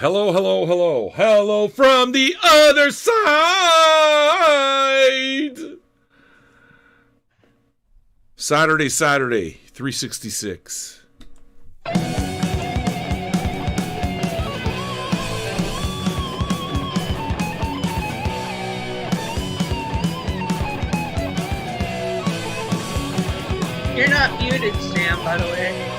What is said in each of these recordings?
Hello, hello, hello. Hello from the other side. Saturday, 366. You're not muted, Sam, by the way.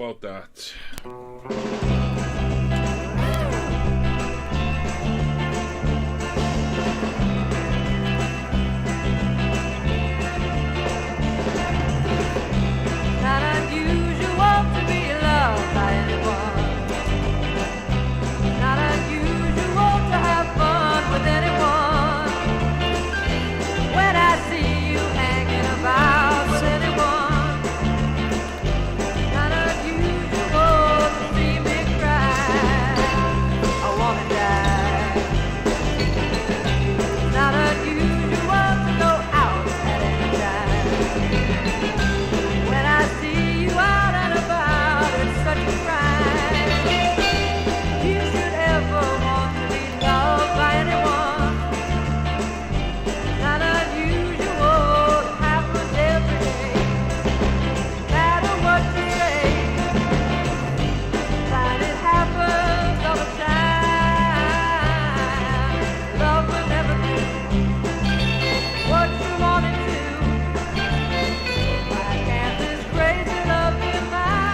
about that? Not unusual to be loved by anyone. Not unusual to have fun with anyone. When I see you hanging about with anyone, not unusual to see me cry. I wanna die. Not unusual to go out at any time. When I see you out and about, it's such a crime. You should ever want to be loved by anyone. Not unusual, it happens every day. No matter what you say, find it happens all the time. Love will never do what you want it to. Why can't this crazy love be mine?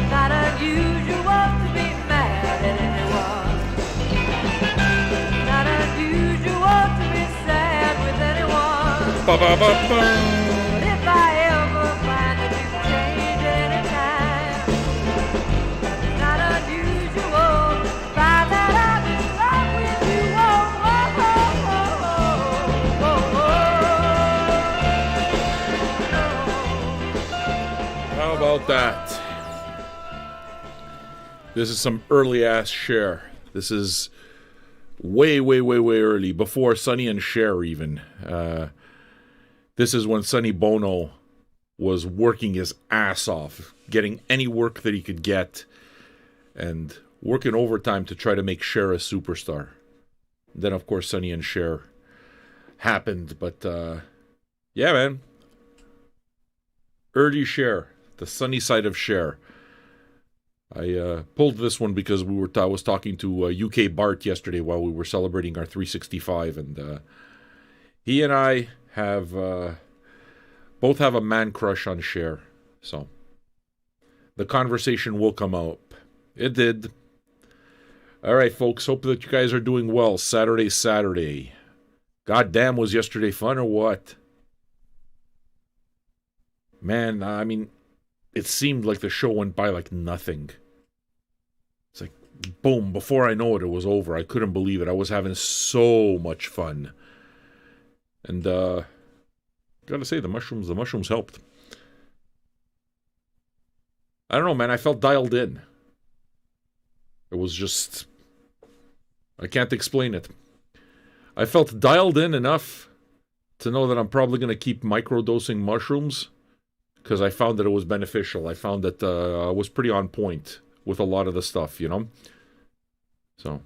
Not unusual to be mad at anyone. Not unusual to be sad with anyone. Ba-ba-ba-ba. But if I ever find that you change at any time, it's not unusual to find that I'm in love with you. Oh, oh, oh, oh, oh, oh. How about that? This is some early ass Cher. This is way early, before Sonny and Cher even. This is when Sonny Bono was working his ass off, getting any work that he could get, and working overtime to try to make Cher a superstar. Then, of course, Sonny and Cher happened, but yeah, man. Early Cher, the sunny side of Cher. I pulled this one because I was talking to UK Bart yesterday while we were celebrating our 365, and he and I have both have a man crush on Cher. So the conversation will come up. It did. All right, folks. Hope that you guys are doing well. Saturday. God damn, was yesterday fun or what? Man, I mean, it seemed like the show went by like nothing. It's like, boom, before I know it, it was over. I couldn't believe it. I was having so much fun. And, gotta say, the mushrooms helped. I don't know, man, I felt dialed in. It was just, I can't explain it. I felt dialed in enough to know that I'm probably going to keep microdosing mushrooms, because I found that it was beneficial. I found that I was pretty on point with a lot of the stuff, you know? So,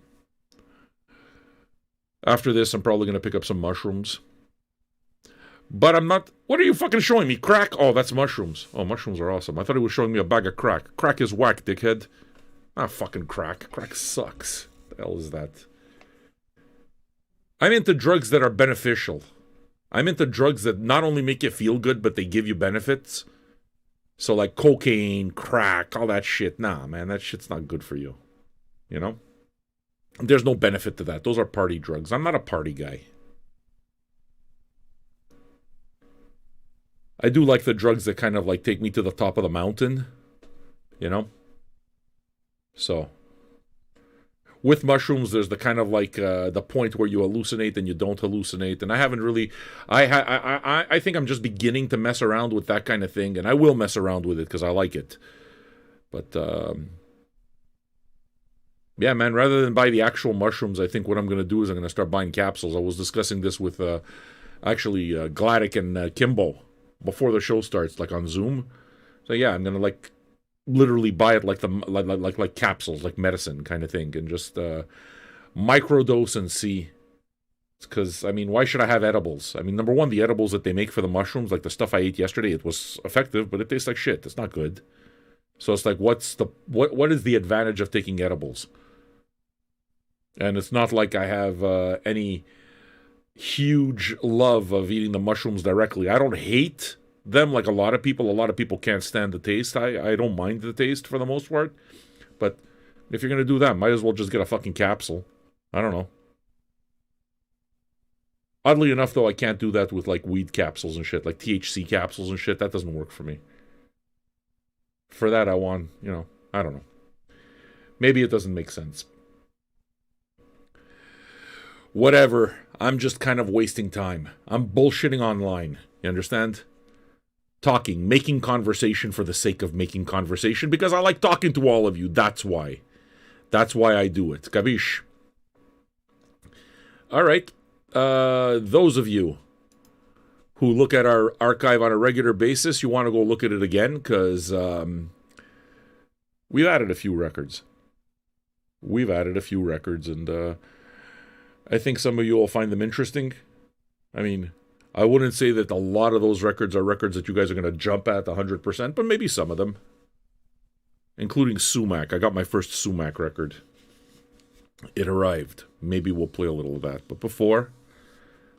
after this, I'm probably going to pick up some mushrooms. But I'm not... What are you fucking showing me? Crack? Oh, that's mushrooms. Oh, mushrooms are awesome. I thought he was showing me a bag of crack. Crack is whack, dickhead. Not fucking crack. Crack sucks. What the hell is that? I'm into drugs that are beneficial. I'm into drugs that not only make you feel good, but they give you benefits. So like cocaine, crack, all that shit. Nah, man, that shit's not good for you. You know? There's no benefit to that. Those are party drugs. I'm not a party guy. I do like the drugs that kind of like take me to the top of the mountain. You know? So, with mushrooms, there's the kind of like the point where you hallucinate and you don't hallucinate, and I haven't really. I think I'm just beginning to mess around with that kind of thing, and I will mess around with it because I like it. But yeah, man. Rather than buy the actual mushrooms, I think what I'm going to do is I'm going to start buying capsules. I was discussing this with actually Gladdick and Kimbo before the show starts, like on Zoom. So yeah, I'm going to like literally buy it like like capsules, like medicine kind of thing, and just microdose and see. Because I mean, why should I have edibles? I mean, number one, the edibles that they make for the mushrooms, like the stuff I ate yesterday, it was effective, but it tastes like shit. It's not good. So it's like, what is the advantage of taking edibles? And it's not like I have any huge love of eating the mushrooms directly. I don't hate them like a lot of people. A lot of people can't stand the taste. I don't mind the taste for the most part. But if you're going to do that, might as well just get a fucking capsule. I don't know. Oddly enough, though, I can't do that with like weed capsules and shit, like THC capsules and shit. That doesn't work for me. For that, I want, I don't know. Maybe it doesn't make sense. Whatever. I'm just kind of wasting time. I'm bullshitting online. You understand? Talking, making conversation for the sake of making conversation, because I like talking to all of you. That's why. That's why I do it. Kavish. All right. Those of you who look at our archive on a regular basis, you want to go look at it again, because we've added a few records. And I think some of you will find them interesting. I mean, I wouldn't say that a lot of those records are records that you guys are going to jump at 100%, but maybe some of them. Including Sumac. I got my first Sumac record. It arrived. Maybe we'll play a little of that. But before,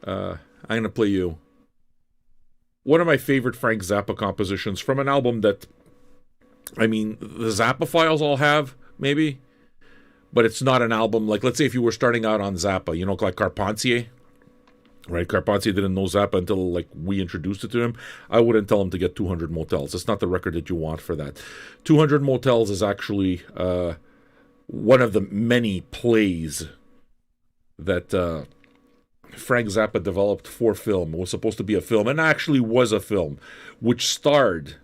I'm going to play you one of my favorite Frank Zappa compositions from an album that, I mean, the Zappa files all have, maybe. But it's not an album, like, let's say if you were starting out on Zappa, like Carpentier, right? Carpentier didn't know Zappa until, like, we introduced it to him. I wouldn't tell him to get 200 Motels. It's not the record that you want for that. 200 Motels is actually one of the many plays that Frank Zappa developed for film. It was supposed to be a film, and actually was a film, which starred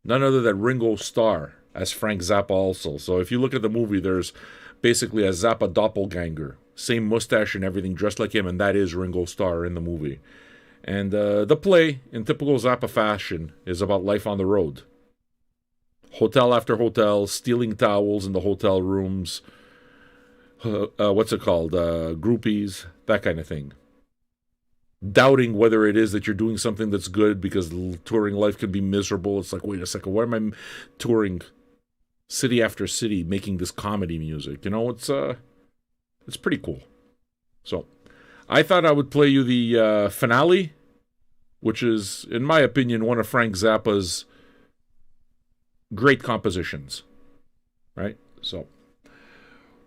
none other than Ringo Starr as Frank Zappa also. So if you look at the movie, there's basically a Zappa doppelganger. Same mustache and everything, dressed like him, and that is Ringo Starr in the movie. And the play, in typical Zappa fashion, is about life on the road. Hotel after hotel, stealing towels in the hotel rooms, groupies, that kind of thing. Doubting whether it is that you're doing something that's good, because touring life can be miserable. It's like, wait a second, why am I touring city after city making this comedy music? It's pretty cool. So I thought I would play you the finale, which is, in my opinion, one of Frank Zappa's great compositions. Right? So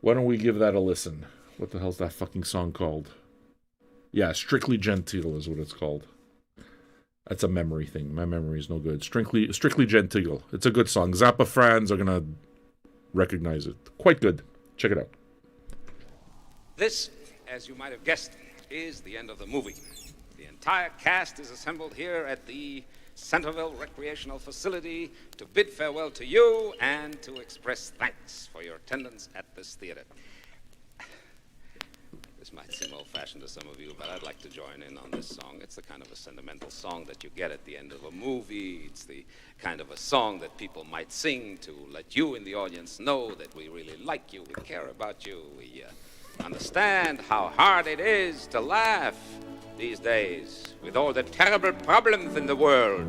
why don't we give that a listen? What the hell's that fucking song called? Yeah, Strictly Gentile is what it's called. That's a memory thing. My memory is no good. Strictly Gentile. It's a good song. Zappa fans are going to recognize it. Quite good. Check it out. This, as you might have guessed, is the end of the movie. The entire cast is assembled here at the Centerville Recreational Facility to bid farewell to you and to express thanks for your attendance at this theater. This might seem old-fashioned to some of you, but I'd like to join in on this song. It's the kind of a sentimental song that you get at the end of a movie. It's the kind of a song that people might sing to let you in the audience know that we really like you, we care about you, we understand how hard it is to laugh these days with all the terrible problems in the world.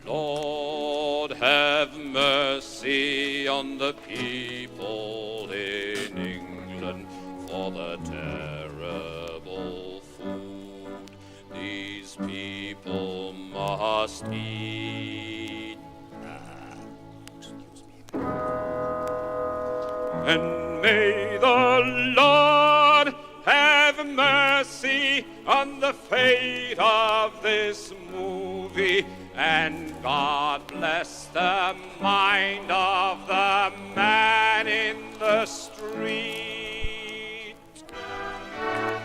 Lord, have mercy on the people in England for the terrible food these people must eat. Excuse me. And may the Lord have mercy on the fate of this movie, and God bless the mind of the man in the street. Junkies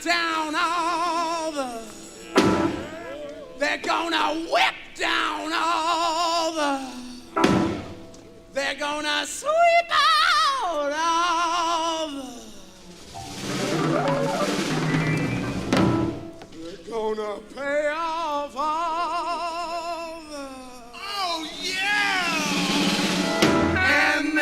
down all the. They're gonna whip down all the. They're gonna sweep out all the. They're gonna pay off all the. Oh yeah! And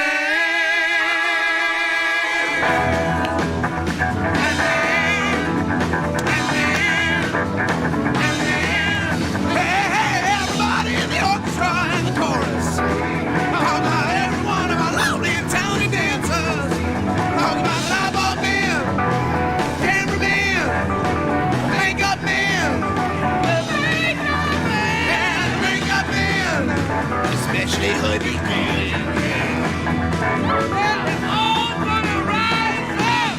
hey, everybody in the orchestra and the chorus. Talk about every one of our lovely and talented dancers. Talk about live men, cameramen, makeup men, and makeup men, especially hoodie men. They're all gonna rise up.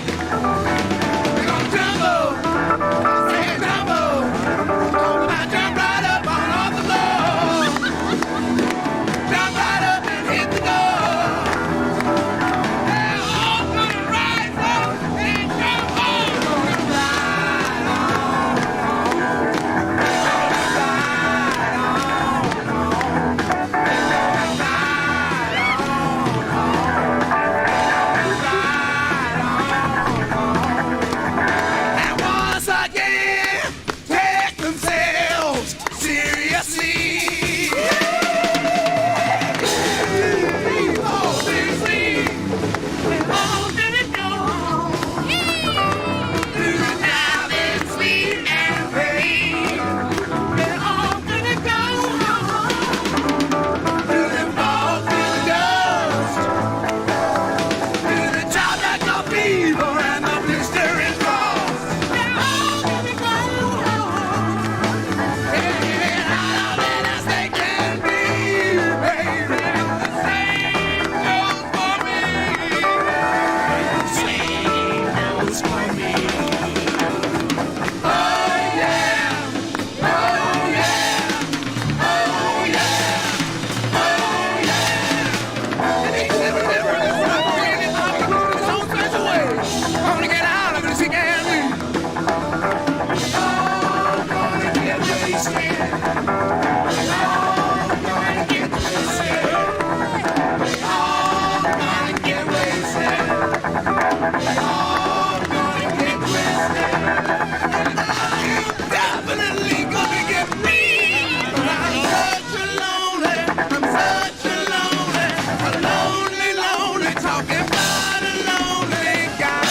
They're gonna tumble, say tumble. Talk about jump right up on off the floor. Jump right up and hit the door. They're all gonna rise up and jump on. Gonna ride on. And once again, take themselves seriously. Oh, seriously. They're all gonna go through the time and sleep and pain. They're all gonna go through the fog, through the dust, through the tropical fever and the blistering frost. They're all gonna go and get out of it as they can be, baby. The same goes for me. The same goes for me. Oh yeah, oh yeah, oh yeah, oh yeah. And each and every member of this rock band is on his own special way. Gonna get out of this again. All gonna get wasted. All gonna get wasted. All gonna get wasted. All gonna get wasted. I'm definitely gonna get me. But I'm such a lonely, lonely, talking about a lonely guy.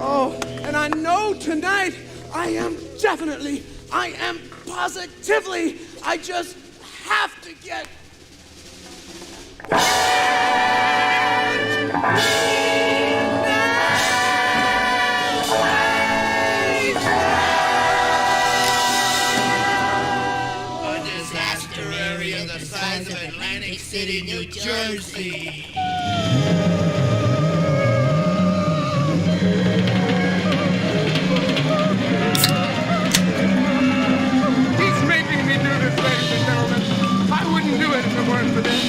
Oh, and I know tonight I am positively, I just have to get. A disaster area the size of Atlantic City, New Jersey. He's making me do this, ladies and gentlemen. I wouldn't do it if it weren't for this.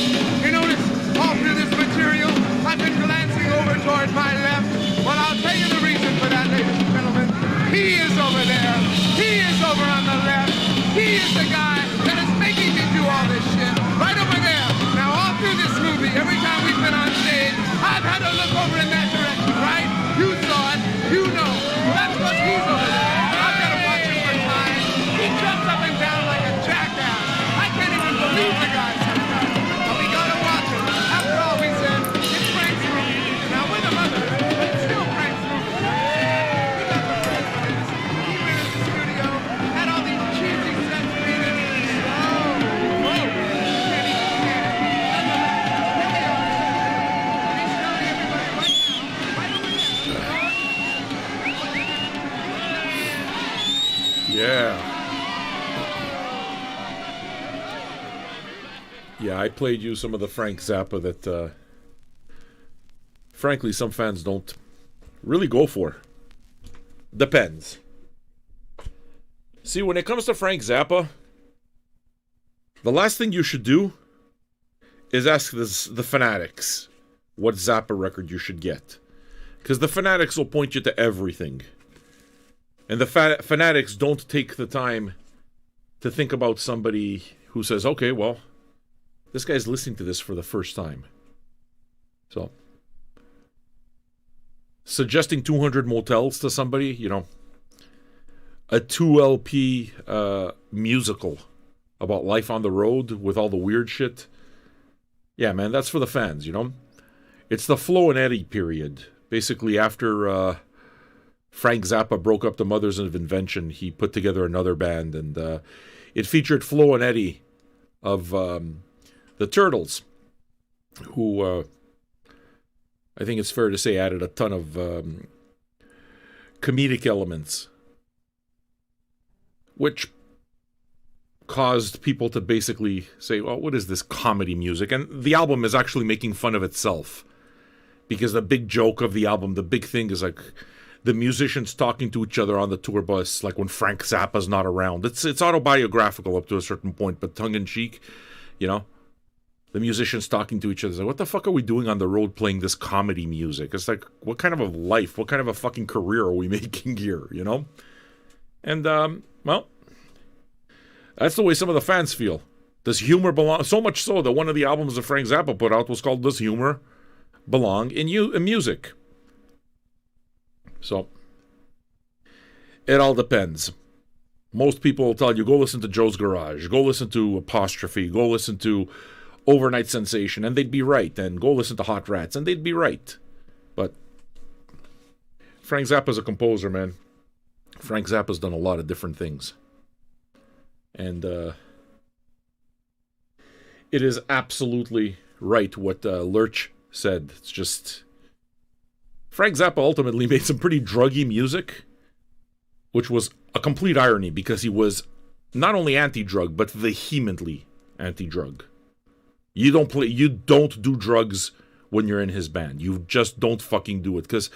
You notice, all through this material, I've been glancing over toward my left. Well, I'll tell you the reason for that, ladies and gentlemen. He is over there. He is over on the left. He is the guy that is making me do all this shit. Right over there. Now, all through this movie, every time we've been on stage, I've had to look over in that direction, right? You saw it. You know. Well, that's because he's over there. I've got to watch him for time. He jumps up and down like a jackass. I can't even believe the guy sometimes. But we got to watch him. After all, we said, it's Frank's movie. Now, with a mother, but it's still Frank's movie. We got the president. He went in the studio, had all these cheesy sets made in it. Oh, whoa. Can't even stand it. Here we are. And he's telling everybody right now, right over there. Yeah. Yeah, I played you some of the Frank Zappa that, frankly, some fans don't really go for. Depends. See, when it comes to Frank Zappa, the last thing you should do is ask the fanatics what Zappa record you should get. Because the fanatics will point you to everything. And the fanatics don't take the time to think about somebody who says, okay, well, this guy's listening to this for the first time. So, suggesting 200 motels to somebody, you know, a 2 LP musical about life on the road with all the weird shit. Yeah, man, that's for the fans, you know. It's the Flo and Eddie period. Basically, after Frank Zappa broke up the Mothers of Invention, he put together another band, and it featured Flo and Eddie of the Turtles, who I think it's fair to say added a ton of comedic elements, which caused people to basically say, well, what is this comedy music? And the album is actually making fun of itself, because the big joke of the album, the big thing is like the musicians talking to each other on the tour bus, like when Frank Zappa's not around. It's autobiographical up to a certain point, but tongue-in-cheek, you know? The musicians talking to each other. Like, what the fuck are we doing on the road playing this comedy music? It's like, what kind of a life, what kind of a fucking career are we making here, you know? And, well, that's the way some of the fans feel. Does humor belong? So much so that one of the albums that Frank Zappa put out was called Does Humor Belong in Music? So, it all depends. Most people will tell you, go listen to Joe's Garage, go listen to Apostrophe, go listen to Overnight Sensation, and they'd be right. And go listen to Hot Rats, and they'd be right. But Frank Zappa's a composer, man. Frank Zappa's done a lot of different things. And it is absolutely right what Lurch said. It's just, Frank Zappa ultimately made some pretty druggy music, which was a complete irony, because he was not only anti-drug, but vehemently anti-drug. You don't do drugs when you're in his band. You just don't fucking do it. Because,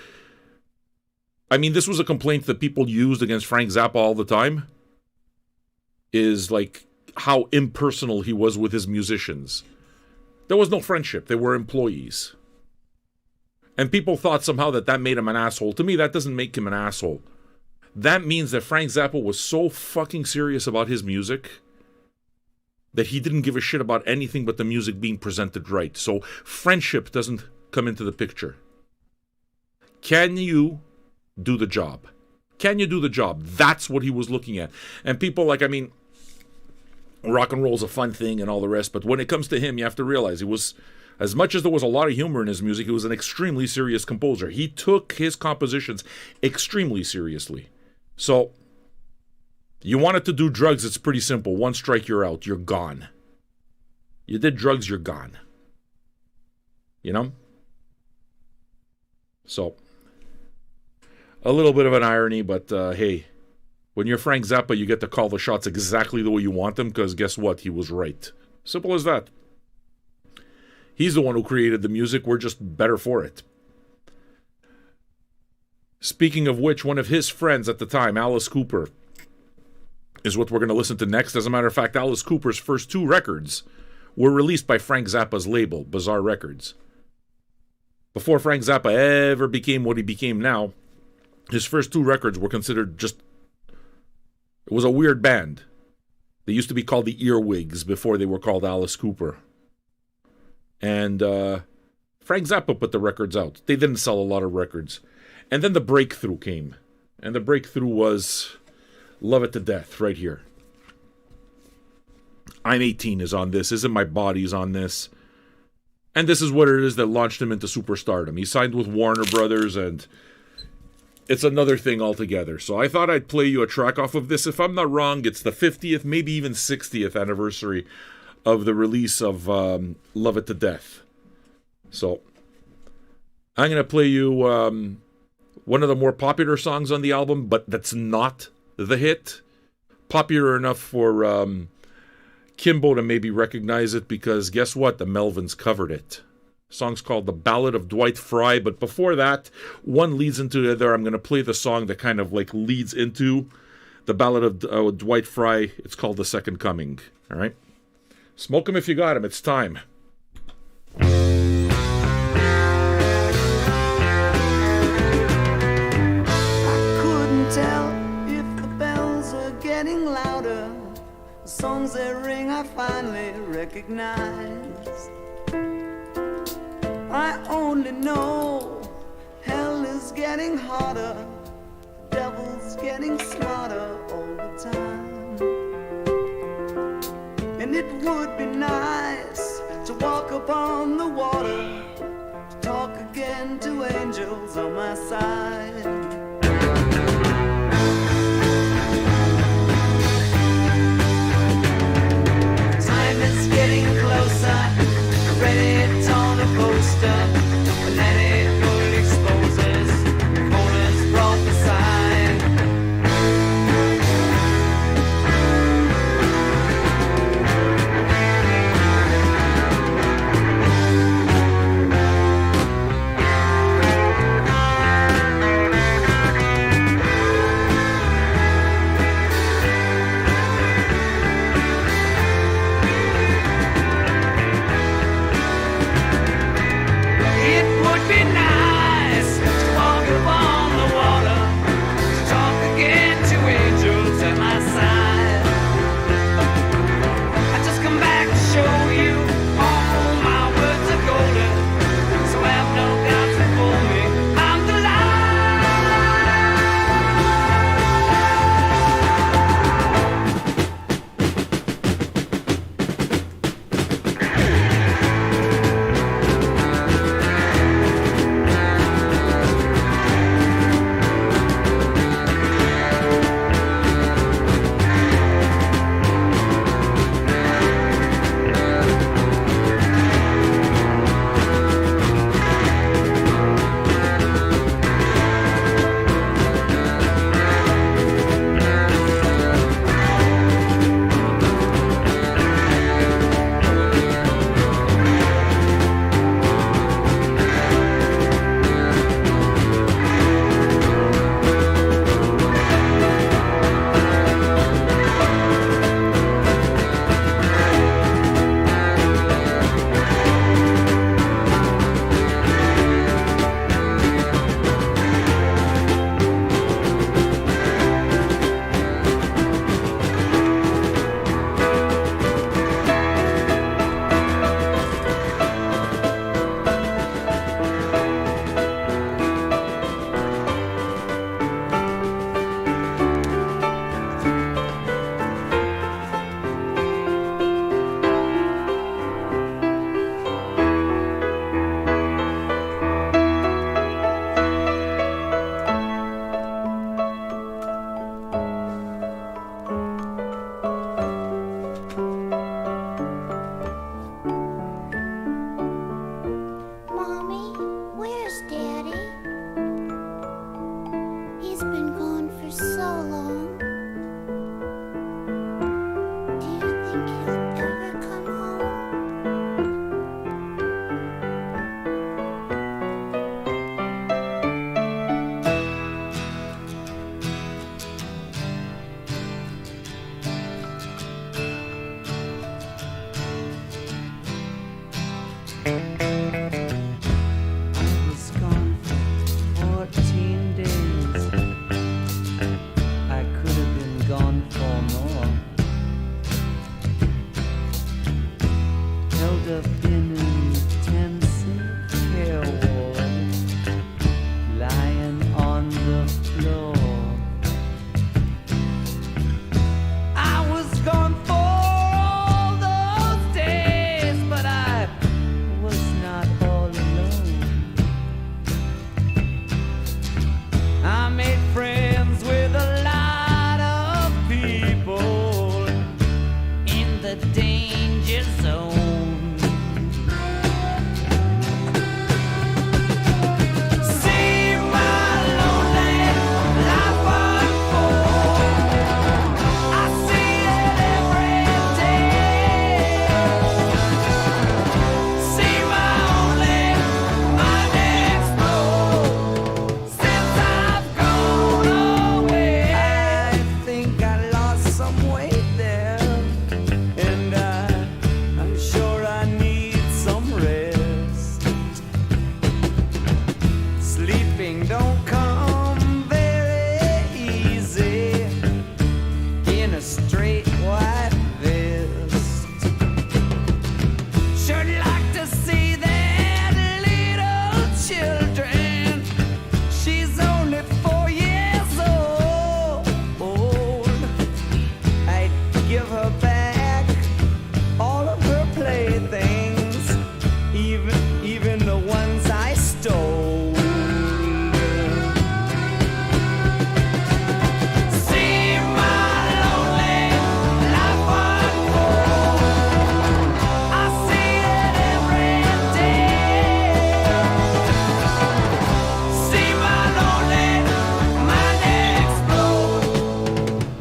I mean, this was a complaint that people used against Frank Zappa all the time, is like how impersonal he was with his musicians. There was no friendship. They were employees. And people thought somehow that made him an asshole. To me, that doesn't make him an asshole. That means that Frank Zappa was so fucking serious about his music that he didn't give a shit about anything but the music being presented right. So friendship doesn't come into the picture. Can you do the job? Can you do the job? That's what he was looking at. And people like, I mean, rock and roll's a fun thing and all the rest, but when it comes to him, you have to realize he was, as much as there was a lot of humor in his music, he was an extremely serious composer. He took his compositions extremely seriously. So, you wanted to do drugs, it's pretty simple. One strike, you're out. You're gone. You did drugs, you're gone. You know? So, a little bit of an irony, but hey, when you're Frank Zappa, you get to call the shots exactly the way you want them, because guess what? He was right. Simple as that. He's the one who created the music. We're just better for it. Speaking of which, one of his friends at the time, Alice Cooper, is what we're going to listen to next. As a matter of fact, Alice Cooper's first 2 records were released by Frank Zappa's label, Bizarre Records. Before Frank Zappa ever became what he became now, his first 2 records were considered just... It was a weird band. They used to be called the Earwigs before they were called Alice Cooper. And Frank Zappa put the records out. They didn't sell a lot of records. And then the breakthrough came. And the breakthrough was Love It to Death, right here. I'm 18 is on this. Isn't My Body's on this. And this is what it is that launched him into superstardom. He signed with Warner Brothers, and it's another thing altogether. So I thought I'd play you a track off of this. If I'm not wrong, it's the 50th, maybe even 60th anniversary of the release of Love It to Death. So I'm going to play you one of the more popular songs on the album, but that's not the hit. Popular enough for Kimbo to maybe recognize it, because guess what? The Melvins covered it. The song's called The Ballad of Dwight Fry, but before that, one leads into the other. I'm going to play the song that kind of like leads into The Ballad of Dwight Fry. It's called The Second Coming. All right? Smoke 'em if you got 'em. It's time. getting louder. The songs they ring I finally recognize. I only know hell is getting hotter, the devil's getting smarter all the time. And it would be nice to walk upon the water, to talk again to angels on my side. Time is getting closer, ready to on a poster, let it full exposes, corners prophesied. straight white vest. Sure like to see that little children. She's only 4 years old. I'd give her back all of her playthings, even the ones I stole. See my lonely life unfold. I see it every day. See my lonely mind explode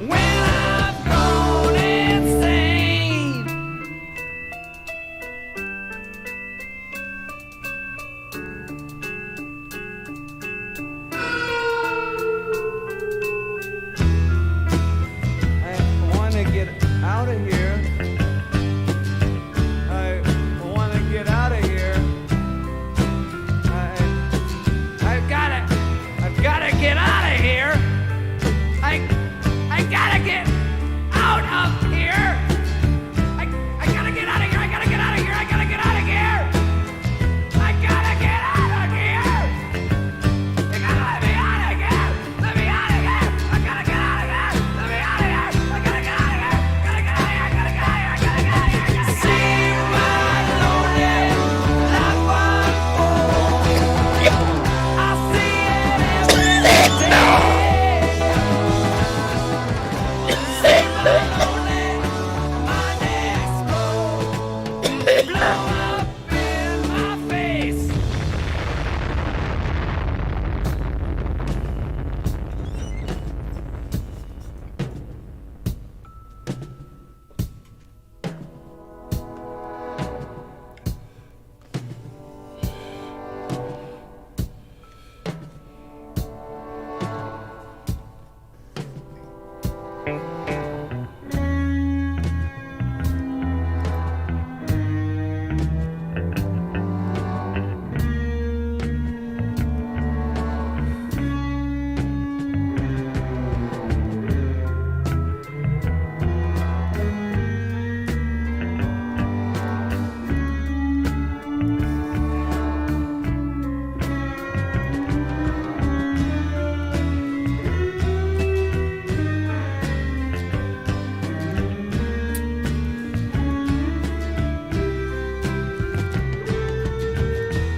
when I've gone insane. I want to get out of here. I want to get out of here. I've got to get out of here. I got to get out of here. I got to get out of here. I got to get out of here. I got to get out of here. I got to get out of here. You got to let me out of here. Let me out of here. I got to get out of here. Let me out of here. I got to get out of here. Got to get out of here. Got to get out of here. Got to get out of here. See my lonely life unfold. I see it every day. See my lonely mind explode. Blow up in my face.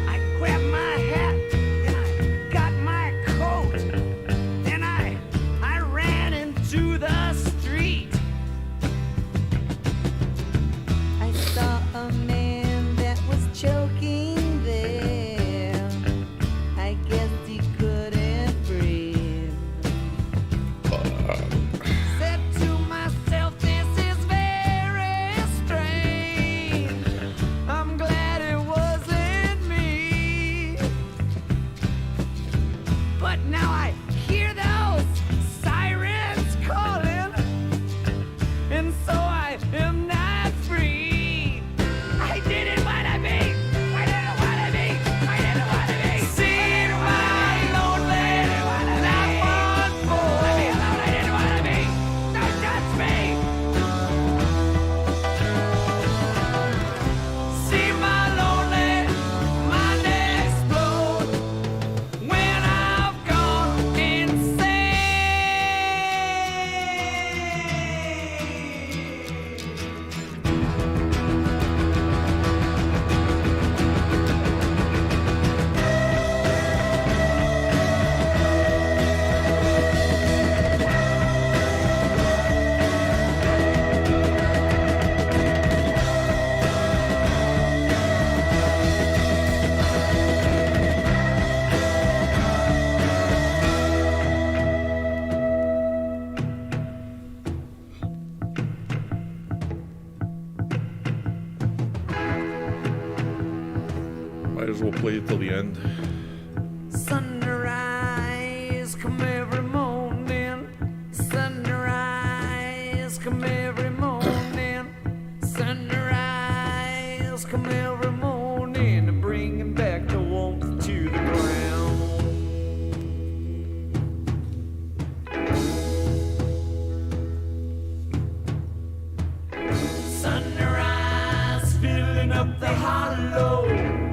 I grabbed my hat and I got my coat and I ran into the street. I saw a man that was choking there. I guess he couldn't breathe. Said to myself, this is very strange. I'm glad it wasn't me. But now I hear those sirens calling, and so I am not free. I didn't want to be. I didn't want to be. I didn't want to be. See my lonely life unfold. Let me alone. I didn't want to be. Don't touch me. See my lonely mind explode when I've gone insane. Might as well play it till the end. Sunrise come every morning. Sunrise come every morning. Sunrise come every morning. Bringing back the warmth to the ground. hollow.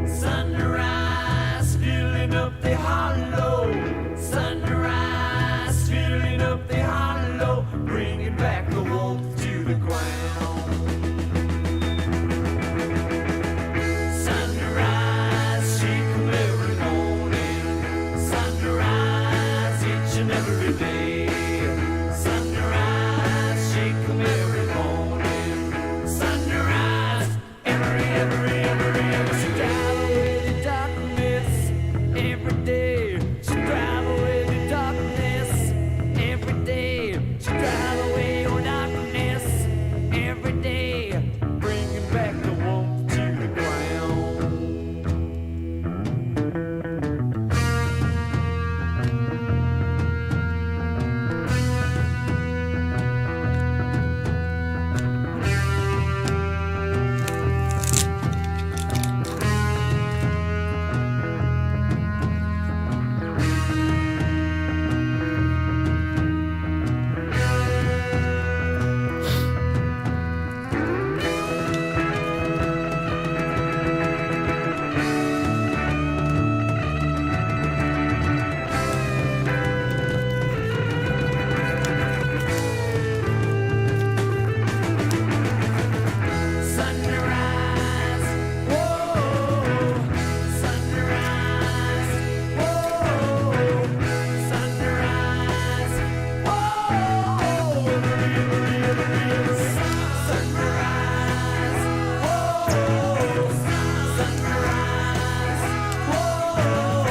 Sunrise filling up the hollow. Sunrise filling up the hollow. Bringing back the wolf to the ground. Sunrise, shake 'em every morning. Sunrise, each and every day. Sunrise, shake 'em every morning. Sunrise, every she drive away the darkness every day. She drive away the darkness every day. She drive away your darkness every day. Bringing back the wolf to the ground. Sunrise, whoa. Sunrise, whoa. Sunrise, whoa. Sunrise, whoa. Sunrise, whoa. Sunrise, whoa.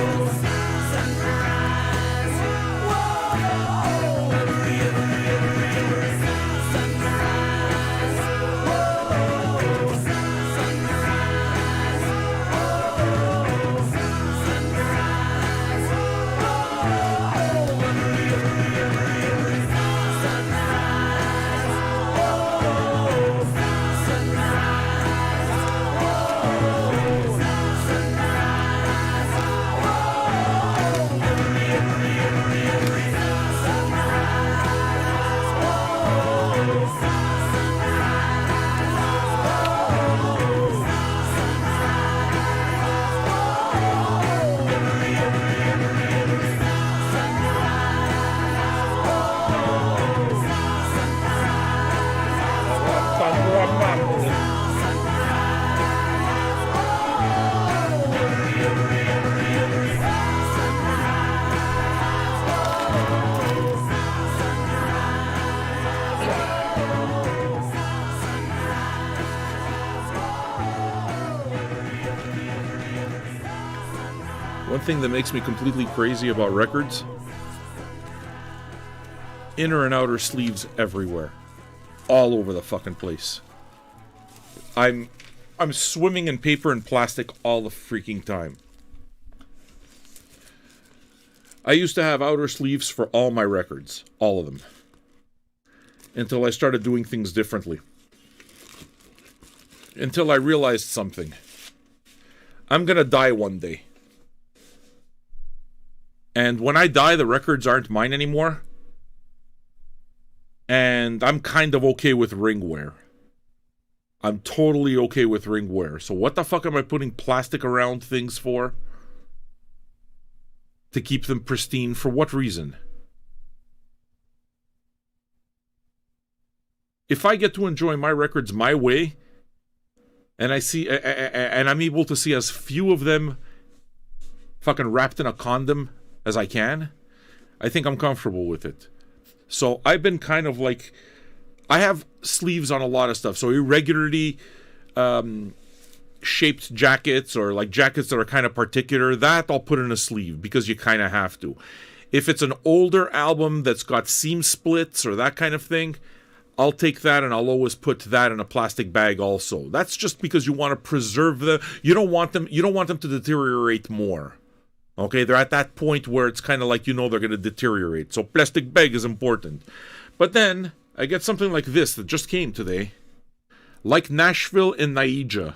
Sunrise, One thing that makes me completely crazy about records: inner and outer sleeves everywhere, all over the fucking place. I'm swimming in paper and plastic all the freaking time. I used to have outer sleeves for all my records, all of them, until I started doing things differently. Until I realized something. I'm gonna die one day. And when I die, the records aren't mine anymore. And I'm kind of okay with ring wear. I'm totally okay with ring wear. So what the fuck am I putting plastic around things for? To keep them pristine? For what reason? If I get to enjoy my records my way, and and I'm able to see as few of them fucking wrapped in a condom as I can, I think I'm comfortable with it. So I've been kind of like, I have sleeves on a lot of stuff. So irregularly shaped jackets, or like jackets that are kind of particular, that I'll put in a sleeve because you kind of have to. If it's an older album that's got seam splits or that kind of thing, I'll take that and I'll always put that in a plastic bag also. That's just because you want to preserve them. You don't want them to deteriorate more. Okay, they're at that point where it's kind of like, they're going to deteriorate. So plastic bag is important. But then I get something like this that just came today. Like Nashville and Naija,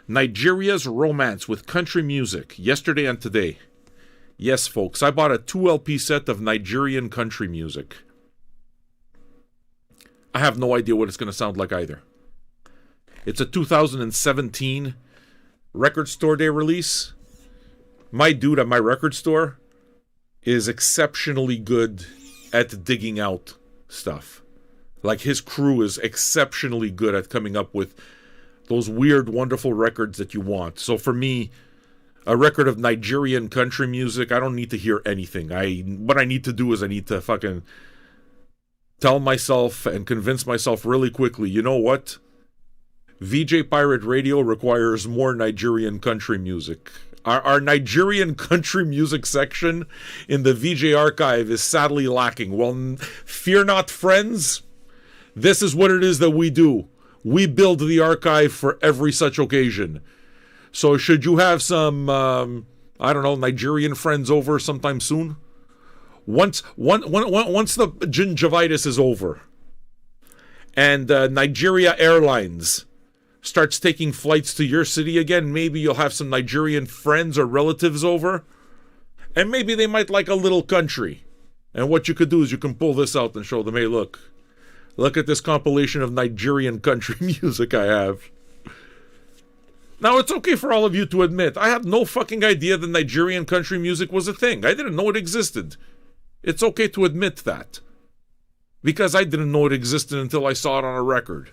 Nigeria's romance with country music, yesterday and today. Yes, folks, I bought a 2 LP set of Nigerian country music. I have no idea what it's going to sound like either. It's a 2017 record store day release, my dude at my record store is exceptionally good at digging out stuff. Like, his crew is exceptionally good at coming up with those weird, wonderful records that you want. So for me, a record of Nigerian country music, I don't need to hear anything. What I need to do is I need to fucking tell myself and convince myself really quickly, you know what? VJ Pirate Radio requires more Nigerian country music. Our Nigerian country music section in the VJ archive is sadly lacking. Well, fear not, friends. This is what it is that we do. We build the archive for every such occasion. So should you have some, Nigerian friends over sometime soon? Once the gingivitis is over and Nigeria Airlines starts taking flights to your city again, maybe you'll have some Nigerian friends or relatives over, and maybe they might like a little country. And what you could do is you can pull this out and show them, hey, look at this compilation of Nigerian country music I have. Now, it's okay for all of you to admit, I had no fucking idea that Nigerian country music was a thing. I didn't know it existed. It's okay to admit that. Because I didn't know it existed until I saw it on a record.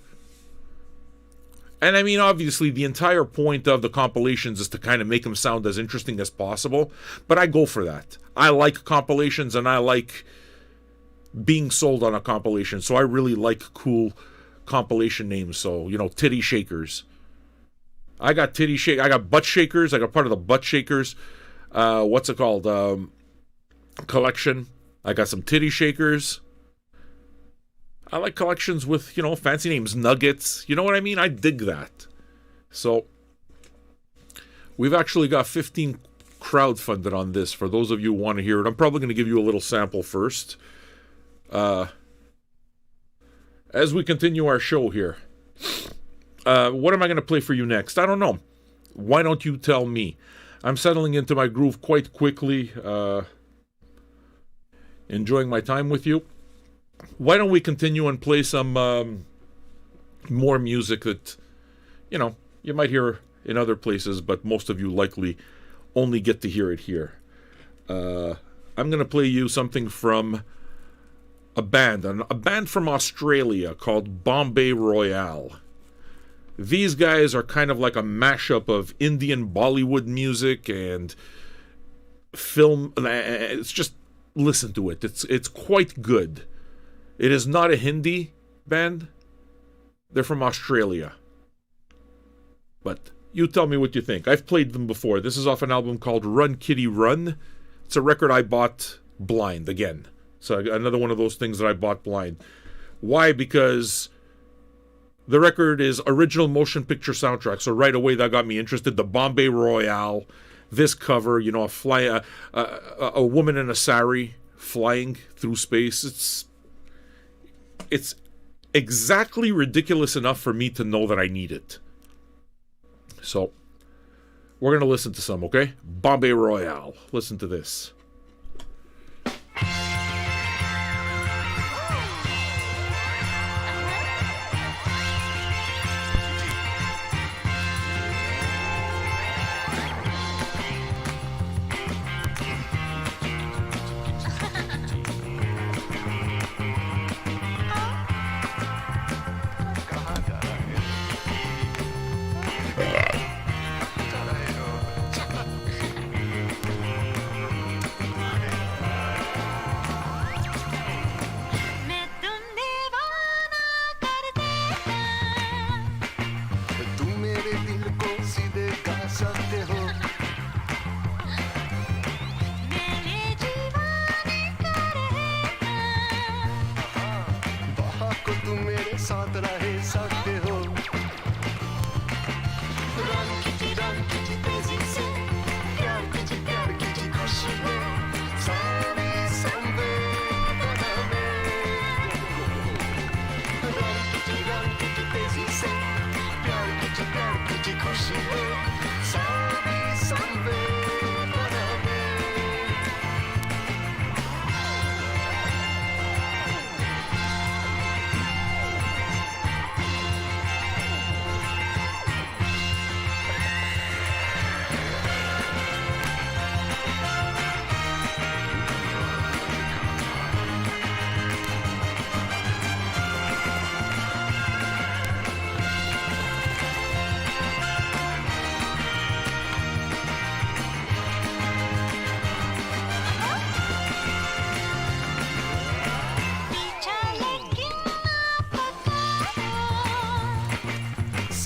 And I mean, obviously, the entire point of the compilations is to kind of make them sound as interesting as possible. But I go for that. I like compilations and I like being sold on a compilation. So I really like cool compilation names. So, Titty Shakers. I got Butt Shakers. I got part of the Butt Shakers. What's it called? Collection. I got some Titty Shakers. I like collections with, fancy names. Nuggets. You know what I mean? I dig that. So, we've actually got 15 crowdfunded on this for those of you who want to hear it. I'm probably going to give you a little sample first. As we continue our show here. What am I going to play for you next? I don't know. Why don't you tell me? I'm settling into my groove quite quickly. Enjoying my time with you. Why don't we continue and play some more music that, you might hear in other places, but most of you likely only get to hear it here. I'm going to play you something from a band from Australia called Bombay Royale. These guys are kind of like a mashup of Indian Bollywood music and film. It's just, listen to it. It's quite good. It is not a Hindi band. They're from Australia. But you tell me what you think. I've played them before. This is off an album called Run Kitty Run. It's a record I bought blind again. So another one of those things that I bought blind. Why? Because the record is original motion picture soundtrack. So right away that got me interested. The Bombay Royale, this cover, a woman in a sari flying through space. It's exactly ridiculous enough for me to know that I need it. So, we're going to listen to some, okay? Bombay Royale. Listen to this.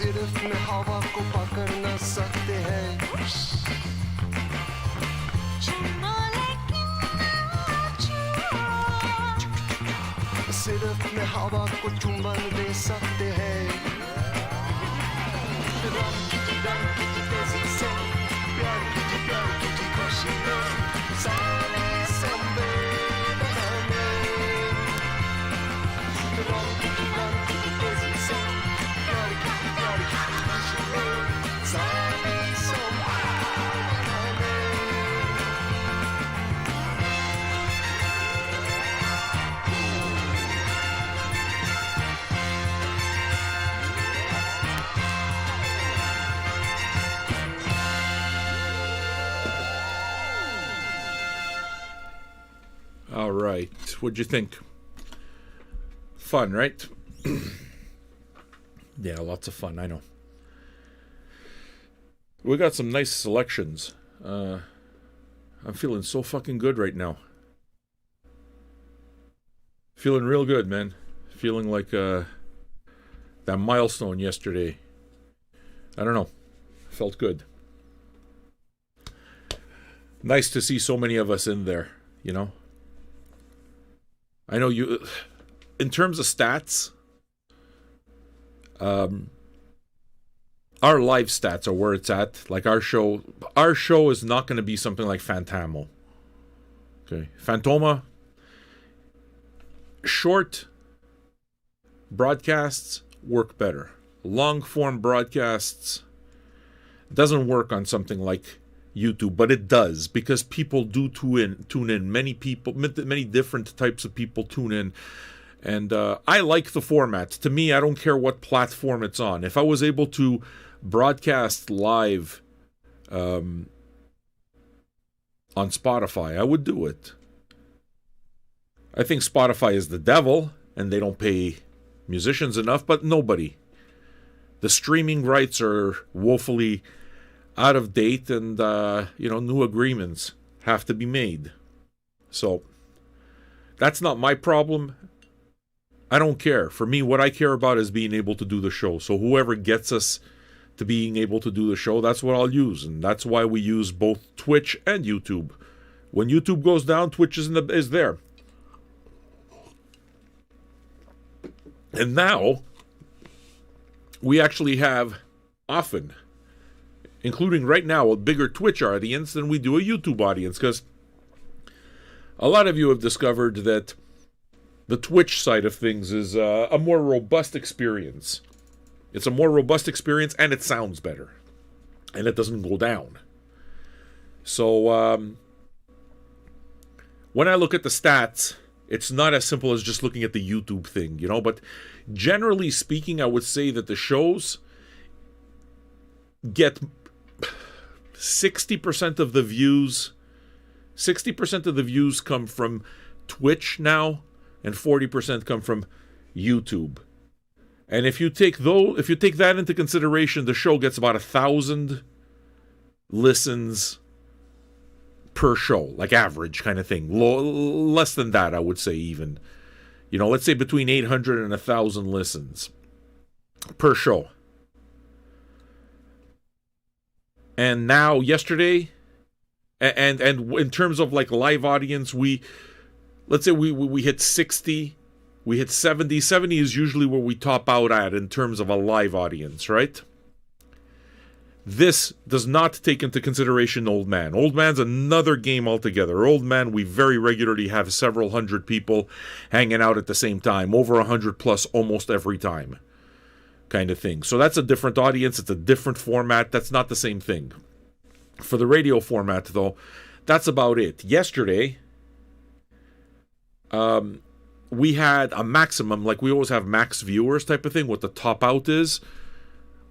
सिर्फ मैं हवा को पकड़ न सकते हैं सिर्फ मैं हवा को चुंबन दे सकते हैं रंग की तेजी से प्यार की खुशी में सारी संवेदना में रंग की तेजी से प्यार की खुशी में सारी संवेदना में All right. What'd you think? Fun, right? Yeah, lots of fun, I know. We got some nice selections. I'm feeling so fucking good right now. Feeling real good, man. Feeling like that milestone yesterday. I don't know. Felt good. Nice to see so many of us in there, you know? I know you, in terms of stats, our live stats are where it's at. Like our show is not going to be something like Fantamo. Okay. Fantoma, short broadcasts work better. Long form broadcasts doesn't work on something like YouTube, but it does because people do tune in. Many people, many different types of people tune in, and I like the format. To me, I don't care what platform it's on. If I was able to broadcast live on Spotify, I would do it. I think Spotify is the devil, and they don't pay musicians enough, but nobody. The streaming rights are woefully out of date, and new agreements have to be made. So that's not my problem. I don't care. For me, what I care about is being able to do the show. So whoever gets us to being able to do the show, that's what I'll use, and that's why we use both Twitch and YouTube. When YouTube goes down, Twitch is there. And now we actually have often, including right now, a bigger Twitch audience than we do a YouTube audience, because a lot of you have discovered that the Twitch side of things is a more robust experience. It's a more robust experience, and it sounds better, and it doesn't go down. So when I look at the stats, it's not as simple as just looking at the YouTube thing, but generally speaking, I would say that the shows get 60% of the views. 60% of the views come from Twitch now, and 40% come from YouTube. And if you take that into consideration, the show gets about 1,000 listens per show, like average kind of thing. Less than that, I would say even. Let's say between 800 and 1,000 listens per show. And now, yesterday, and in terms of like live audience, let's say we hit 60, we hit 70. 70 is usually where we top out at in terms of a live audience, right? This does not take into consideration Old Man. Old Man's another game altogether. Old Man, we very regularly have several hundred people hanging out at the same time, over 100 plus almost every time, kind of thing. So that's a different audience. It's a different format. That's not the same thing. For the radio format, though, that's about it. Yesterday, we had a maximum, like we always have max viewers type of thing, what the top out is.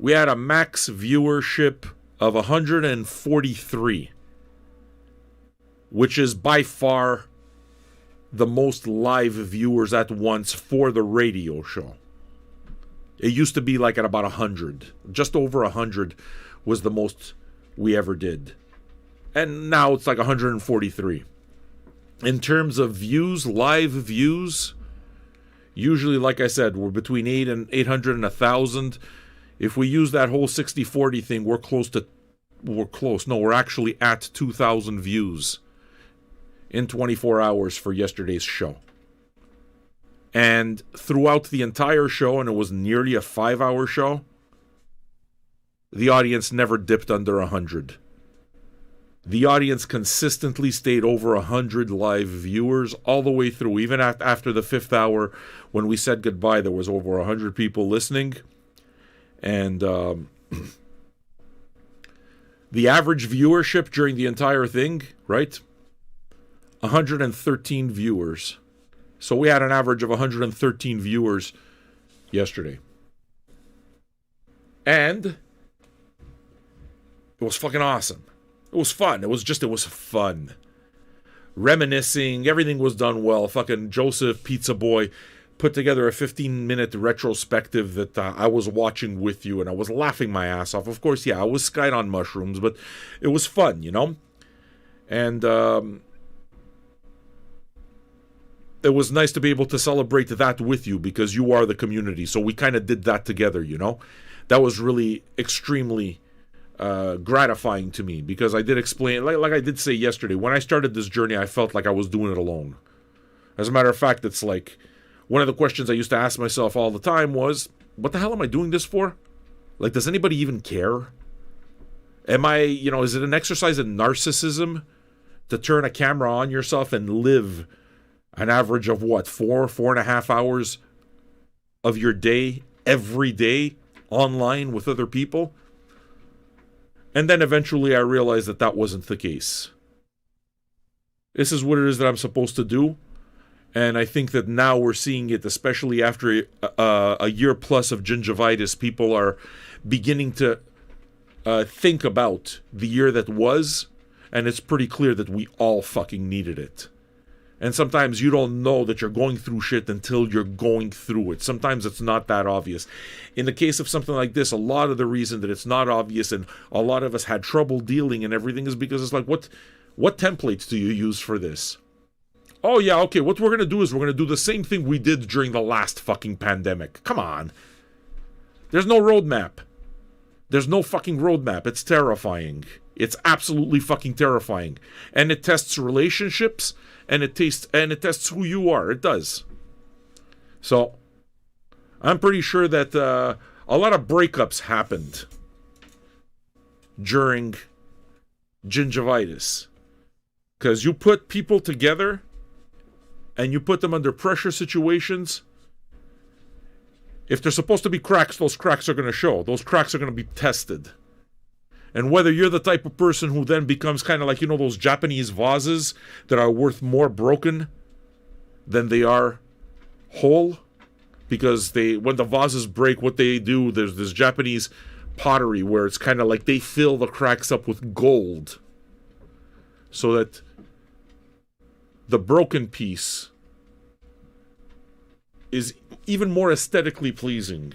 We had a max viewership of 143, which is by far the most live viewers at once for the radio show. It used to be like at about 100. Just over 100 was the most we ever did. And now it's like 143. In terms of views, live views, usually, like I said, we're between 800 and 1,000. If we use that whole 60-40 thing, we're close. No, we're actually at 2,000 views in 24 hours for yesterday's show. And throughout the entire show, and it was nearly a 5-hour show, the audience never dipped under 100. The audience consistently stayed over 100 live viewers all the way through. Even after the 5th hour, when we said goodbye, there was over 100 people listening. And the average viewership during the entire thing, right? 113 viewers. So we had an average of 113 viewers yesterday. And it was fucking awesome. It was fun. It was fun. Reminiscing. Everything was done well. Fucking Joseph, Pizza Boy, put together a 15-minute retrospective that I was watching with you, and I was laughing my ass off. Of course, yeah, I was skied on mushrooms, but it was fun, you know? And it was nice to be able to celebrate that with you because you are the community. So we kind of did that together, you know? That was really extremely gratifying to me because I did explain, like I did say yesterday, when I started this journey, I felt like I was doing it alone. As a matter of fact, it's like one of the questions I used to ask myself all the time was, what the hell am I doing this for? Like, does anybody even care? Am I, is it an exercise in narcissism to turn a camera on yourself and live an average of what, 4.5 hours of your day, every day, online with other people? And then eventually I realized that wasn't the case. This is what it is that I'm supposed to do. And I think that now we're seeing it, especially after a year plus of gingivitis. People are beginning to think about the year that was. And it's pretty clear that we all fucking needed it. And sometimes you don't know that you're going through shit until you're going through it. Sometimes it's not that obvious. In the case of something like this, a lot of the reason that it's not obvious and a lot of us had trouble dealing and everything is because it's like, what templates do you use for this? Oh yeah, okay, what we're going to do is we're going to do the same thing we did during the last fucking pandemic. Come on. There's no roadmap. There's no fucking roadmap. It's terrifying. It's absolutely fucking terrifying. And it tests relationships. And it tests who you are. It does. So, I'm pretty sure that a lot of breakups happened during gingivitis. Because you put people together and you put them under pressure situations. If there's supposed to be cracks, those cracks are going to show. Those cracks are going to be tested. And whether you're the type of person who then becomes kind of like, those Japanese vases that are worth more broken than they are whole. Because when the vases break, what they do, there's this Japanese pottery where it's kind of like they fill the cracks up with gold. So that the broken piece is even more aesthetically pleasing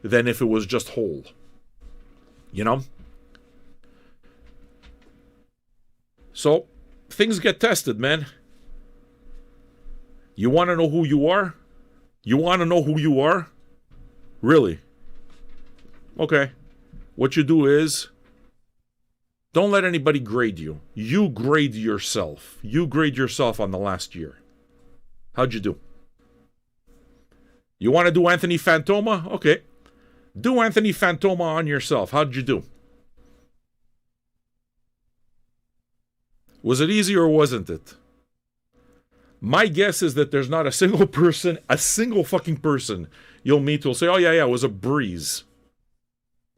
than if it was just whole. You know? So, things get tested, man. You want to know who you are? You want to know who you are? Really? Okay. What you do is, don't let anybody grade you. You grade yourself. You grade yourself on the last year. How'd you do? You want to do Anthony Fantoma? Okay. Do Anthony Fantoma on yourself. How'd you do? Was it easy or wasn't it? My guess is that there's not a single fucking person you'll meet who'll say, oh yeah, it was a breeze.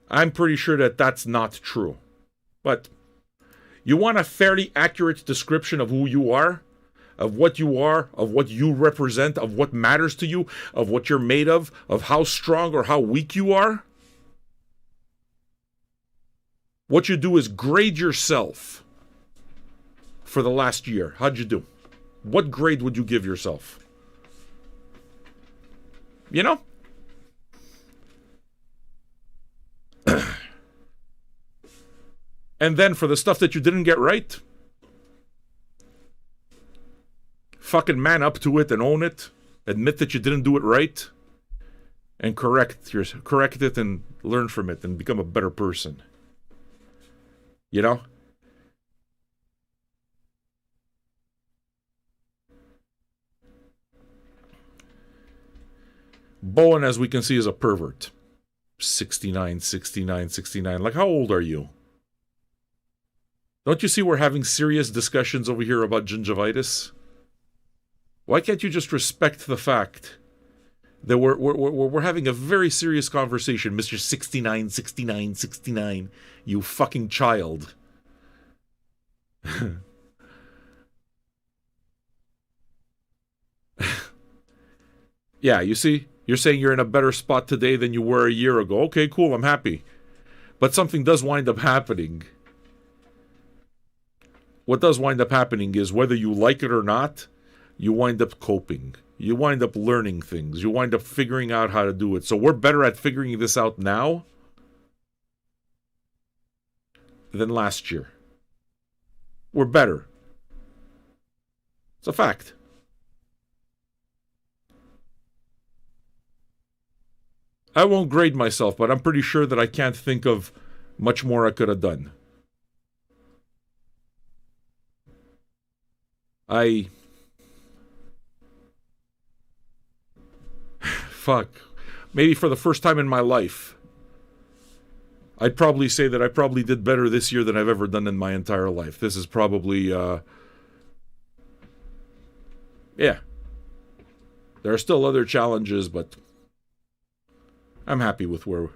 I'm pretty sure that that's not true. But you want a fairly accurate description of who you are, of what you represent, of what matters to you, of what you're made of how strong or how weak you are? What you do is grade yourself for the last year. How'd you do? What grade would you give yourself? You know? And then for the stuff that you didn't get right, fucking man up to it and own it. Admit that you didn't do it right. and correct it and learn from it and become a better person. You know? Bowen, as we can see, is a pervert. 69. Like, how old are you? Don't you see we're having serious discussions over here about gingivitis? Why can't you just respect the fact that we're having a very serious conversation, Mr. 69, you fucking child. Yeah, you see? You're saying you're in a better spot today than you were a year ago. Okay, cool, I'm happy. But something does wind up happening. What does wind up happening is, whether you like it or not, you wind up coping. You wind up learning things. You wind up figuring out how to do it. So we're better at figuring this out now than last year. We're better. It's a fact. I won't grade myself, but I'm pretty sure that I can't think of much more I could have done. Fuck. Maybe for the first time in my life, I'd probably say that I probably did better this year than I've ever done in my entire life. This is probably, yeah. There are still other challenges, but I'm happy with where,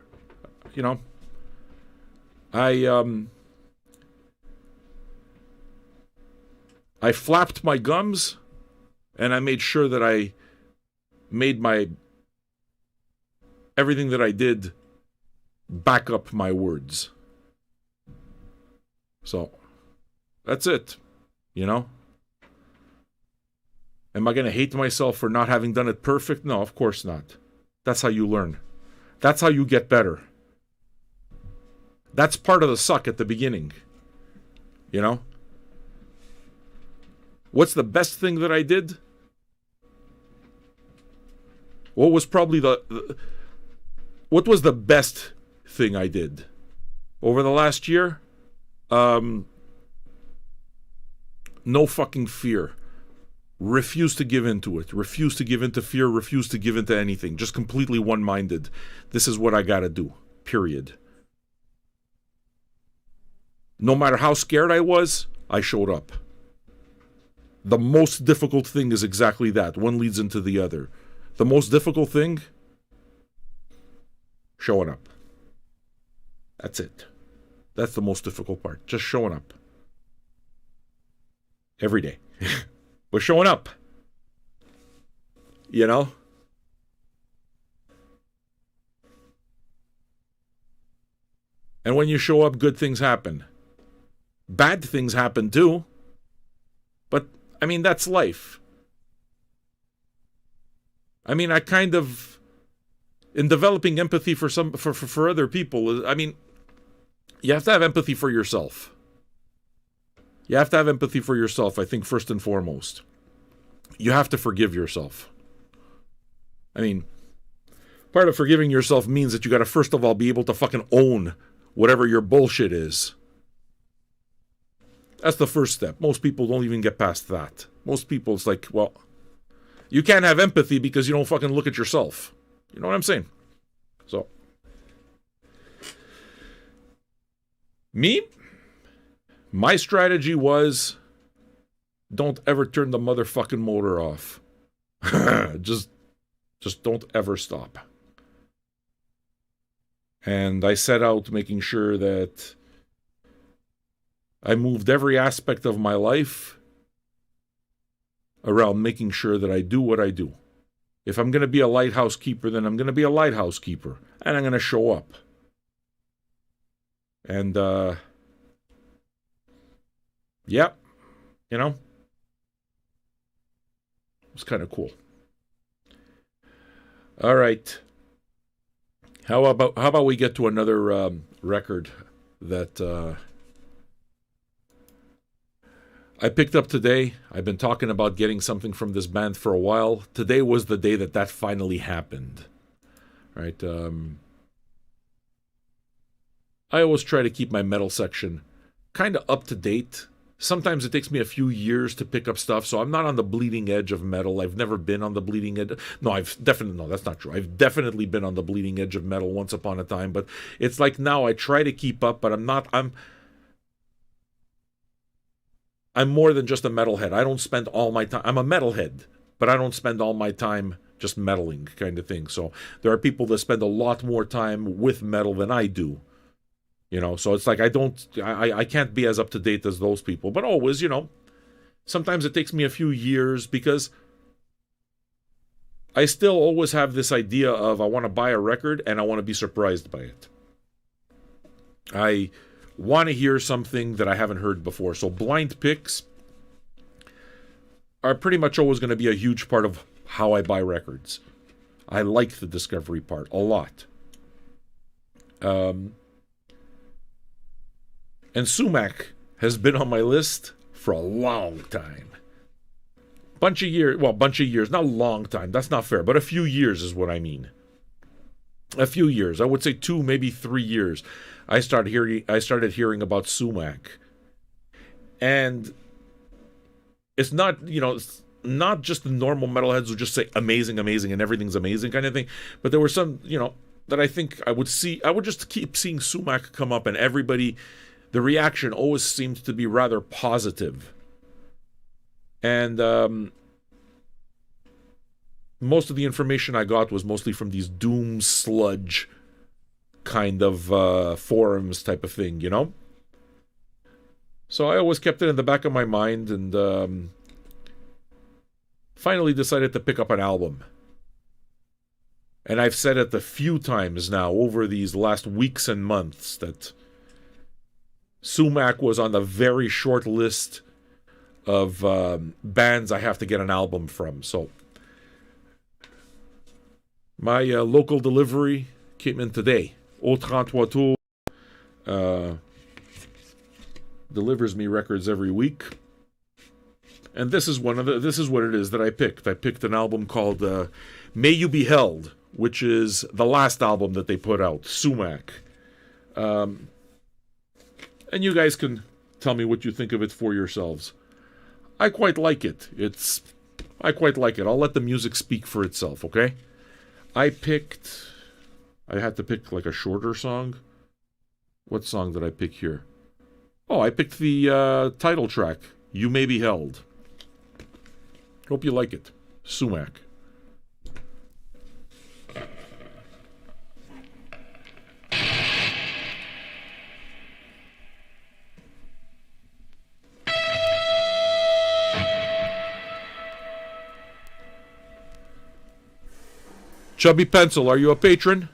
you know, I flapped my gums, and I made sure that I made everything that I did back up my words. So, that's it, you know? Am I going to hate myself for not having done it perfect? No, of course not. That's how you learn. That's how you get better. That's part of the suck at the beginning. You know? What's the best thing that I did? What was probably what was the best thing I did over the last year? No fucking fear. Refuse to give into it. Refuse to give into fear. Refuse to give into anything. Just completely one-minded. This is what I gotta do. Period. No matter how scared I was, I showed up. The most difficult thing is exactly that. One leads into the other. The most difficult thing? Showing up. That's it. That's the most difficult part. Just showing up. Every day. But showing up. You know? And when you show up, good things happen. Bad things happen too. But, I mean, that's life. I mean, I kind of, in developing empathy for other people, I mean, you have to have empathy for yourself. You have to have empathy for yourself, I think, first and foremost. You have to forgive yourself. I mean, part of forgiving yourself means that you got to, first of all, be able to fucking own whatever your bullshit is. That's the first step. Most people don't even get past that. Most people, it's like, well, you can't have empathy because you don't fucking look at yourself. You know what I'm saying? So, my strategy was, don't ever turn the motherfucking motor off. just don't ever stop. And I set out making sure that I moved every aspect of my life around making sure that I do what I do. If I'm going to be a lighthouse keeper, then I'm going to be a lighthouse keeper. And I'm going to show up. And, yeah, you know, it's kind of cool. All right. How about we get to another record that I picked up today. I've been talking about getting something from this band for a while. Today was the day that finally happened. right? I always try to keep my metal section kind of up to date. Sometimes it takes me a few years to pick up stuff, so I'm not on the bleeding edge of metal. I've never been on the bleeding edge. No, that's not true. I've definitely been on the bleeding edge of metal once upon a time, but it's like now I try to keep up, but I'm more than just a metalhead. I don't spend all my time. I'm a metalhead, but I don't spend all my time just meddling kind of thing. So there are people that spend a lot more time with metal than I do. So it's like I can't be as up to date as those people, but always, sometimes it takes me a few years because I still always have this idea of I want to buy a record and I want to be surprised by it. I want to hear something that I haven't heard before. So blind picks are pretty much always going to be a huge part of how I buy records. I like the discovery part a lot. And Sumac has been on my list for a long time. Bunch of years, not a long time, that's not fair, but a few years is what I mean. A few years, I would say 2, maybe 3 years. I started hearing about Sumac. And it's not, it's not just the normal metalheads who just say amazing, amazing, and everything's amazing kind of thing, but there were some, that I think I would just keep seeing Sumac come up, and everybody, the reaction always seemed to be rather positive. And most of the information I got was mostly from these doom sludge kind of forums type of thing, So I always kept it in the back of my mind, and finally decided to pick up an album. And I've said it a few times now over these last weeks and months that Sumac was on the very short list of bands I have to get an album from. So my local delivery came in today. Au 33 Tours delivers me records every week. And this is what it is that I picked. I picked an album called May You Be Held, which is the last album that they put out, Sumac. And you guys can tell me what you think of it for yourselves. I quite like it. I quite like it. I'll let the music speak for itself, okay? I had to pick like a shorter song. What song did I pick here? Oh, I picked the title track, You May Be Held. Hope you like it. Sumac. Chubby Pencil, are you a patron?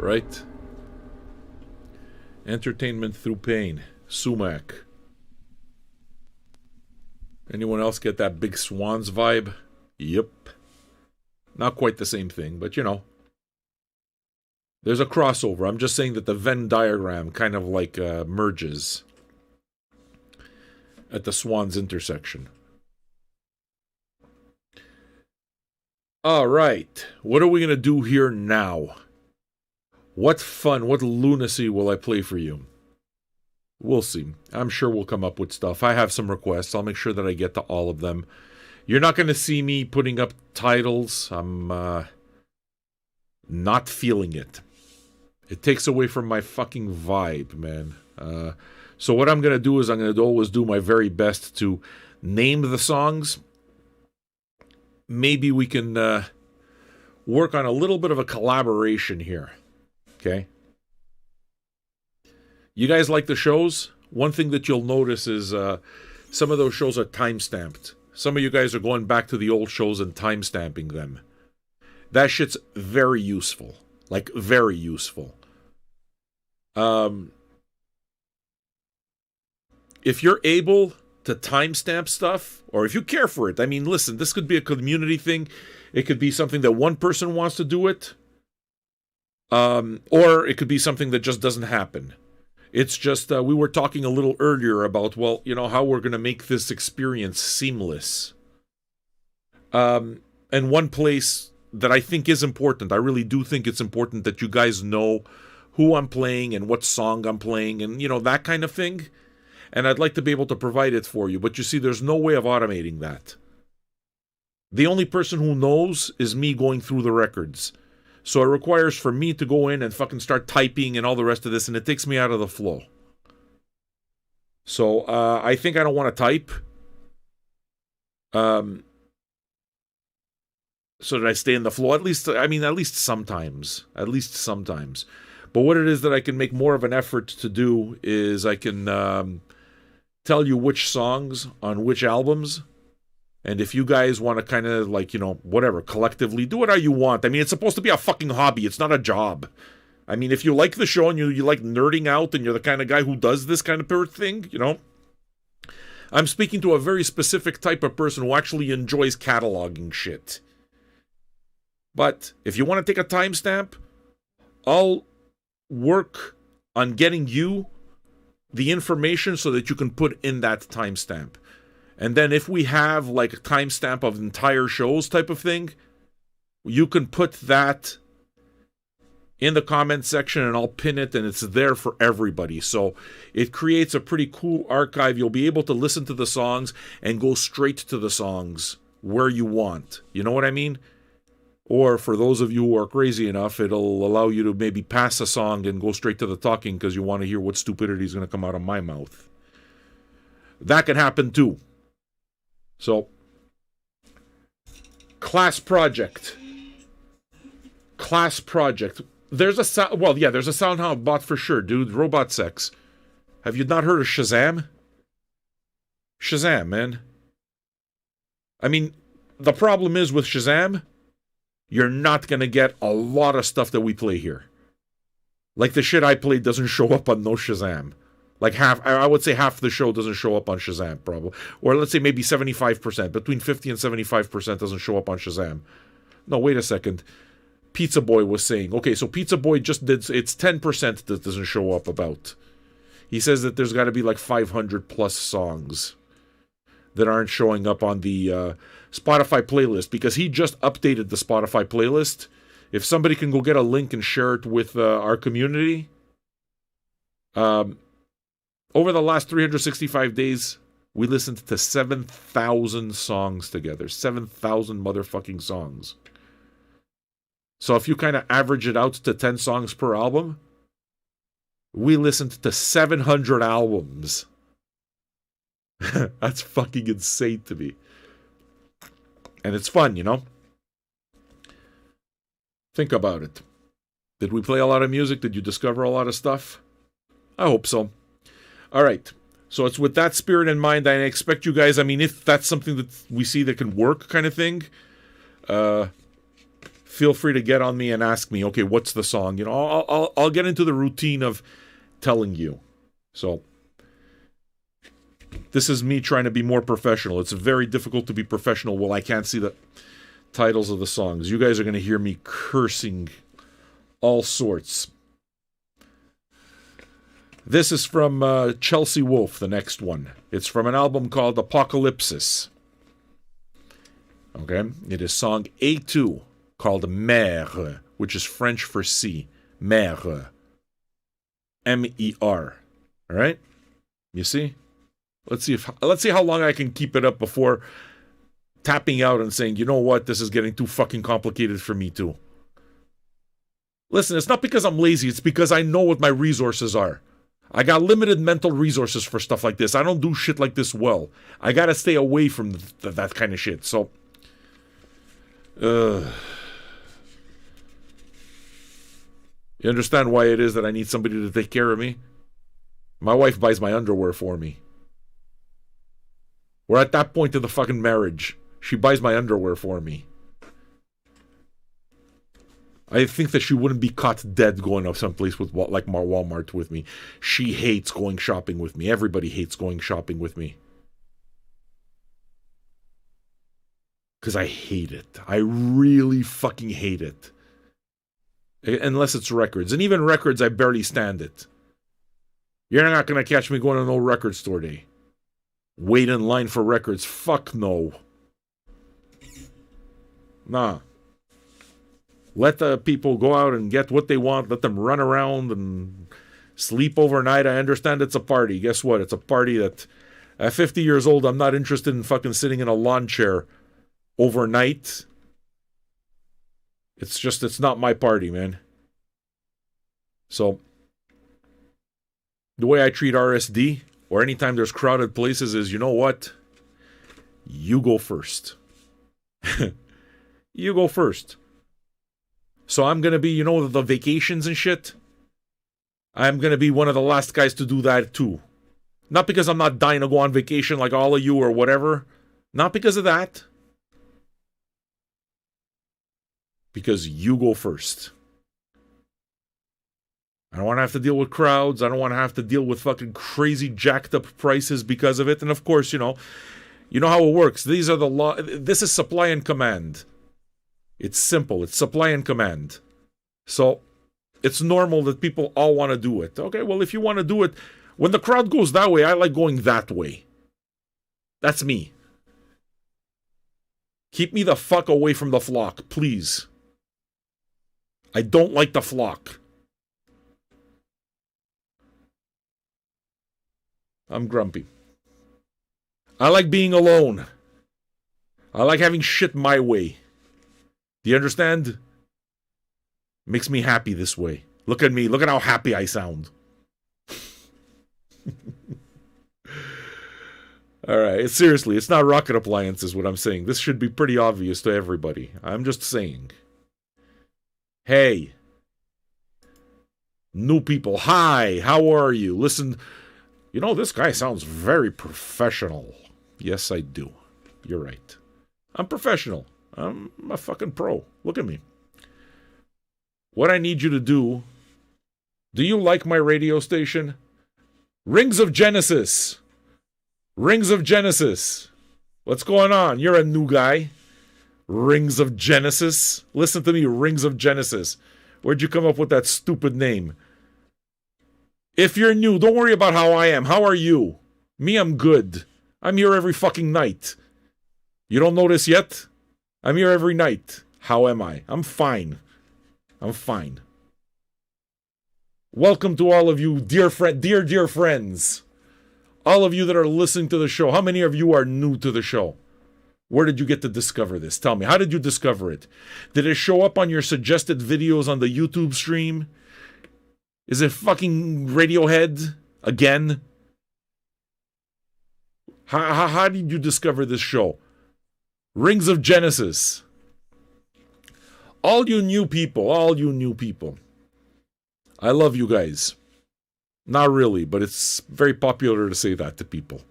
right? Entertainment through pain. Sumac. Anyone else get that Big Swans vibe? Yep. Not quite the same thing, but you know. There's a crossover. I'm just saying that the Venn diagram kind of like merges at the Swans intersection. All right. What are we going to do here now? What fun, what lunacy will I play for you? We'll see. I'm sure we'll come up with stuff. I have some requests. I'll make sure that I get to all of them. You're not going to see me putting up titles. I'm not feeling it. It takes away from my fucking vibe, man. So what I'm going to do is I'm going to always do my very best to name the songs. Maybe we can work on a little bit of a collaboration here. Okay? You guys like the shows? One thing that you'll notice is some of those shows are time-stamped. Some of you guys are going back to the old shows and time-stamping them. That shit's very useful. Like, very useful. If you're able to timestamp stuff, or if you care for it, I mean, listen, this could be a community thing. It could be something that one person wants to do it. Or it could be something that just doesn't happen. It's just, we were talking a little earlier about, well, you know, how we're going to make this experience seamless. And one place that I think is important, I really do think it's important that you guys know who I'm playing and what song I'm playing and, you know, that kind of thing. And I'd like to be able to provide it for you. But you see, there's no way of automating that. The only person who knows is me going through the records. So it requires for me to go in and fucking start typing and all the rest of this, and it takes me out of the flow. So I think I don't want to type. So that I stay in the flow. At least sometimes. At least sometimes. But what it is that I can make more of an effort to do is I can tell you which songs on which albums. And if you guys want to kind of like, you know, whatever, collectively, do it how you want. I mean, it's supposed to be a fucking hobby. It's not a job. I mean, if you like the show and you like nerding out and you're the kind of guy who does this kind of thing, you know. I'm speaking to a very specific type of person who actually enjoys cataloging shit. But if you want to take a timestamp, I'll work on getting you the information so that you can put in that timestamp. And then if we have like a timestamp of entire shows type of thing, you can put that in the comment section and I'll pin it and it's there for everybody. So it creates a pretty cool archive. You'll be able to listen to the songs and go straight to the songs where you want. You know what I mean? Or for those of you who are crazy enough, it'll allow you to maybe pass a song and go straight to the talking because you want to hear what stupidity is going to come out of my mouth. That can happen too. So, class project. There's a sound. Well, yeah, there's a SoundHound bot for sure, dude. Robot sex. Have you not heard of Shazam? Shazam, man. I mean, the problem is with Shazam, you're not gonna get a lot of stuff that we play here. Like the shit I played doesn't show up on no Shazam. Like half, I would say half the show doesn't show up on Shazam, probably. Or let's say maybe 75%. Between 50 and 75% doesn't show up on Shazam. No, wait a second. Pizza Boy was saying, okay, so Pizza Boy just did, it's 10% that doesn't show up about. He says that there's got to be like 500 plus songs that aren't showing up on the Spotify playlist because he just updated the Spotify playlist. If somebody can go get a link and share it with our community, over the last 365 days, we listened to 7,000 songs together. 7,000 motherfucking songs. So if you kind of average it out to 10 songs per album, we listened to 700 albums. That's fucking insane to me. And it's fun, you know? Think about it. Did we play a lot of music? Did you discover a lot of stuff? I hope so. All right. So it's with that spirit in mind. I expect you guys, I mean, if that's something that we see that can work kind of thing, feel free to get on me and ask me, okay, what's the song? You know, I'll get into the routine of telling you. So this is me trying to be more professional. It's very difficult to be professional while I can't see the titles of the songs. You guys are going to hear me cursing all sorts. This is from Chelsea Wolfe, the next one. It's from an album called Apocalypsis. Okay? It is song A2 called Mer, which is French for sea. Mer. M-E-R. All right? You see? Let's see how long I can keep it up before tapping out and saying, you know what, this is getting too fucking complicated for me too. Listen, it's not because I'm lazy, it's because I know what my resources are. I got limited mental resources for stuff like this. I don't do shit like this well. I gotta stay away from that kind of shit. So, you understand why it is that I need somebody to take care of me? My wife buys my underwear for me. We're at that point of the fucking marriage. She buys my underwear for me. I think that she wouldn't be caught dead going up someplace with like Walmart with me. She hates going shopping with me. Everybody hates going shopping with me. Because I hate it. I really fucking hate it. Unless it's records. And even records, I barely stand it. You're not going to catch me going to no record store day. Wait in line for records. Fuck no. Nah. Let the people go out and get what they want. Let them run around and sleep overnight. I understand it's a party. Guess what? It's a party that at 50 years old, I'm not interested in fucking sitting in a lawn chair overnight. It's not my party, man. So, the way I treat RSD, or anytime there's crowded places, is, you know what? You go first. You go first. So I'm going to be, the vacations and shit. I'm going to be one of the last guys to do that too. Not because I'm not dying to go on vacation like all of you or whatever. Not because of that. Because you go first. I don't want to have to deal with crowds. I don't want to have to deal with fucking crazy jacked up prices because of it. And of course, you know how it works. These are the law. This is supply and command. It's simple. It's supply and command. So it's normal that people all want to do it. Okay, well, if you want to do it, when the crowd goes that way, I like going that way. That's me. Keep me the fuck away from the flock, please. I don't like the flock. I'm grumpy. I like being alone. I like having shit my way. Do you understand? Makes me happy this way. Look at me. Look at how happy I sound. All right. Seriously, it's not rocket appliances what I'm saying. This should be pretty obvious to everybody. I'm just saying. Hey. New people. Hi. How are you? Listen. This guy sounds very professional. Yes, I do. You're right. I'm professional. I'm a fucking pro. Look at me. What I need you to do... Do you like my radio station? Rings of Genesis. Rings of Genesis. What's going on? You're a new guy. Rings of Genesis. Listen to me, Rings of Genesis. Where'd you come up with that stupid name? If you're new, don't worry about how I am. How are you? Me, I'm good. I'm here every fucking night. You don't notice yet? I'm here every night. How am I? I'm fine. I'm fine. Welcome to all of you, dear friends. All of you that are listening to the show. How many of you are new to the show? Where did you get to discover this? Tell me, how did you discover it? Did it show up on your suggested videos on the YouTube stream? Is it fucking Radiohead again? How did you discover this show? Rings of Genesis. All you new people. I love you guys. Not really, but it's very popular to say that to people.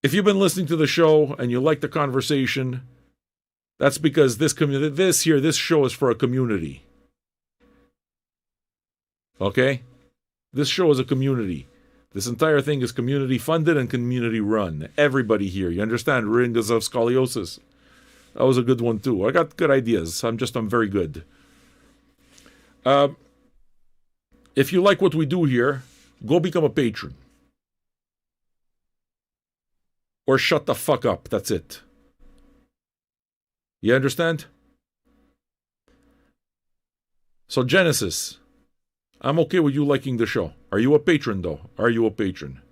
If you've been listening to the show and you like the conversation, that's because this show is for a community. Okay? This show is a community. This entire thing is community funded and community run. Everybody here, you understand? Rings of scoliosis. That was a good one too. I got good ideas. I'm very good. If you like what we do here, go become a patron. Or shut the fuck up. That's it. You understand? So Genesis, I'm okay with you liking the show. Are you a patron though? Are you a patron?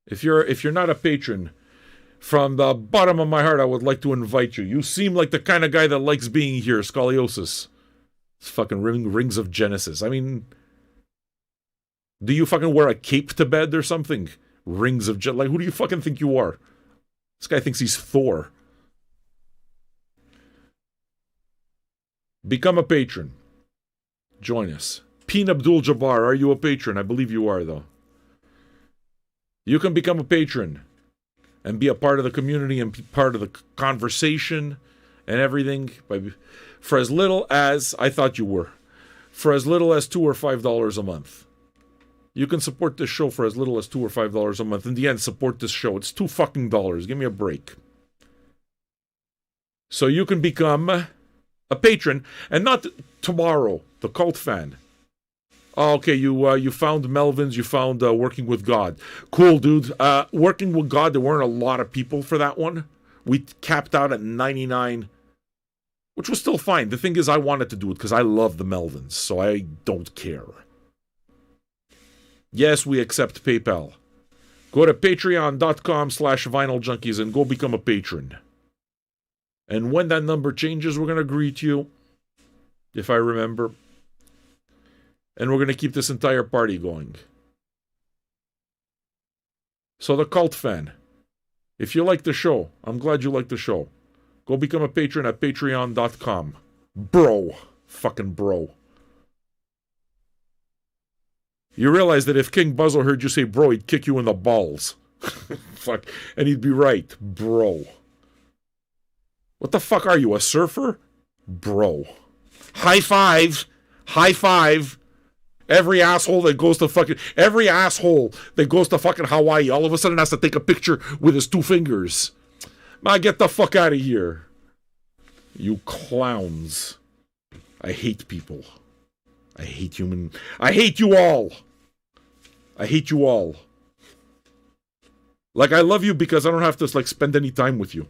If you're not a patron, from the bottom of my heart, I would like to invite you. You seem like the kind of guy that likes being here, scoliosis. It's fucking rings of Genesis. I mean, do you fucking wear a cape to bed or something? Rings of Genesis. Like, who do you fucking think you are? This guy thinks he's Thor. Become a patron. Join us. Peen Abdul-Jabbar, are you a patron? I believe you are, though. You can become a patron and be a part of the community and be part of the conversation and everything for as little as I thought you were. For as little as $2 or $5 a month. You can support this show for as little as $2 or $5 a month. In the end, support this show. It's $2 fucking. Give me a break. So you can become a patron, and not tomorrow, the cult fan. Oh, okay, you found Melvin's, you found Working with God. Cool, dude. Working with God, there weren't a lot of people for that one. We capped out at 99, which was still fine. The thing is, I wanted to do it because I love the Melvins, so I don't care. Yes, we accept PayPal. Go to patreon.com/vinyljunkies and go become a patron. And when that number changes, we're going to greet you, if I remember. And we're going to keep this entire party going. So the cult fan, if you like the show, I'm glad you like the show. Go become a patron at patreon.com. Bro. Fucking bro. You realize that if King Buzzo heard you say bro, he'd kick you in the balls. Fuck. And he'd be right. Bro. What the fuck are you, a surfer? Bro. High five. High five. Every asshole that goes to fucking Hawaii all of a sudden has to take a picture with his 2 fingers. Man, get the fuck out of here. You clowns. I hate people. I hate you all. I hate you all. Like, I love you because I don't have to, like, spend any time with you.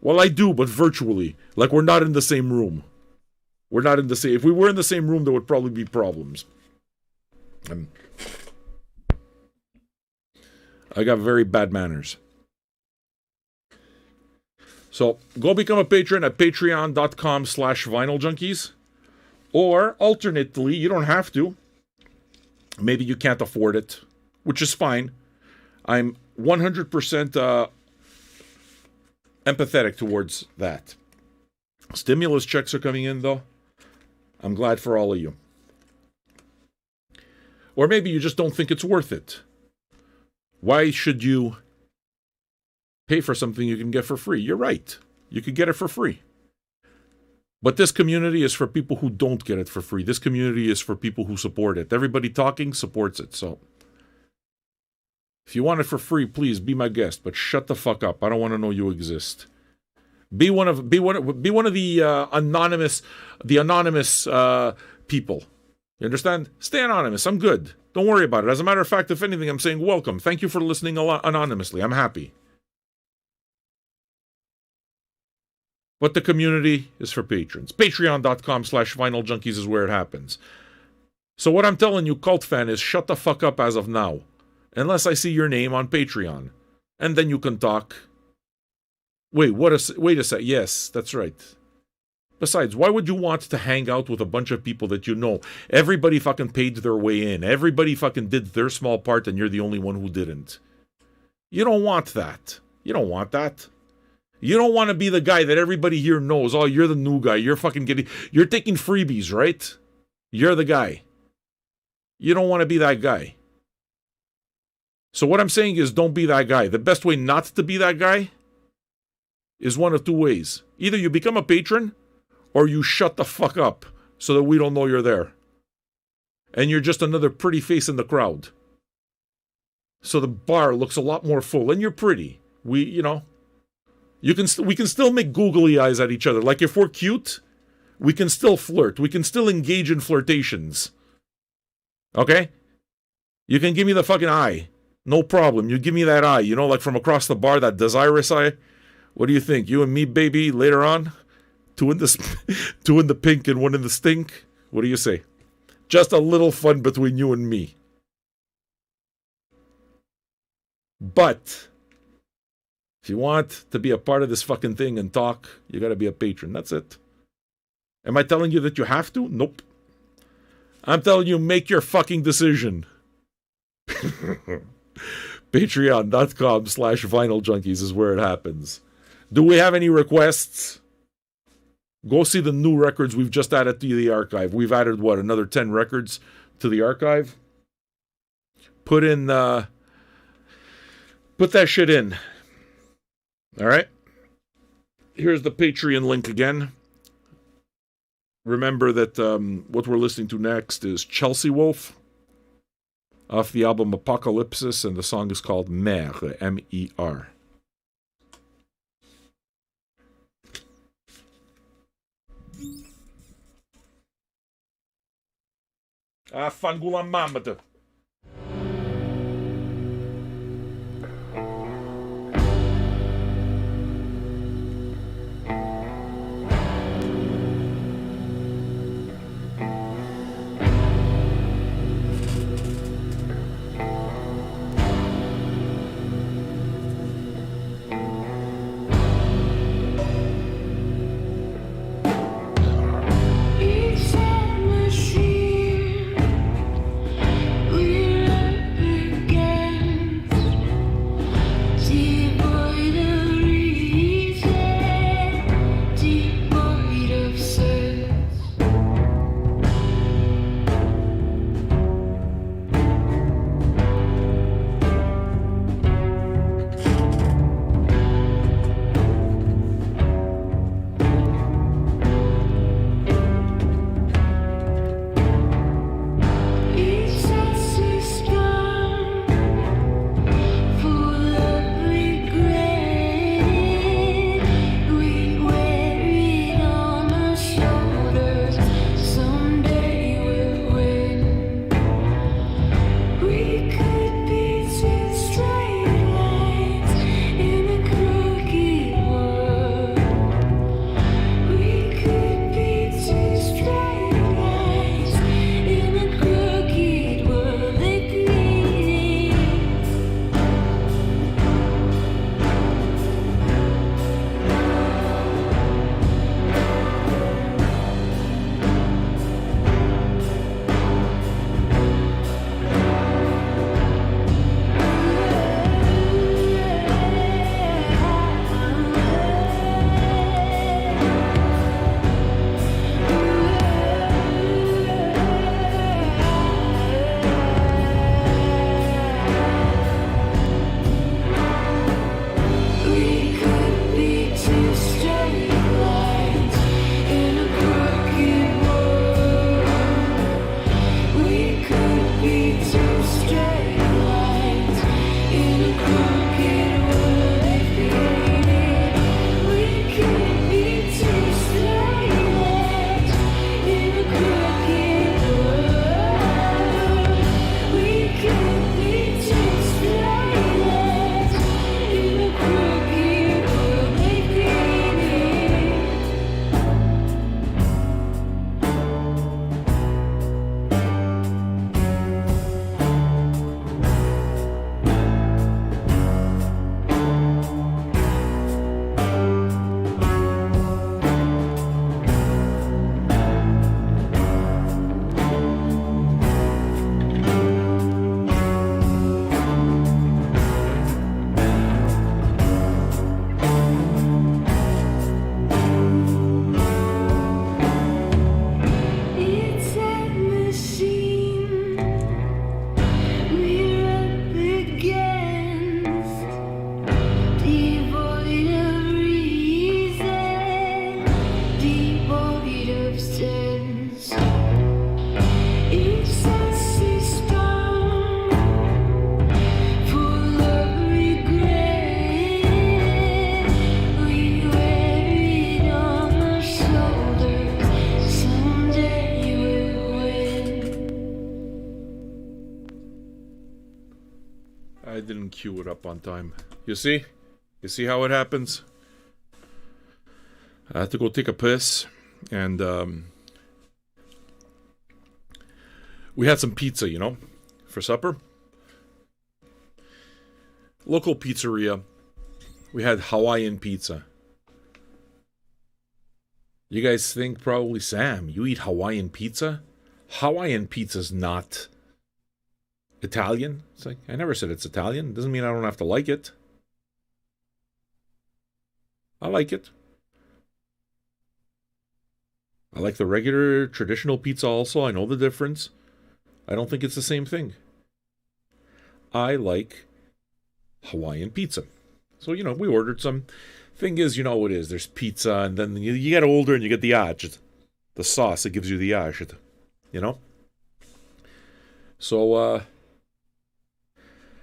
Well, I do, but virtually. Like, we're not in the same room. We're not in the same... If we were in the same room, there would probably be problems. I got very bad manners. So, go become a patron at patreon.com/vinyljunkies. Or, alternately, you don't have to. Maybe you can't afford it, which is fine. I'm 100% empathetic towards that. Stimulus checks are coming in, though. I'm glad for all of you. Or maybe you just don't think it's worth it. Why should you pay for something you can get for free? You're right. You could get it for free. But this community is for people who don't get it for free. This community is for people who support it. Everybody talking supports it. So if you want it for free, please be my guest. But shut the fuck up. I don't want to know you exist. Be one of the anonymous people. You understand? Stay anonymous. I'm good. Don't worry about it. As a matter of fact, if anything, I'm saying welcome. Thank you for listening anonymously. I'm happy. But the community is for patrons. Patreon.com/vinyljunkies is where it happens. So what I'm telling you, cult fan, is shut the fuck up as of now. Unless I see your name on Patreon. And then you can talk. Wait a sec. Yes, that's right. Besides, why would you want to hang out with a bunch of people that you know? Everybody fucking paid their way in. Everybody fucking did their small part and you're the only one who didn't. You don't want that. You don't want that. You don't want to be the guy that everybody here knows. Oh, you're the new guy. You're taking freebies, right? You're the guy. You don't want to be that guy. So what I'm saying is don't be that guy. The best way not to be that guy is one of two ways. Either you become a patron or you shut the fuck up so that we don't know you're there. And you're just another pretty face in the crowd. So the bar looks a lot more full and you're pretty. We can still make googly eyes at each other. Like if we're cute, we can still flirt. We can still engage in flirtations. Okay? You can give me the fucking eye. No problem. You give me that eye, like from across the bar, that desirous eye. What do you think? You and me, baby, later on? Two in the pink and one in the stink? What do you say? Just a little fun between you and me. But if you want to be a part of this fucking thing and talk, you gotta be a patron. That's it. Am I telling you that you have to? Nope. I'm telling you, make your fucking decision. Patreon.com/Vinyl Junkies is where it happens. Do we have any requests? Go see the new records we've just added to the archive. We've added, another 10 records to the archive? Put that shit in. All right? Here's the Patreon link again. Remember that what we're listening to next is Chelsea Wolf off the album Apocalypsis, and the song is called Mer, M-E-R. Fangula mamata. Machine I didn't cue it up on time. You see? You see how it happens? I had to go take a piss, and we had some pizza, you know, for supper. Local pizzeria. We had Hawaiian pizza. You guys think probably, Sam, you eat Hawaiian pizza? Hawaiian pizza's not Italian. It's like, I never said it's Italian. Doesn't mean I don't have to like it. I like it. I like the regular traditional pizza also. I know the difference. I don't think it's the same thing. I like Hawaiian pizza. So, you know, we ordered some. Thing is, you know what it is. There's pizza, and then you get older and you get the ajit. The sauce that gives you the ajit. You know? So,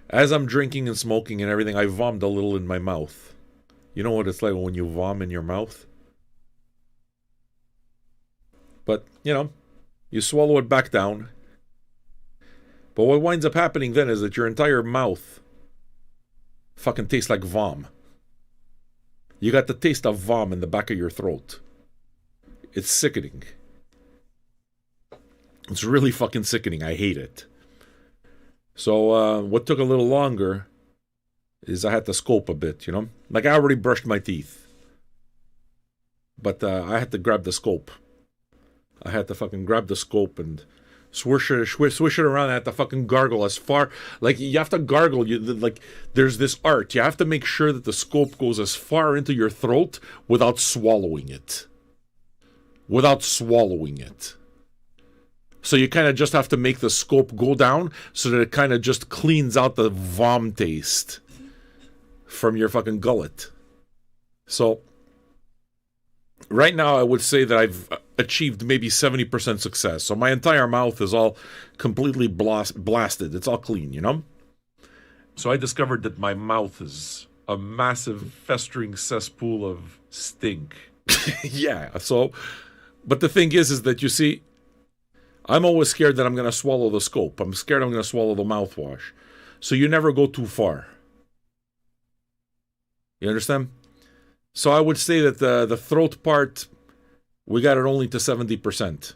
as I'm drinking and smoking and everything, I vommed a little in my mouth. You know what it's like when you vom in your mouth? But, you know, you swallow it back down. But what winds up happening then is that your entire mouth fucking tastes like vom. You got the taste of vom in the back of your throat. It's sickening. It's really fucking sickening. I hate it. So, what took a little longer is I had to scope a bit, you know? Like, I already brushed my teeth. But I had to grab the scope. I had to fucking grab the scope and swish it around. I had to fucking gargle as far. Like, you have to gargle. Like, there's this art. You have to make sure that the scope goes as far into your throat without swallowing it. Without swallowing it. So you kind of just have to make the scope go down so that it kind of just cleans out the vom taste from your fucking gullet. So, right now I would say that I've achieved maybe 70% success. So my entire mouth is all completely blasted. It's all clean, you know? So I discovered that my mouth is a massive festering cesspool of stink. Yeah, so, but the thing is that, you see, I'm always scared that I'm going to swallow the scope. I'm scared I'm going to swallow the mouthwash. So you never go too far. You understand? So I would say that the throat part, we got it only to 70%.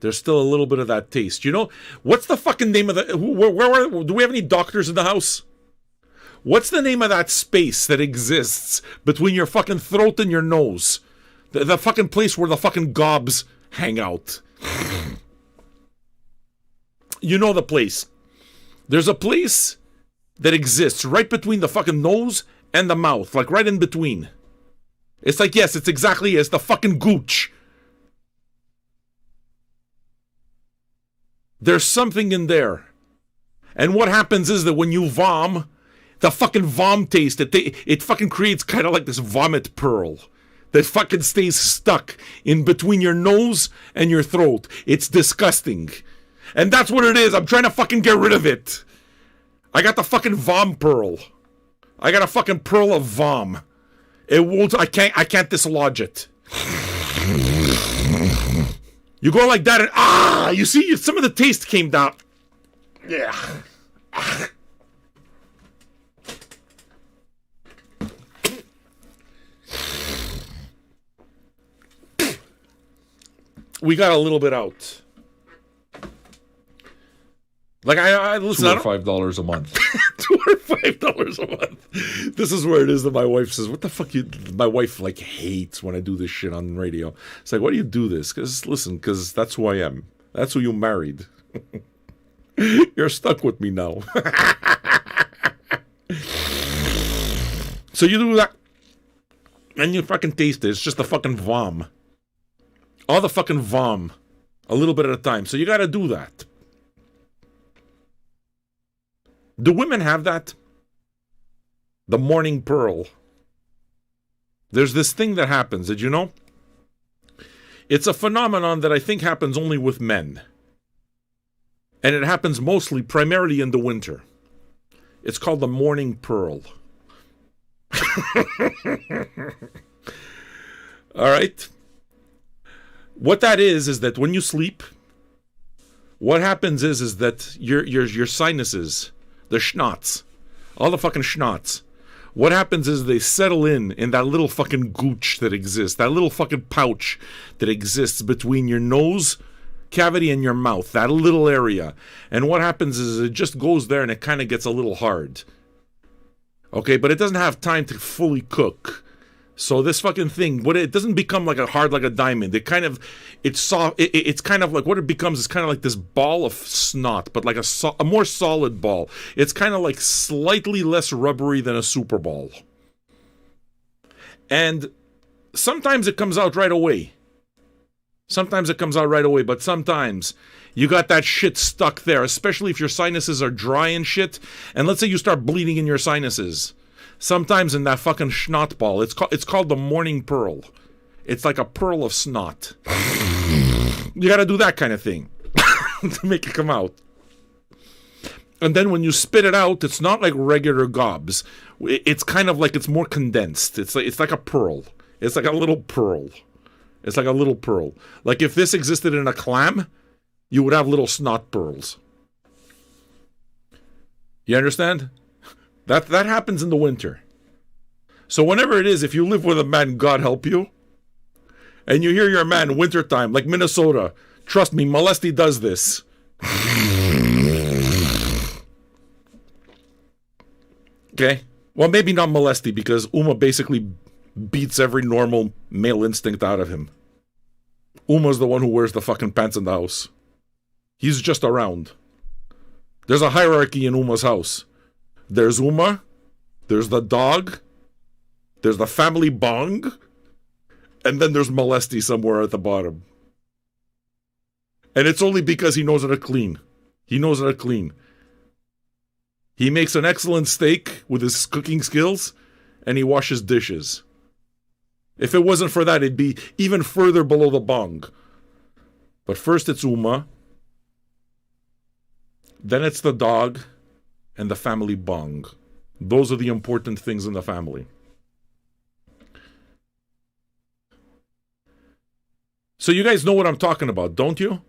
There's still a little bit of that taste. You know, what's the fucking name of the... Where do we have any doctors in the house? What's the name of that space that exists between your fucking throat and your nose? The fucking place where the fucking gobs hang out. You know the place. There's a place that exists right between the fucking nose and the mouth. Like right in between. It's like, yes, it's exactly as the fucking gooch. There's something in there. And what happens is that when you vom, the fucking vom taste, it fucking creates kind of like this vomit pearl that fucking stays stuck in between your nose and your throat. It's disgusting. And that's what it is. I'm trying to fucking get rid of it. I got the fucking vom pearl. I got a fucking pearl of vom. It won't, I can't dislodge it. You go like that and you see, some of the taste came down. Yeah. We got a little bit out. Like I listen. $2 or $5 a month. $2 or $5 a month. This is where it is that my wife says, "What the fuck?" My wife like hates when I do this shit on radio. It's like, why do you do this? Because that's who I am. That's who you married. You're stuck with me now. So you do that, and you fucking taste it. It's just the fucking vom. All the fucking vom, a little bit at a time. So you got to do that. Do women have that? The morning pearl. There's this thing that happens, did you know? It's a phenomenon that I think happens only with men. And it happens primarily in the winter. It's called the morning pearl. All right? What that is that when you sleep, what happens is that your sinuses, the schnotz, all the fucking schnots. What happens is they settle in that little fucking gooch that exists, that little fucking pouch that exists between your nose cavity and your mouth, that little area. And what happens is it just goes there and it kind of gets a little hard. Okay, but it doesn't have time to fully cook. So this fucking thing, it doesn't become like hard like a diamond. It's soft. It's kind of like what it becomes is kind of like this ball of snot, but like a more solid ball. It's kind of like slightly less rubbery than a super ball. And sometimes it comes out right away. But sometimes you got that shit stuck there, especially if your sinuses are dry and shit. And let's say you start bleeding in your sinuses. Sometimes in that fucking snot ball, it's called the morning pearl. It's like a pearl of snot. You gotta do that kind of thing to make it come out. And then when you spit it out, it's not like regular gobs. It's kind of like it's more condensed. It's like a pearl. It's like a little pearl. Like if this existed in a clam, you would have little snot pearls. You understand? That happens in the winter. So whenever it is, if you live with a man, God help you, and you hear your man wintertime, like Minnesota, trust me, Molesty does this. Okay? Well, maybe not Molesty, because Uma basically beats every normal male instinct out of him. Uma's the one who wears the fucking pants in the house. He's just around. There's a hierarchy in Uma's house. There's Uma, there's the dog, there's the family bong, and then there's Molesty somewhere at the bottom. And it's only because he knows how to clean. He makes an excellent steak with his cooking skills, and he washes dishes. If it wasn't for that, it'd be even further below the bong. But first it's Uma, then it's the dog, and the family bong. Those are the important things in the family. So you guys know what I'm talking about, don't you?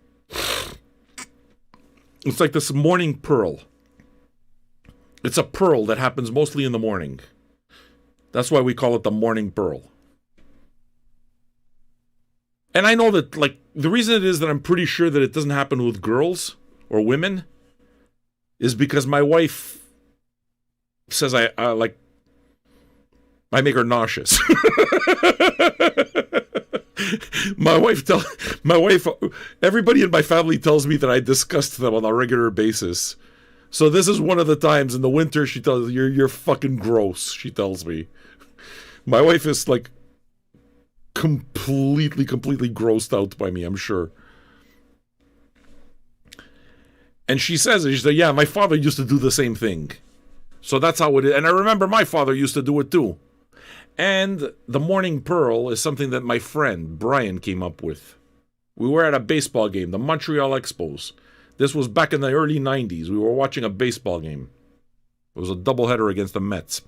It's like this morning pearl. It's a pearl that happens mostly in the morning. That's why we call it the morning pearl. And I know that, like, the reason it is that I'm pretty sure that it doesn't happen with girls or women is because my wife says I make her nauseous. My wife, everybody in my family tells me that I disgust them on a regular basis. So this is one of the times in the winter she tells me, you're fucking gross, she tells me. My wife is like completely grossed out by me, I'm sure. And she says, yeah, my father used to do the same thing. So that's how it is. And I remember my father used to do it too. And the morning pearl is something that my friend Brian came up with. We were at a baseball game, the Montreal Expos. This was back in the early 90s. We were watching a baseball game. It was a doubleheader against the Mets.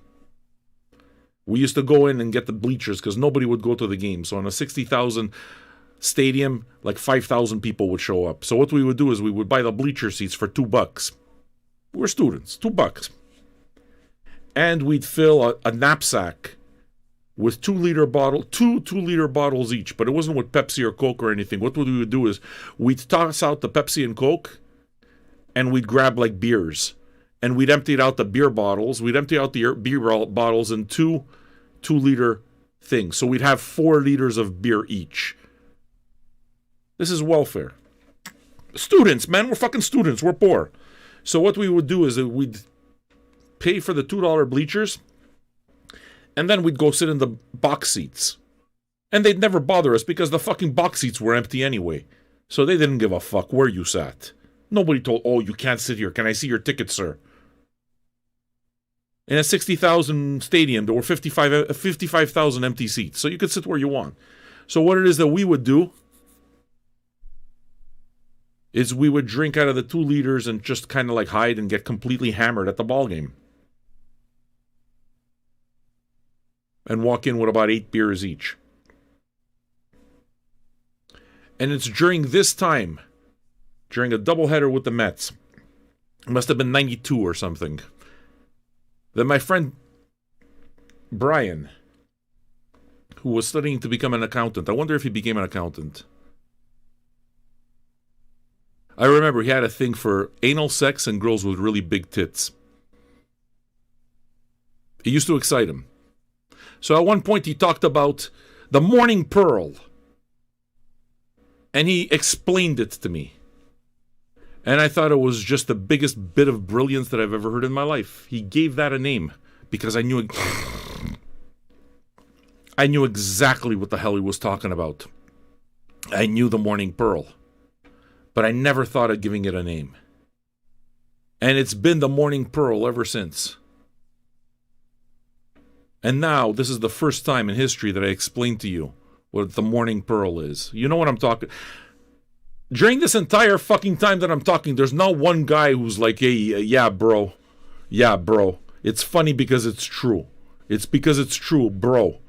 We used to go in and get the bleachers because nobody would go to the game. So on a 60,000 stadium, like 5,000 people would show up. So what we would do is we would buy the bleacher seats for $2. We were students, $2. And we'd fill a knapsack with 2-liter bottles each, but it wasn't with Pepsi or Coke or anything. What we would do is we'd toss out the Pepsi and Coke, and we'd grab like beers, and we'd empty out the beer bottles. We'd empty out the beer bottles in 2-liter things. So we'd have 4 liters of beer each. This is welfare. Students, man, we're fucking students. We're poor. So what we would do is that we'd pay for the $2 bleachers, and then we'd go sit in the box seats. And they'd never bother us because the fucking box seats were empty anyway. So they didn't give a fuck where you sat. Nobody told, oh, you can't sit here. Can I see your ticket, sir? In a 60,000 stadium, there were 55,000 empty seats. So you could sit where you want. So what it is that we would do is we would drink out of the 2 liters and just kind of like hide and get completely hammered at the ball game. And walk in with about 8 beers each. And it's during this time, during a doubleheader with the Mets, it must have been 92 or something. that my friend Brian, who was studying to become an accountant, I wonder if he became an accountant. I remember he had a thing for anal sex and girls with really big tits. It used to excite him. So at one point he talked about the morning pearl. And he explained it to me. And I thought it was just the biggest bit of brilliance that I've ever heard in my life. He gave that a name because I knew exactly what the hell he was talking about. I knew the morning pearl. But I never thought of giving it a name. And it's been the morning pearl ever since. And now, this is the first time in history that I explained to you what the morning pearl is. You know what I'm talking... During this entire fucking time that I'm talking, there's not one guy who's like, hey, yeah, bro. Yeah, bro. It's funny because it's true. It's because it's true, bro.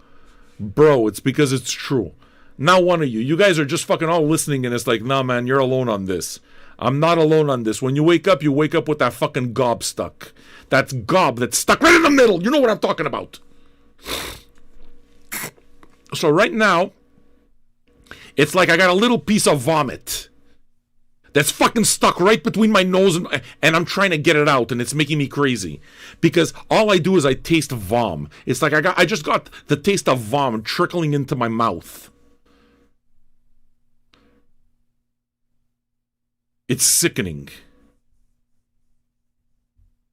Bro, it's because it's true. Not one of you. You guys are just fucking all listening and it's like, nah, man, you're alone on this. I'm not alone on this. When you wake up with that fucking gob stuck. That's gob that's stuck right in the middle. You know what I'm talking about. So right now, it's like I got a little piece of vomit that's fucking stuck right between my nose and I'm trying to get it out, and it's making me crazy because all I do is I taste vom. It's like I just got the taste of vom trickling into my mouth. It's sickening.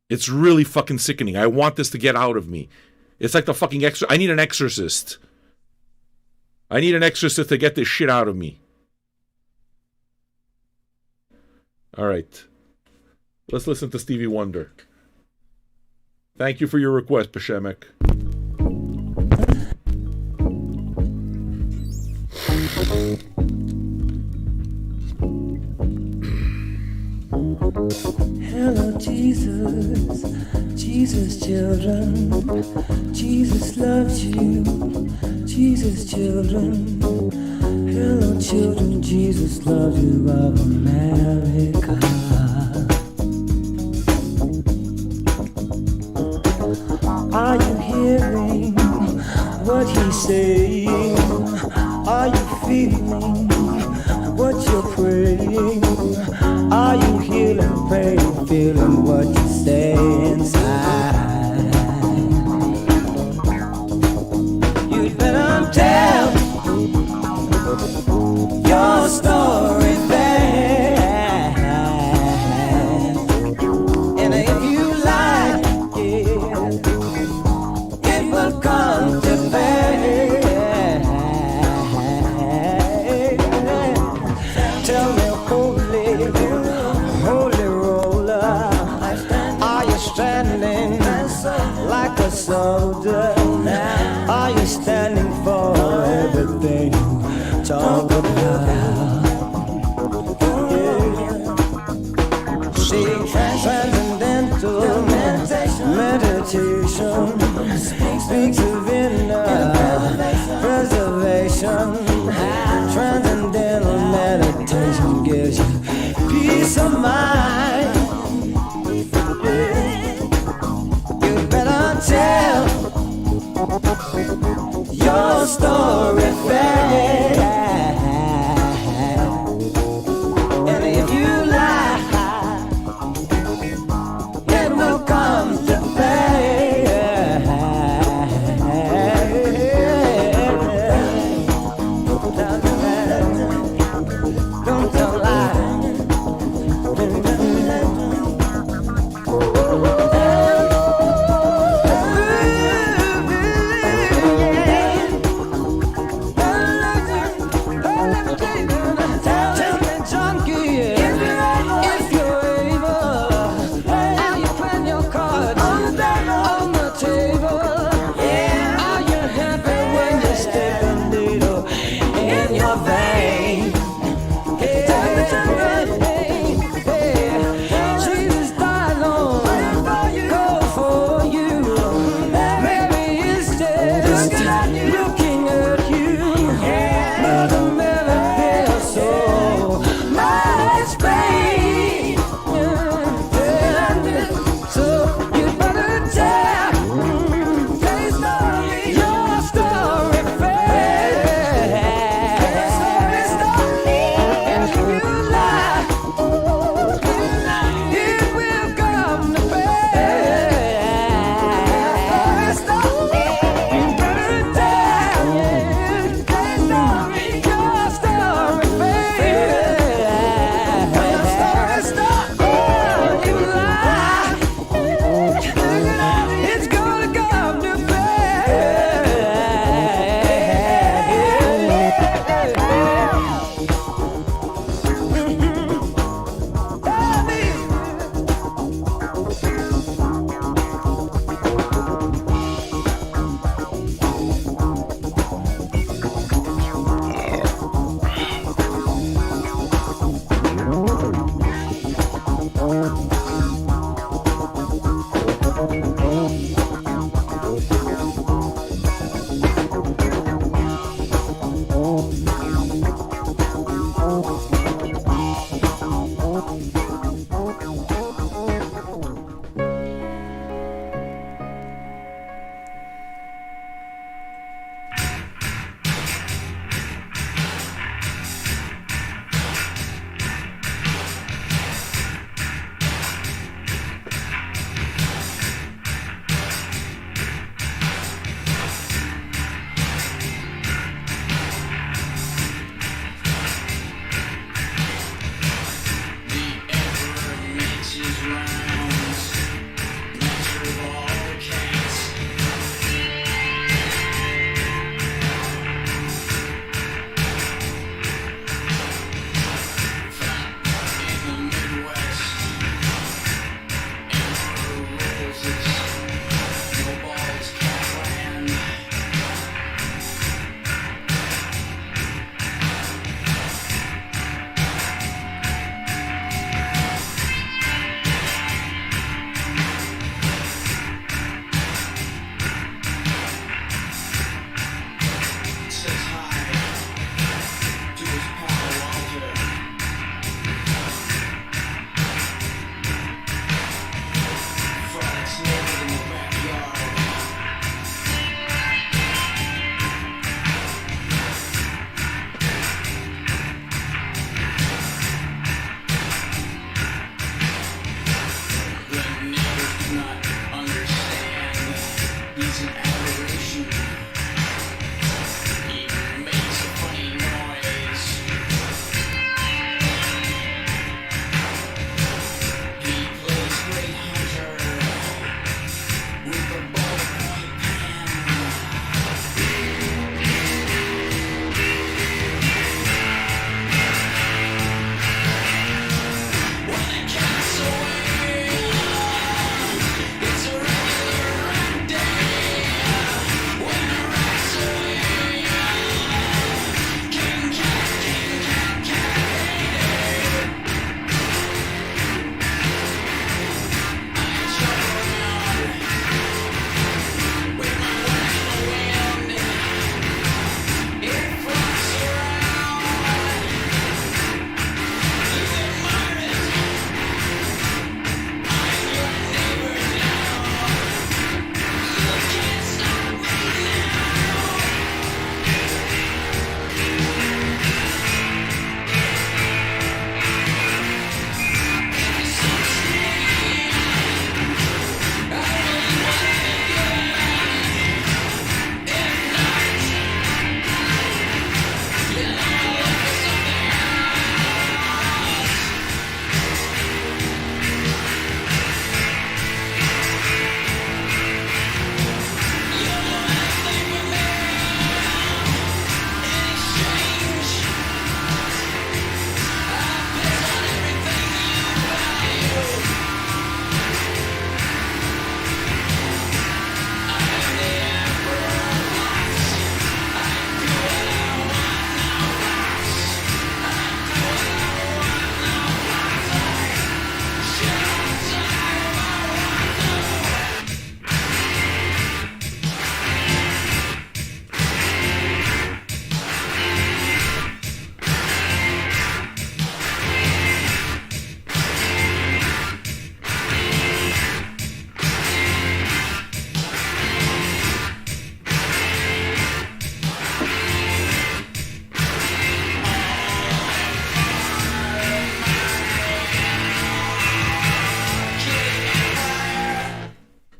It's really fucking sickening. I want this to get out of me. It's like the fucking I need an exorcist. I need an exorcist to get this shit out of me. All right. Let's listen to Stevie Wonder. Thank you for your request, Pashemek. Hello, Jesus, Jesus, children. Jesus loves you, Jesus, children. Hello, children, Jesus loves you of America. Are you hearing what he's saying? Are you feeling what you're praying? Are you healing, praying, feeling what you say inside? You'd better tell your story fast. And if you like it, it will come to pass. Tell me, holy roller, are you standing like a soldier? Are you standing for everything you talk about? Yeah. See, transcendental meditation speaks of inner preservation. Transcendental meditation gives you peace of mind. You better tell your story fast. And if you lie, it will come to pass. Don't tell lies.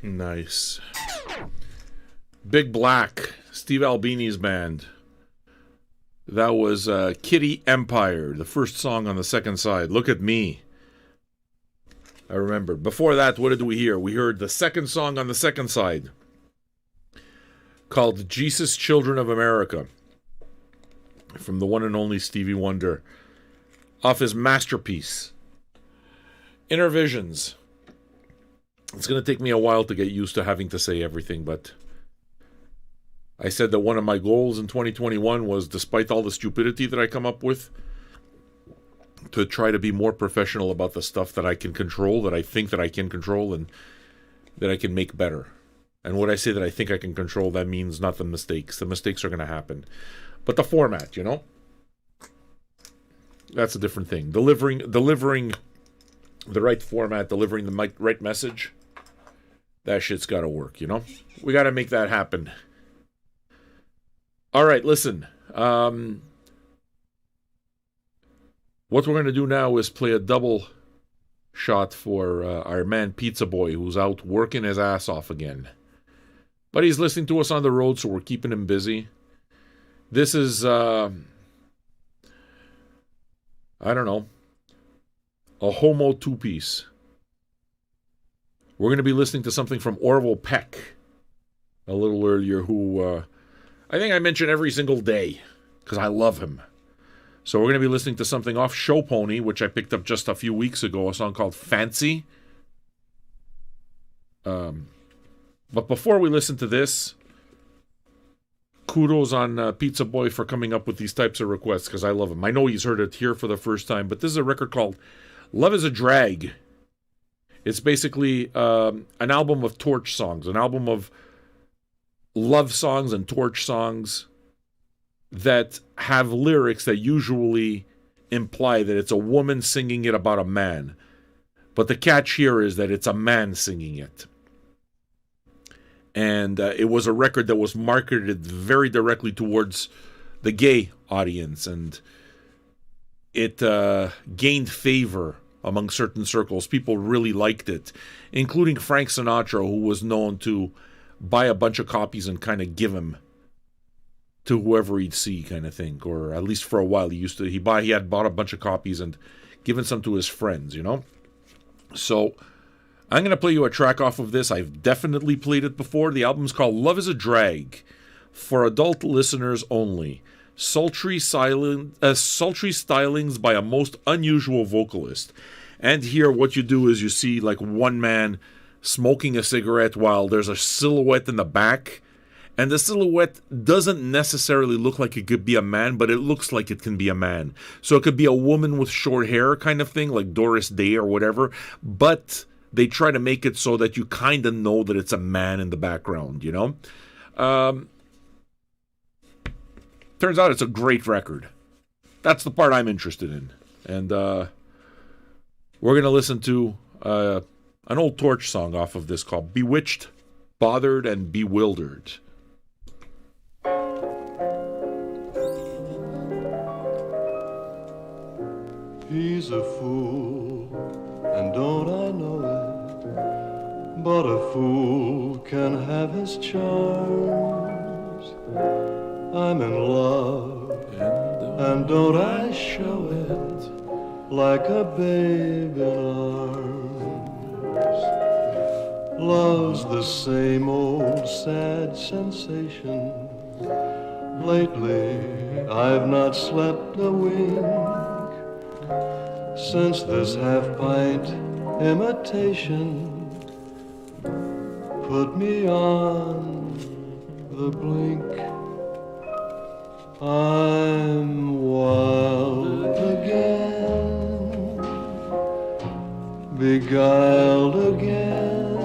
Nice. Big Black, Steve Albini's band. That was Kitty Empire, the first song on the second side. Look at me. I remember. Before that, what did we hear? We heard the second song on the second side, called Jesus Children of America, from the one and only Stevie Wonder, off his masterpiece, Inner Visions. It's going to take me a while to get used to having to say everything, but I said that one of my goals in 2021 was, despite all the stupidity that I come up with, to try to be more professional about the stuff that I can control, that I think that I can control, and that I can make better. And when I say that I think I can control, that means not the mistakes. The mistakes are going to happen. But the format, you know? That's a different thing. Delivering the right format, delivering the right message, that shit's got to work, you know? We got to make that happen. All right, listen. What we're going to do now is play a double shot for our man Pizza Boy, who's out working his ass off again. But he's listening to us on the road, so we're keeping him busy. This is, I don't know, a homo two-piece. We're going to be listening to something from Orville Peck a little earlier, who I think I mention every single day because I love him. So we're going to be listening to something off Show Pony, which I picked up just a few weeks ago, a song called Fancy. But before we listen to this, kudos on Pizza Boy for coming up with these types of requests, because I love him. I know he's heard it here for the first time, but this is a record called Love is a Drag. It's basically an album of torch songs, an album of love songs and torch songs that have lyrics that usually imply that it's a woman singing it about a man. But the catch here is that it's a man singing it. And it was a record that was marketed very directly towards the gay audience. And it gained favor among certain circles. People really liked it, including Frank Sinatra, who was known to buy a bunch of copies and kind of give them to whoever he'd see, kind of thing. Or at least for a while, he had bought a bunch of copies and given some to his friends, you know? So I'm going to play you a track off of this. I've definitely played it before. The album's called Love is a Drag, for adult listeners only. Sultry stylings by a most unusual vocalist. And here what you do is you see like one man smoking a cigarette while there's a silhouette in the back. And the silhouette doesn't necessarily look like it could be a man, but it looks like it can be a man. So it could be a woman with short hair kind of thing, like Doris Day or whatever. But they try to make it so that you kind of know that it's a man in the background, you know? Turns out it's a great record. That's the part I'm interested in. And we're going to listen to an old Torch song off of this called Bewitched, Bothered, and Bewildered. He's a fool, and don't I know it? But a fool can have his charms. I'm in love, and don't I show it like a babe in arms? Love's the same old sad sensation. Lately, I've not slept a wink since this half-pint imitation put me on the blink. I'm wild again, beguiled again,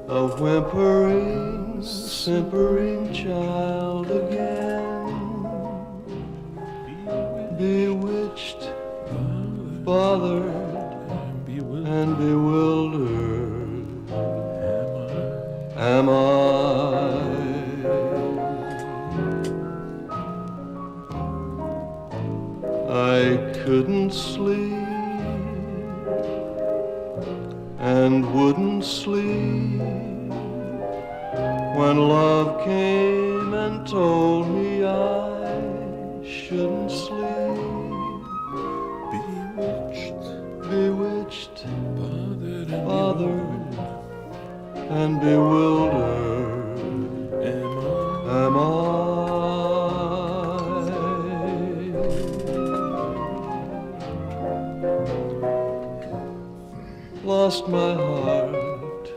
a whimpering, simpering child again, bewitched, bothered, and bewildered. Am I? I couldn't sleep and wouldn't sleep when love came and told me I shouldn't sleep. Bewitched, bothered, and bewildered. Am I? Lost my heart,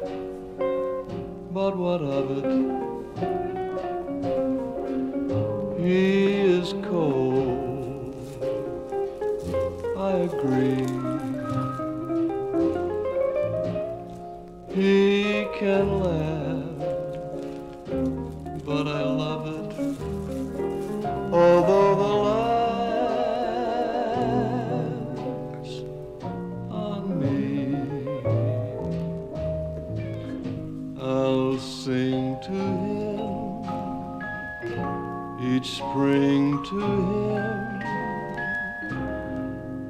but what of it? He is cold, I agree. He can and laugh, but I love it, although the laughs on me. I'll sing to him each spring to him,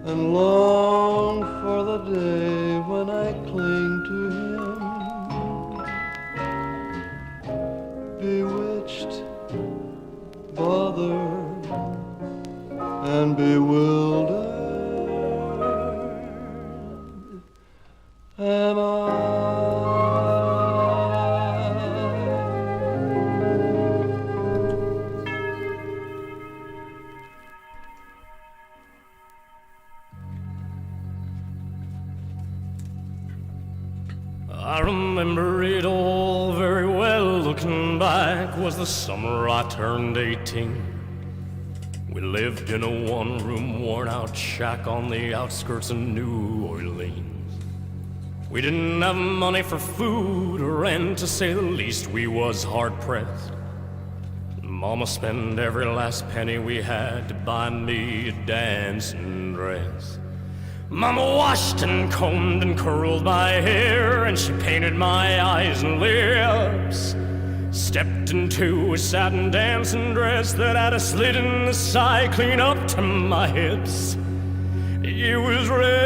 and long for the day when I cling to him, bewitched, bothered, and bewildered, am I. I remember it all very well. Looking back, was the summer I turned 18. We lived in a one-room, worn-out shack on the outskirts of New Orleans. We didn't have money for food or rent, to say the least. We was hard-pressed. Mama spent every last penny we had to buy me a dancing dress. Mama washed and combed and curled my hair, and she painted my eyes and lips. Stepped into a satin dancing dress that had a slit in the side clean up to my hips. It was red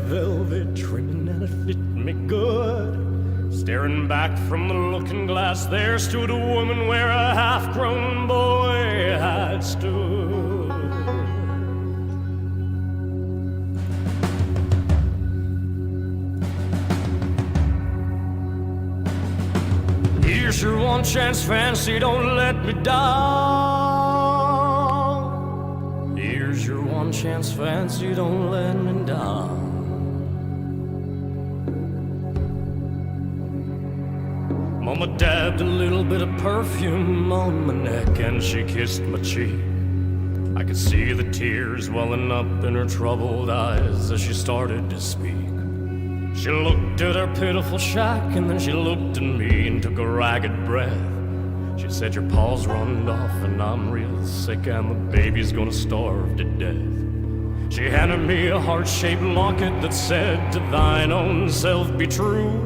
velvet trimming and it fit me good. Staring back from the looking glass, there stood a woman where a half-grown boy had stood. Here's your one chance, fancy, don't let me down. Here's your one chance, fancy, don't let me down. Mama dabbed a little bit of perfume on my neck and she kissed my cheek. I could see the tears welling up in her troubled eyes as she started to speak. She looked at her pitiful shack and then she looked at me and took a ragged breath. She said, your pa's runned off and I'm real sick and the baby's gonna starve to death. She handed me a heart-shaped locket that said, to thine own self be true.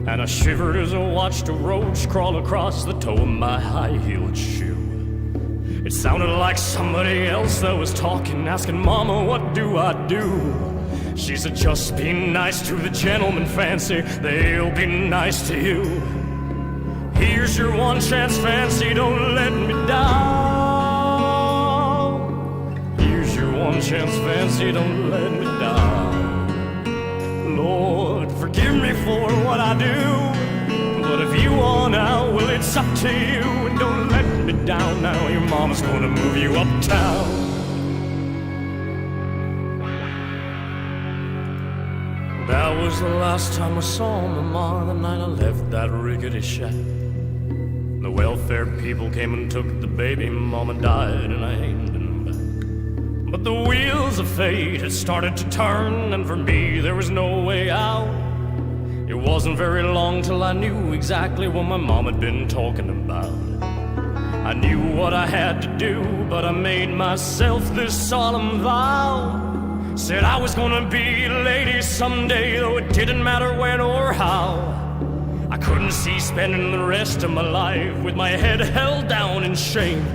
And I shivered as I watched a roach crawl across the toe of my high-heeled shoe. It sounded like somebody else that was talking, asking, Mama, what do I do? She said, just be nice to the gentlemen, fancy, they'll be nice to you. Here's your one chance, fancy, don't let me down. Here's your one chance, fancy, don't let me down. Lord, forgive me for what I do, but if you want out, well, it's up to you. And don't let me down now, your mama's gonna move you uptown. That was the last time I saw my ma, the night I left that rickety shack. The welfare people came and took the baby, Mama died and I ain't been back. But the wheels of fate had started to turn, and for me there was no way out. It wasn't very long till I knew exactly what my mom had been talking about. I knew what I had to do, but I made myself this solemn vow. Said I was gonna be a lady someday, though it didn't matter when or how. I couldn't see spending the rest of my life with my head held down in shame.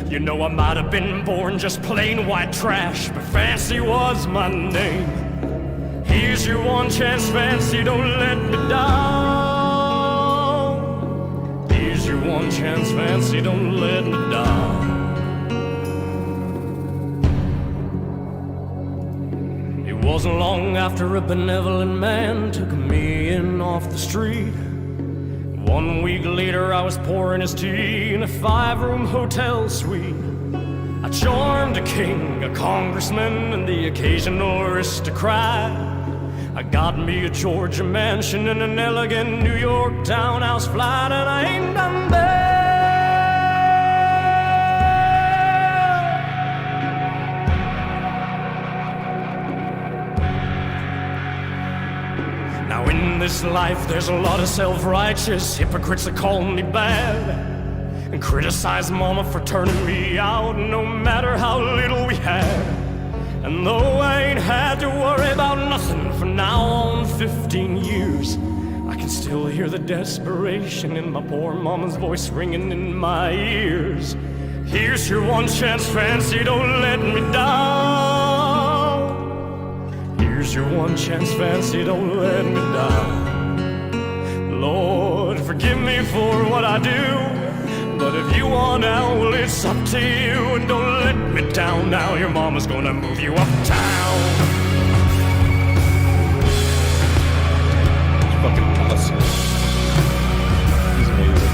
You know, I might have been born just plain white trash, but fancy was my name. Here's your one chance, fancy, don't let me down. Here's your one chance, fancy, don't let me down. It wasn't long after a benevolent man took me in off the street. 1 week later, I was pouring his tea in a 5-room hotel suite. I charmed a king, a congressman, and the occasional aristocrat. I got me a Georgia mansion and an elegant New York townhouse flat, and I ain't done bad. Now Now in this life there's a lot of self-righteous hypocrites that call me bad and criticize mama for turning me out no matter how little we had. And though I ain't had to worry about nothing for now on 15 years, I can still hear the desperation in my poor mama's voice ringing in my ears. Here's your one chance, fancy, don't let me down. Here's your one chance, fancy, don't let me down. Lord, forgive me for what I do, but if you want out, well, it's up to you. And don't let me down now, your mama's gonna move you uptown. It's fucking awesome. He's amazing.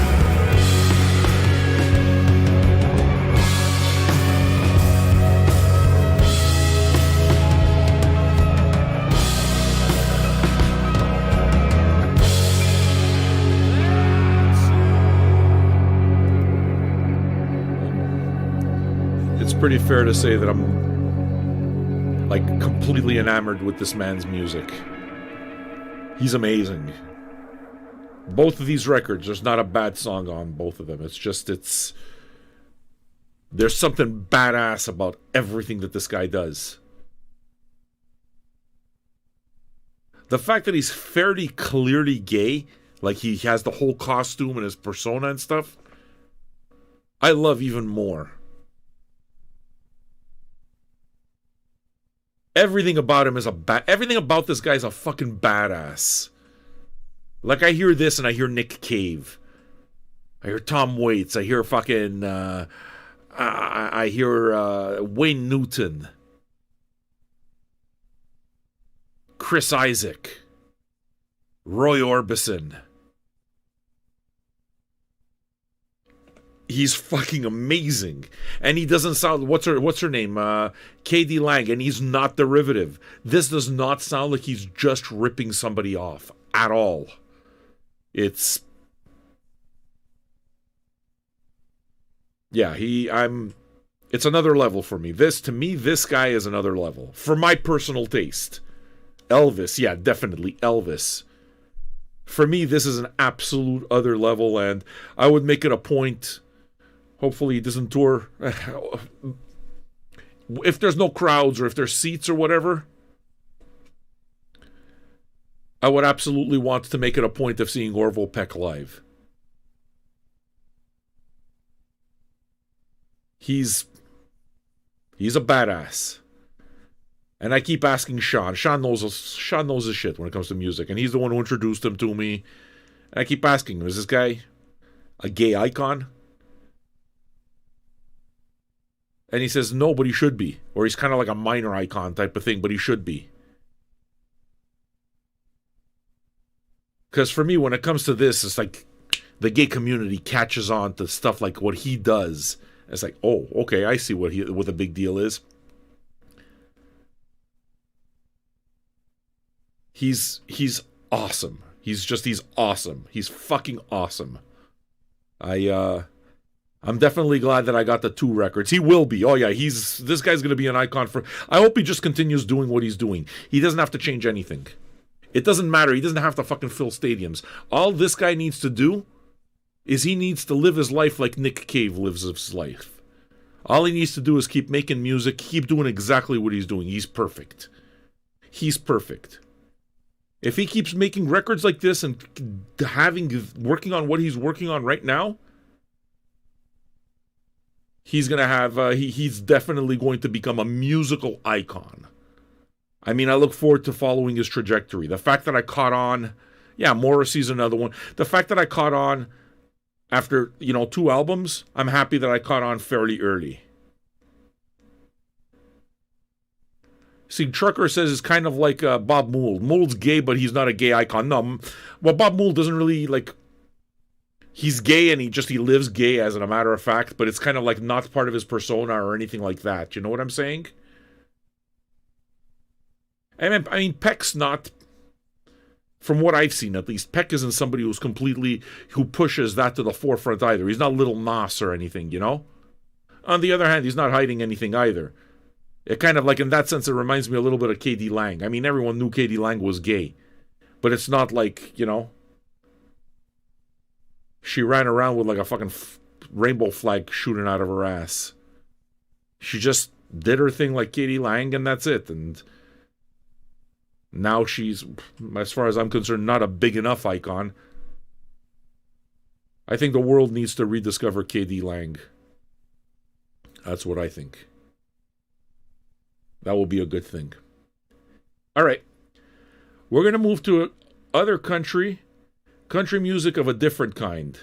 It's pretty fair to say that I'm like completely enamored with this man's music. He's amazing. Both of these records, there's not a bad song on both of them. There's something badass about everything that this guy does. The fact that he's fairly clearly gay, like he has the whole costume and his persona and stuff, I love even more. Everything about him is everything about this guy's a fucking badass. Like I hear this and I hear Nick Cave. I hear Tom Waits. I hear fucking I hear Wayne Newton. Chris Isaac. Roy Orbison. He's fucking amazing. And he doesn't sound... What's her name? K.D. Lang. And he's not derivative. This does not sound like he's just ripping somebody off. At all. It's... Yeah, it's another level for me. To me, this guy is another level. For my personal taste. Elvis. Yeah, definitely Elvis. For me, this is an absolute other level. And I would make it a point... Hopefully he doesn't tour. If there's no crowds or if there's seats or whatever, I would absolutely want to make it a point of seeing Orville Peck live. He's a badass. And I keep asking Sean. Sean knows his shit when it comes to music. And he's the one who introduced him to me. And I keep asking him, is this guy a gay icon? And he says, no, but he should be. Or he's kind of like a minor icon type of thing, but he should be. Because for me, when it comes to this, it's like the gay community catches on to stuff like what he does. It's like, oh, okay, I see what the big deal is. He's awesome. He's awesome. He's fucking awesome. I'm definitely glad that I got the 2 records. He will be. Oh yeah, this guy's going to be an icon for... I hope he just continues doing what he's doing. He doesn't have to change anything. It doesn't matter. He doesn't have to fucking fill stadiums. All this guy needs to do is he needs to live his life like Nick Cave lives his life. All he needs to do is keep making music, keep doing exactly what he's doing. He's perfect. He's perfect. If he keeps making records like this and working on what he's working on right now, he's going to have, he's definitely going to become a musical icon. I mean, I look forward to following his trajectory. The fact that I caught on, yeah, Morrissey's another one. The fact that I caught on after, 2 albums, I'm happy that I caught on fairly early. See, Trucker says it's kind of like Bob Mould. Mould's gay, but he's not a gay icon. No, well, Bob Mould doesn't really, he's gay and he lives gay as a matter of fact, but it's kind of like not part of his persona or anything like that. You know what I'm saying? I mean, Peck's not, from what I've seen at least, Peck isn't somebody who pushes that to the forefront either. He's not Little Nas or anything, On the other hand, he's not hiding anything either. It kind of in that sense, it reminds me a little bit of K.D. Lang. I mean, everyone knew K.D. Lang was gay. But it's not like, you know, she ran around with like a fucking rainbow flag shooting out of her ass. She just did her thing like Katie Lang, and that's it. And now she's, as far as I'm concerned, not a big enough icon. I think the world needs to rediscover Katie Lang. That's what I think. That will be a good thing. All right. We're going to move to other country music of a different kind.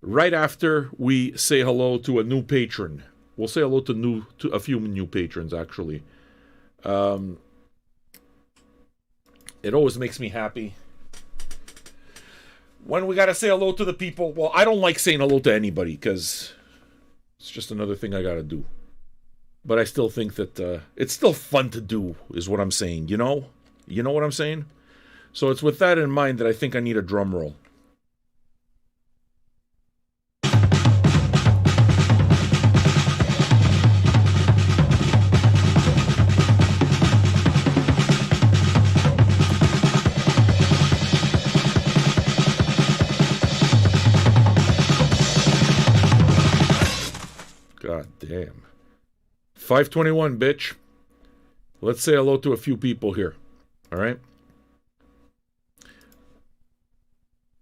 Right after we say hello to a new patron. We'll say hello to a few new patrons, actually. It always makes me happy when we got to say hello to the people. Well, I don't like saying hello to anybody because it's just another thing I got to do. But I still think that it's still fun to do, is what I'm saying, you know? You know what I'm saying? So it's with that in mind that I think I need a drum roll. God damn. 521, bitch. Let's say hello to a few people here. All right?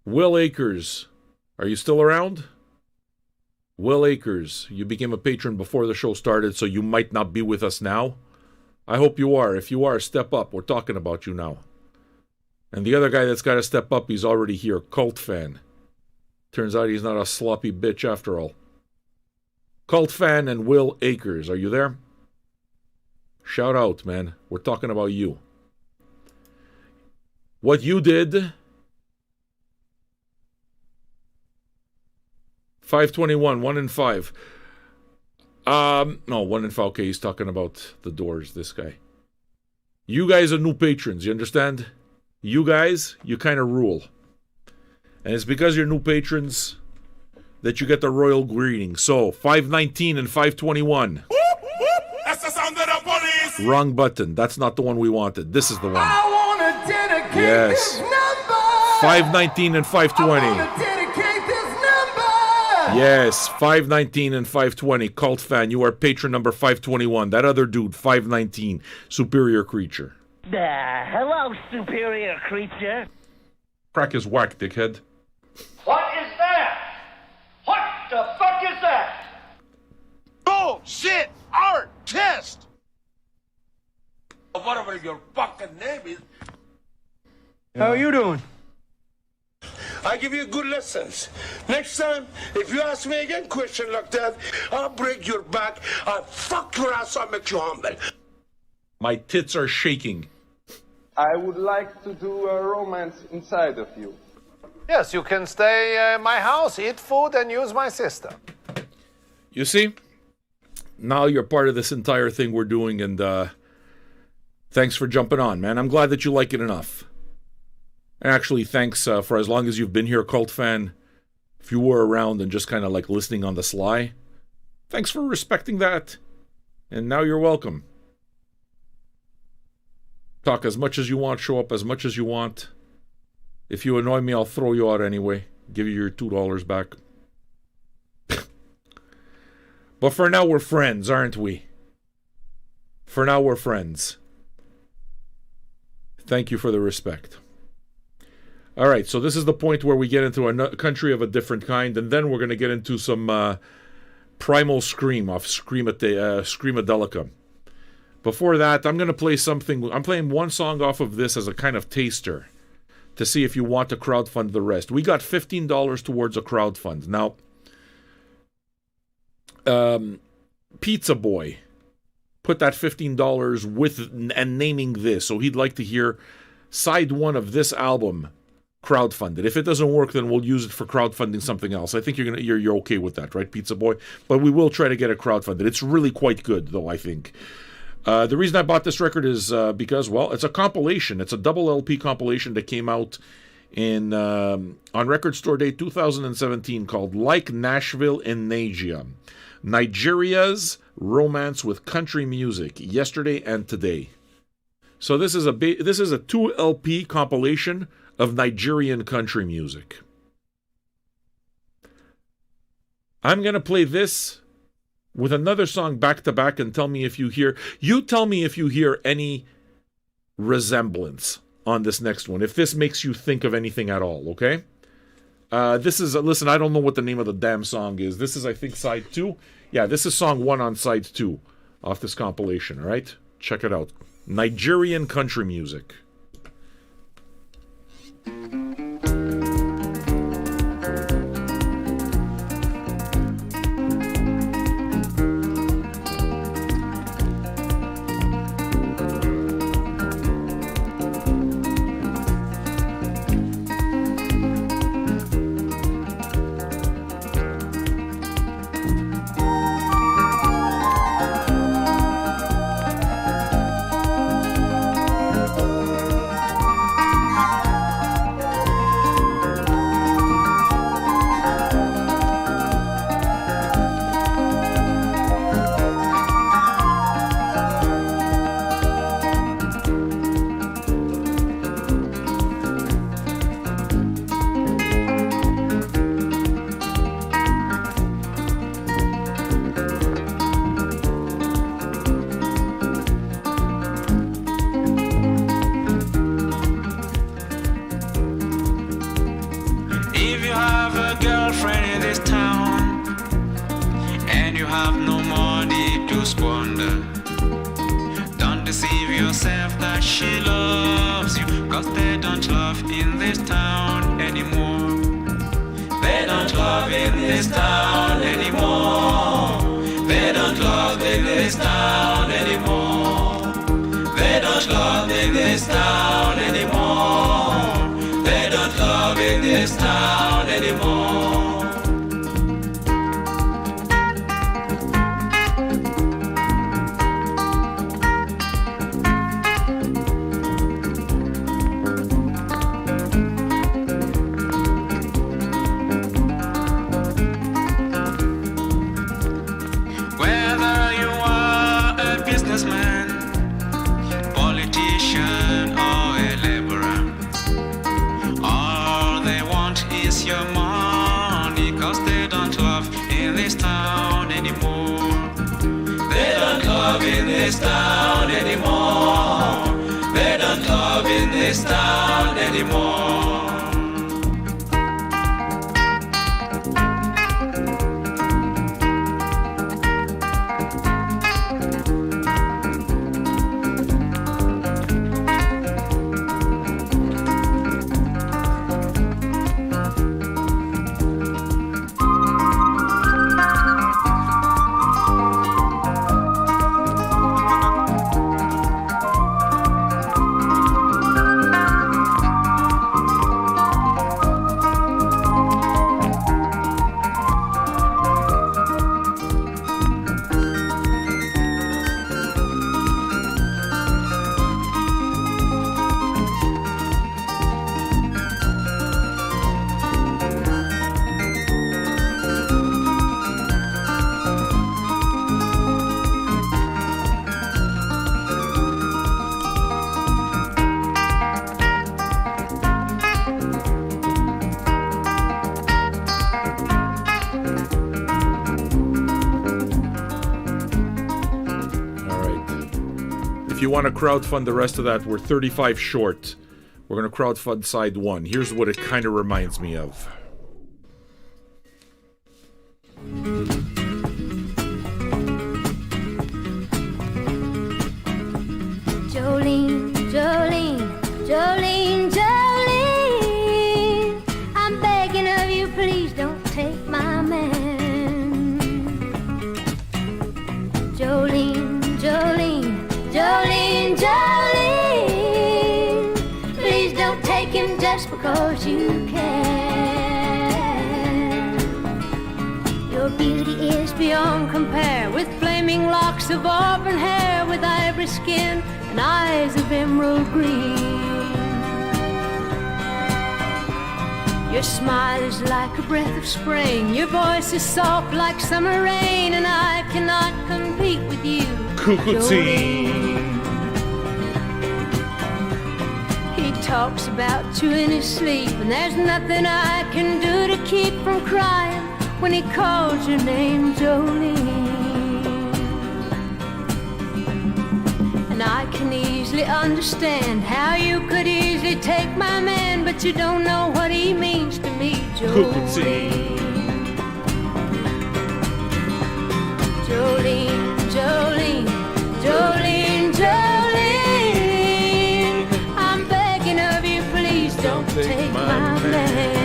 Will Akers, are you still around? Will Akers, you became a patron before the show started, so you might not be with us now. I hope you are. If you are, step up. We're talking about you now. And the other guy that's got to step up, he's already here. Cult fan. Turns out he's not a sloppy bitch after all. Cult fan and Will Akers, are you there? Shout out, man. We're talking about you. What you did... 521, 1 in 5. No, 1 in 5. Okay, he's talking about the Doors, this guy. You guys are new patrons, you understand? You guys, you kind of rule. And it's because you're new patrons that you get the royal greeting. So, 519 and 521. That's the sound of the police. Wrong button. That's not the one we wanted. This is the one. I want to dedicate Yes. this number. 519 and 520. I want to dedicate this number. Yes, 519 and 520. Cult fan, you are patron number 521. That other dude, 519. Superior creature. Hello, superior creature. Crack is whack, dickhead. What is that? What the fuck is that? Bullshit art test. Whatever your fucking name is. How are you doing? I give you good lessons. Next time, if you ask me again question like that, I'll break your back, I'll fuck your ass, I'll make you humble. My tits are shaking. I would like to do a romance inside of you. Yes, you can stay in my house, eat food, and use my system. You see? Now you're part of this entire thing we're doing, and thanks for jumping on, man. I'm glad that you like it enough. And actually, thanks for as long as you've been here, Cult fan. If you were around and just kind of like listening on the sly, thanks for respecting that. And now you're welcome. Talk as much as you want, show up as much as you want. If you annoy me, I'll throw you out anyway. Give you your $2 back. But for now, we're friends, aren't we? For now, we're friends. Thank you for the respect. All right, so this is the point where we get into a country of a different kind, and then we're going to get into some Primal Scream off Screamadelica. Before that, I'm going to play something. I'm playing one song off of this as a kind of taster to see if you want to crowdfund the rest. We got $15 towards a crowdfund. Now, Pizza Boy put that $15 with and naming this, so he'd like to hear side one of this album crowdfunded. If it doesn't work, then we'll use it for crowdfunding something else. I think you're okay with that, right, Pizza Boy? But we will try to get it crowdfunded. It's really quite good, though, I think. The reason I bought this record is because, well, it's a compilation. It's a double LP compilation that came out in on Record Store Day 2017 called Like Nashville in Nigeria. Nigeria's Romance with Country Music, Yesterday and Today. So this is a 2 LP compilation of Nigerian country music. I'm going to play this with another song back to back and tell me if you hear any resemblance on this next one. If this makes you think of anything at all, okay? Listen, I don't know what the name of the damn song is. This is, I think, side 2. Yeah, this is song 1 on side 2 off this compilation, all right? Check it out. Nigerian country music. If you want to crowdfund the rest of that, we're 35 short. We're going to crowdfund side 1. Here's what it kind of reminds me of. Jolene, Jolene, Jolene, Jolene, I'm begging of you, please don't take my man. Jolene, Jolene, Jolene, Jolene, please don't take him just because you can. Your beauty is beyond compare, with flaming locks of auburn hair, with ivory skin and eyes of emerald green. Your smile is like a breath of spring, your voice is soft like summer rain, and I cannot compete with you, Cuckoo-tee. talks about you in his sleep, and there's nothing I can do to keep from crying when he calls your name, Jolene. And I can easily understand how you could easily take my man, but you don't know what he means to me, Jolene. Jolene, Jolene, Jolene, Jolene, I'm begging of you, please don't take my man.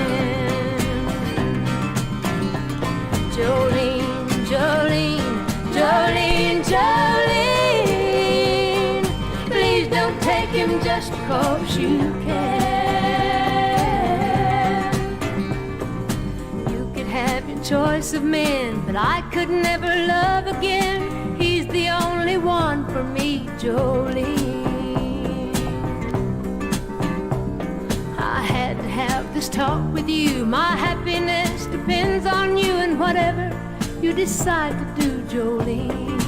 Jolene, Jolene, Jolene, Jolene, please don't take him just 'cause you can. You could have your choice of men, but I could never love again. He's the only one for me, Jolene. I had to have this talk with you. My happiness depends on you, and whatever you decide to do, Jolene.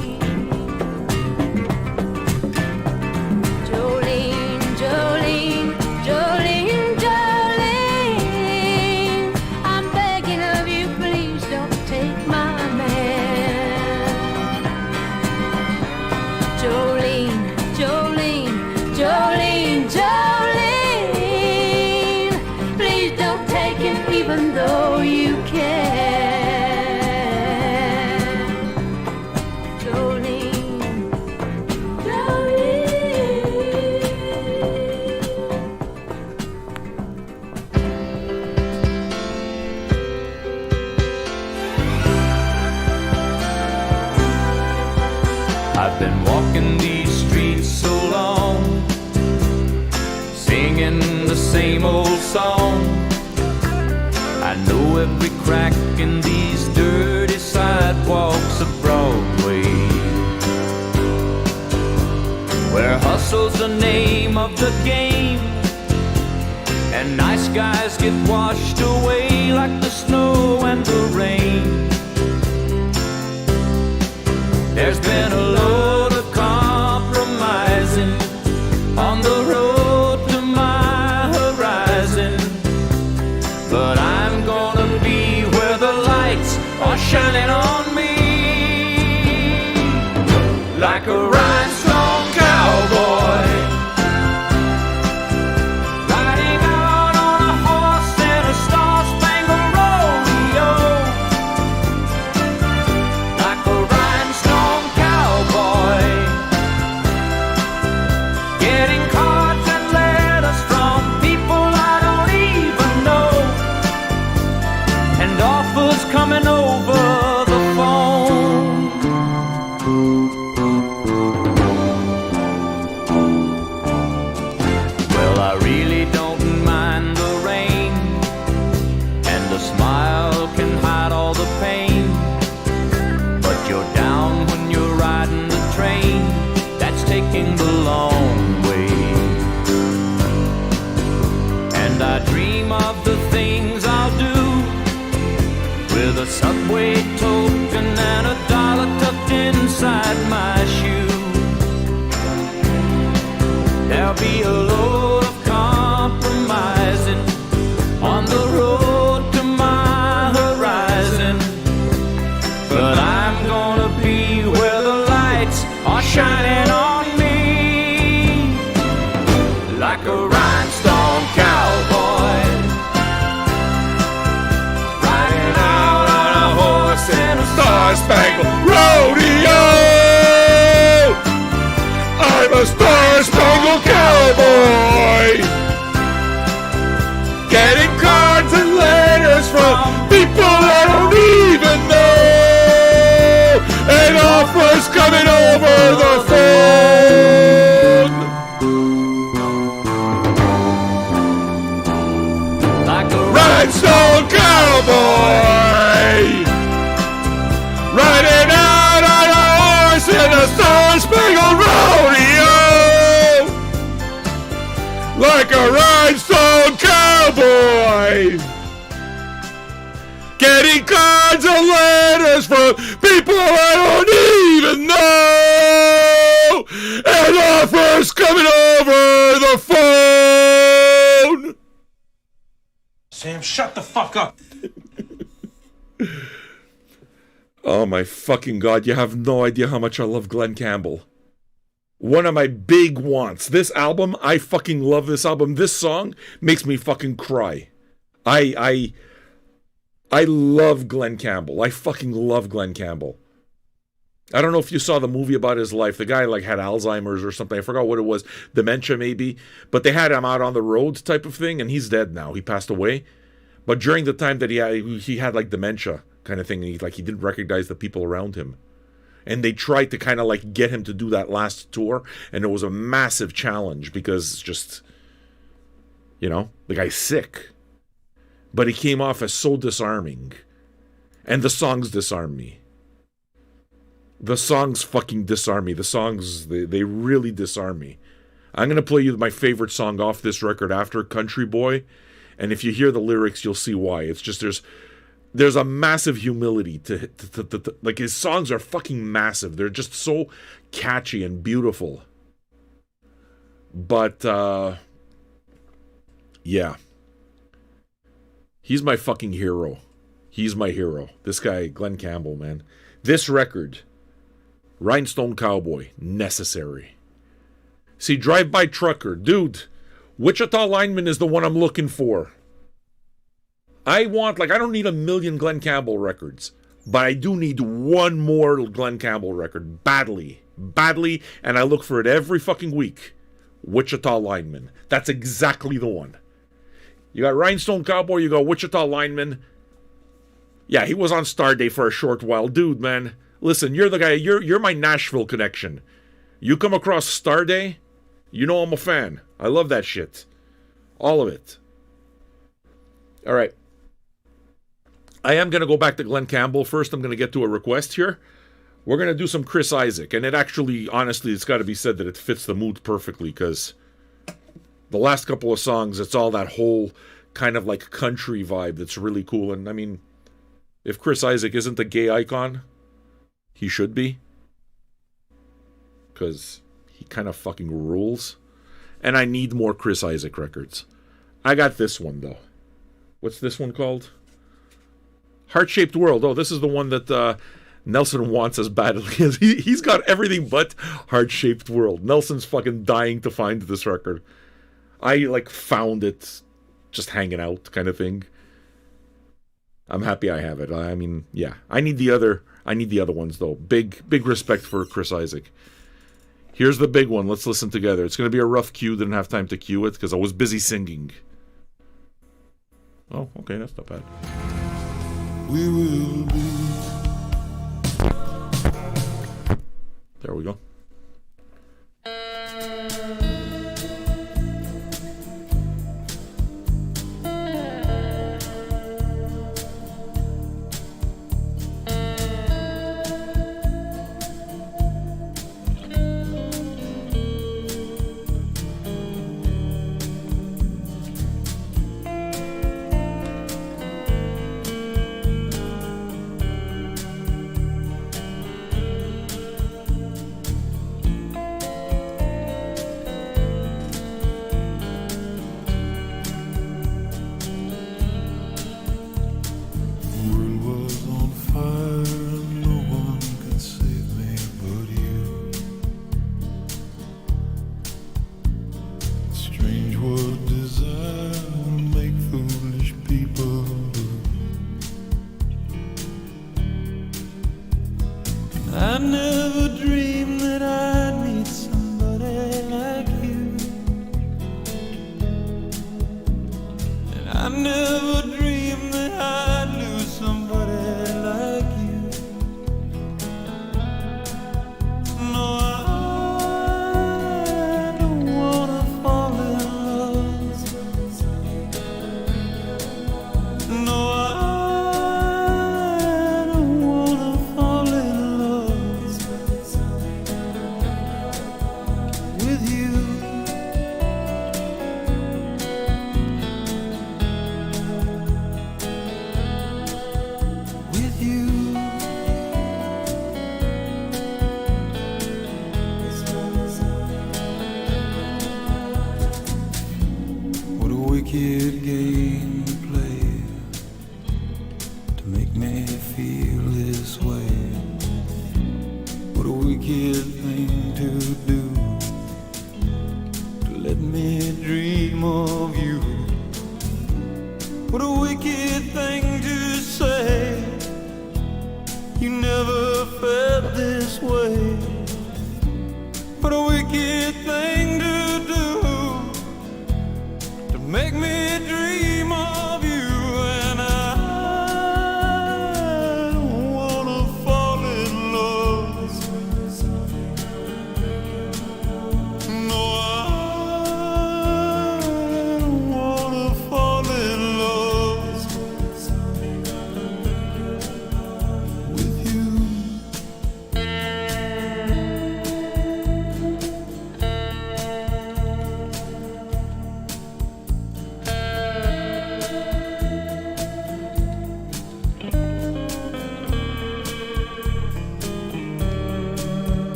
Jolene, Jolene, Jolene, Jolene, I'm begging of you, please don't take my man. Jolene, Jolene, Jolene, Jolene, please don't take him even though you can. Jolene, Jolene. I've been walking these streets so long, singing the same old song. I know every crack in these dirty sidewalks of Broadway, where hustle's the name of the game, and nice guys get washed away like the snow and the rain. There's been a load of compromising on the road to my horizon, but I'm gonna be where the lights are shining on me, like a rhinestone cowboy, riding out on a horse in a star-spangled rodeo, like a rhinestone cowboy, getting cards and letters from people I don't even know, and offers coming over the phone. Well, I really don't mind the rain, and the smile can hide all the pain, but you're down when you're riding the train that's taking the long way. And I dream of the things I'll do with a subway token and a dollar tucked inside my shoe. There'll be a load of compromising on the road to my horizon, but I'm gonna be where the lights are shining on me, like a rhinestone cowboy, riding out on a horse in a Star-Spangled Rodeo! I'm a Star-Spangled Cowboy! Getting cards and letters from people I don't even know, and offers coming over the phone. like a Rhinestone Cowboy, riding out on a horse in a Star-Spangled Rodeo, like a rhinestone cowboy, getting cards and letters from people I don't even know, and Jennifer's coming over the phone! Sam, shut the fuck up. Oh my fucking God, you have no idea how much I love Glenn Campbell. One of my big wants. This album, I fucking love this album. This song makes me fucking cry. I love Glenn Campbell. I fucking love Glenn Campbell. I don't know if you saw the movie about his life. The guy like had Alzheimer's or something. I forgot what it was. Dementia maybe. But they had him out on the road type of thing, and he's dead now. He passed away. But during the time that he had like dementia kind of thing, and he didn't recognize the people around him. And they tried to kind of like get him to do that last tour, and it was a massive challenge because just, you know, the guy's sick. But he came off as so disarming. And the songs disarm me. The songs fucking disarm me. The songs, they really disarm me. I'm going to play you my favorite song off this record after, Country Boy. And if you hear the lyrics, you'll see why. It's just there's a massive humility to like his songs are fucking massive. They're just so catchy and beautiful. But yeah. He's my fucking hero. He's my hero. This guy, Glenn Campbell, man. This record, Rhinestone Cowboy, necessary. See, Drive By Trucker, dude, Wichita Lineman is the one I'm looking for. I don't need a million Glenn Campbell records, but I do need one more Glenn Campbell record, badly, and I look for it every fucking week. Wichita Lineman. That's exactly the one. You got Rhinestone Cowboy, you got Wichita Lineman. Yeah, he was on Starday for a short while. Dude, man, listen, you're the guy, you're my Nashville connection. You come across Starday, you know I'm a fan. I love that shit. All of it. All right. I am going to go back to Glenn Campbell first. I'm going to get to a request here. We're going to do some Chris Isaak. And it actually, honestly, it's got to be said that it fits the mood perfectly because the last couple of songs, it's all that whole kind of like country vibe that's really cool. And I mean, if Chris Isaak isn't a gay icon, he should be. Because he kind of fucking rules. And I need more Chris Isaak records. I got this one, though. What's this one called? Heart-Shaped World. Oh, this is the one that Nelson wants as badly as he's got everything but Heart-Shaped World. Nelson's fucking dying to find this record. I like found it just hanging out kind of thing. I'm happy I have it. I mean, yeah. I need the other ones though. Big respect for Chris Isaak. Here's the big one. Let's listen together. It's going to be a rough cue. Didn't have time to cue it because I was busy singing. Oh, okay. That's not bad. We will be. There we go. I never dreamed that I'd meet somebody like you, and I never dreamed that I'd lose somebody like you. No, I don't wanna fall in love. No, I don't wanna fall in love. wicked thing to say. You never felt this way. What a wicked thing to do, to make me dream of you. And I don't wanna fall in love. No, I don't wanna fall in love with you.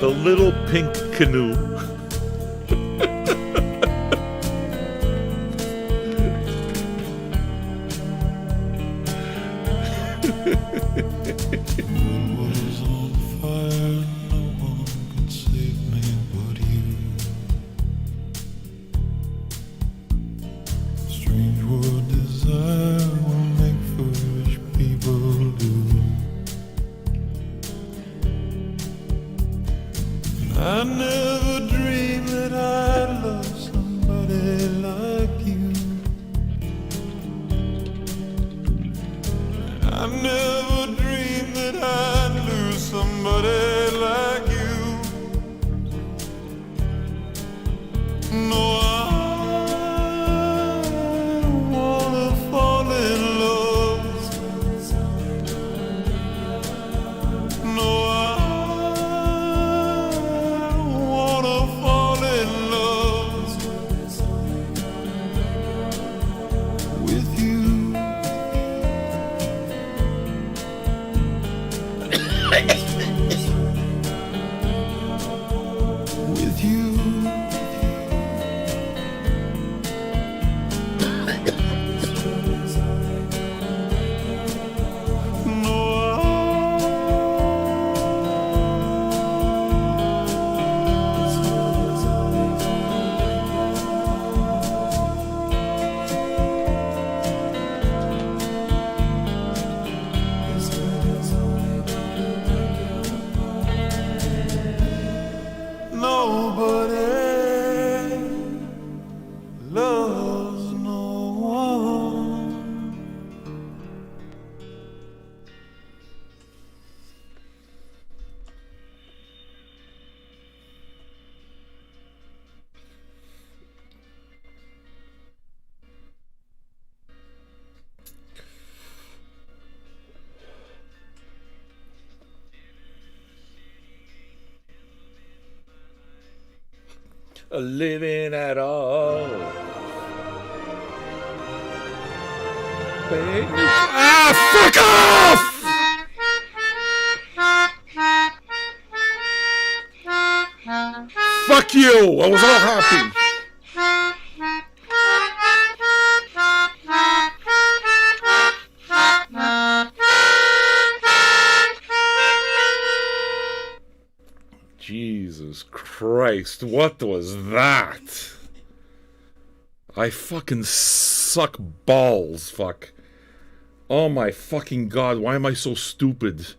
The Little Pink Canoe. Was on fire, no one can save me but you. Strange what desire will make foolish people do. I never dreamed that I'd love somebody like you. I never dreamed that I'd lose somebody like you. No, I don't wanna fall in love. No, I don't wanna fall in love with you. With you. Nobody loves no one. Living at all. Ah, fuck off! Fuck you! I was all happy. Jesus Christ, what was that? I fucking suck balls, fuck. Oh my fucking god, why am I so stupid?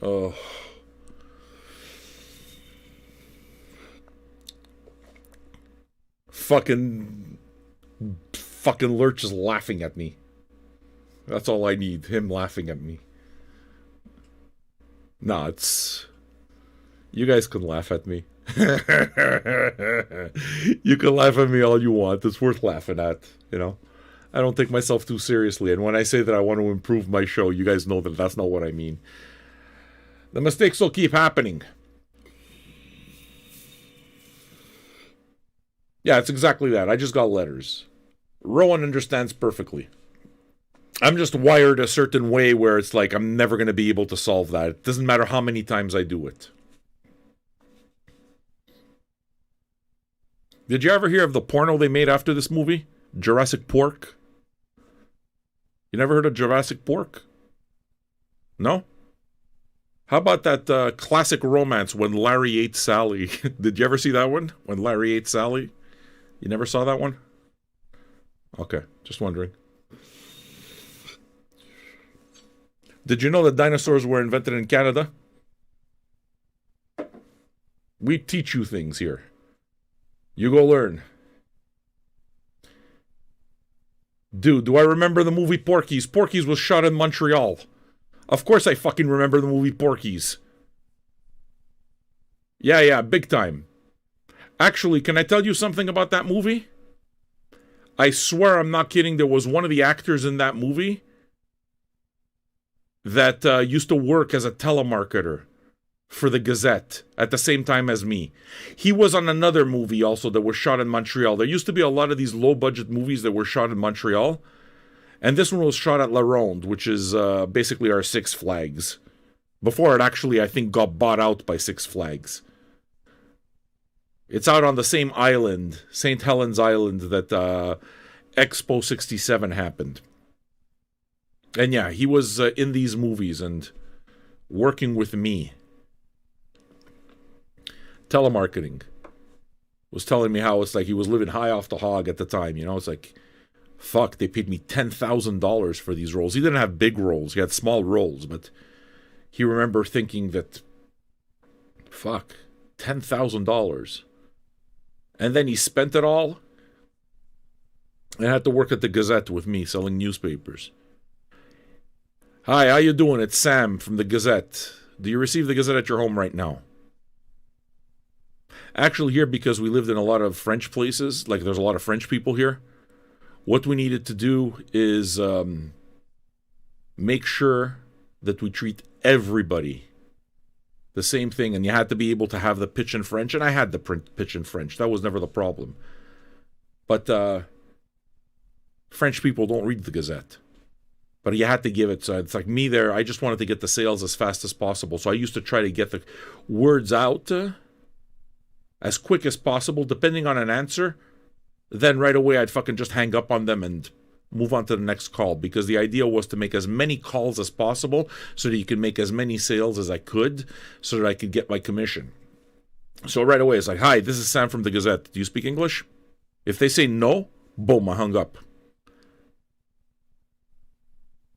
Oh. Fucking Lurch is laughing at me. That's all I need, him laughing at me. Nah, it's... You guys can laugh at me. You can laugh at me all you want. It's worth laughing at, you know. I don't take myself too seriously. And when I say that I want to improve my show, you guys know that that's not what I mean. The mistakes will keep happening. Yeah, it's exactly that. I just got letters. Rowan understands perfectly. I'm just wired a certain way where it's like I'm never going to be able to solve that. It doesn't matter how many times I do it. Did you ever hear of the porno they made after this movie? Jurassic Pork? You never heard of Jurassic Pork? No? How about that classic romance, When Larry Ate Sally? Did you ever see that one? When Larry Ate Sally? You never saw that one? Okay, just wondering. Did you know that dinosaurs were invented in Canada? We teach you things here. You go learn. Dude, do I remember the movie Porky's? Porky's was shot in Montreal. Of course I fucking remember the movie Porky's. Yeah, big time. Actually, can I tell you something about that movie? I swear I'm not kidding. There was one of the actors in that movie that used to work as a telemarketer for the Gazette at the same time as me. He was on another movie also that was shot in Montreal. There used to be a lot of these low-budget movies that were shot in Montreal. And this one was shot at La Ronde, which is basically our Six Flags. Before it actually, I think, got bought out by Six Flags. It's out on the same island, St. Helens Island, that Expo 67 happened. And yeah, he was in these movies and working with me. Telemarketing. Was telling me how it's like he was living high off the hog at the time, you know? It's like, fuck, they paid me $10,000 for these roles. He didn't have big roles. He had small roles, but he remember thinking that, fuck, $10,000. And then he spent it all and had to work at the Gazette with me selling newspapers. Hi, how you doing? It's Sam from the Gazette. Do you receive the Gazette at your home right now? Actually, here, because we lived in a lot of French places, like there's a lot of French people here, what we needed to do is make sure that we treat everybody the same thing, and you had to be able to have the pitch in French, and I had the pitch in French. That was never the problem. But French people don't read the Gazette. But you had to give it, so it's like me there, I just wanted to get the sales as fast as possible, so I used to try to get the words out as quick as possible, depending on an answer. Then right away I'd fucking just hang up on them and move on to the next call, because the idea was to make as many calls as possible so that you could make as many sales as I could so that I could get my commission. So right away it's like, hi, this is Sam from the Gazette. Do you speak English? If they say no, boom, I hung up.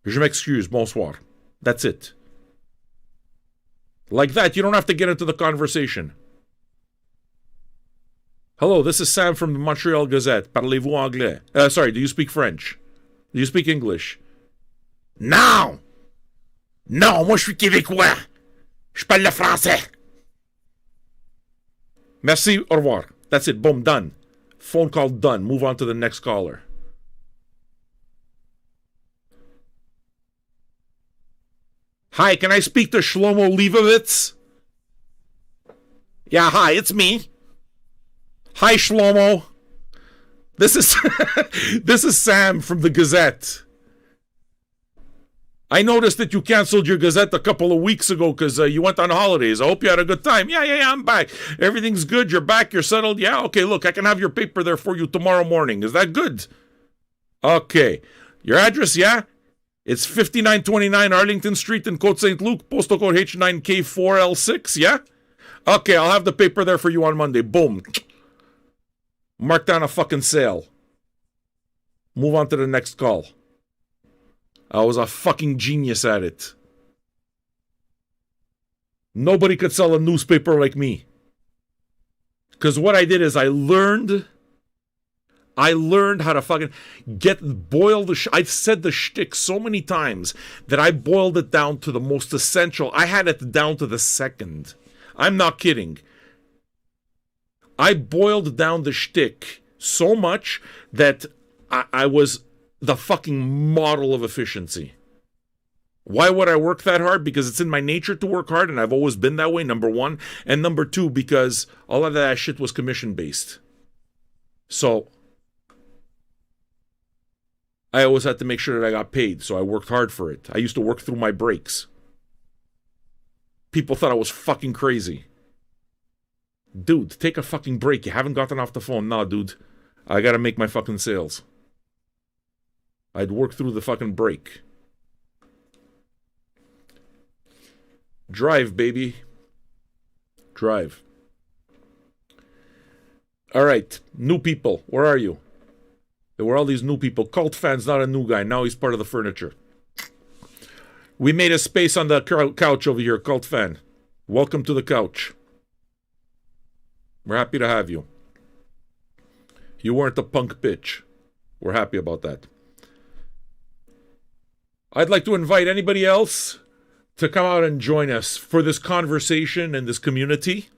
Je m'excuse, bonsoir. That's it. Like that, you don't have to get into the conversation. Hello, this is Sam from the Montreal Gazette. Parlez-vous anglais? Sorry, do you speak French? Do you speak English? Non! Non, moi je suis québécois. Je parle le français. Merci, au revoir. That's it, boom, done. Phone call done. Move on to the next caller. Hi, can I speak to Shlomo Leibovitz? Yeah, hi, it's me. Hi, Shlomo. This is this is Sam from the Gazette. I noticed that you canceled your Gazette a couple of weeks ago because you went on holidays. I hope you had a good time. Yeah, I'm back. Everything's good. You're back. You're settled. Yeah, okay, look, I can have your paper there for you tomorrow morning. Is that good? Okay. Your address, yeah? It's 5929 Arlington Street in Côte Saint-Luc, postal code H9K4L6, yeah? Okay, I'll have the paper there for you on Monday. Boom. Mark down a fucking sale. Move on to the next call. I was a fucking genius at it. Nobody could sell a newspaper like me. Because what I did is I learned how to fucking boil the I've said the shtick so many times that I boiled it down to the most essential. I had it down to the second. I'm not kidding. I boiled down the shtick so much that I was the fucking model of efficiency. Why would I work that hard? Because it's in my nature to work hard, and I've always been that way, number one. And number two, because all of that shit was commission-based. So I always had to make sure that I got paid, so I worked hard for it. I used to work through my breaks. People thought I was fucking crazy. Dude, take a fucking break. You haven't gotten off the phone. Nah, dude. I gotta make my fucking sales. I'd work through the fucking break. Drive, baby. Drive. All right, new people. Where are you? There were all these new people. Cult fan's not a new guy. Now he's part of the furniture. We made a space on the couch over here, Cult fan. Welcome to the couch. We're happy to have you. You weren't a punk bitch. We're happy about that. I'd like to invite anybody else to come out and join us for this conversation and this community.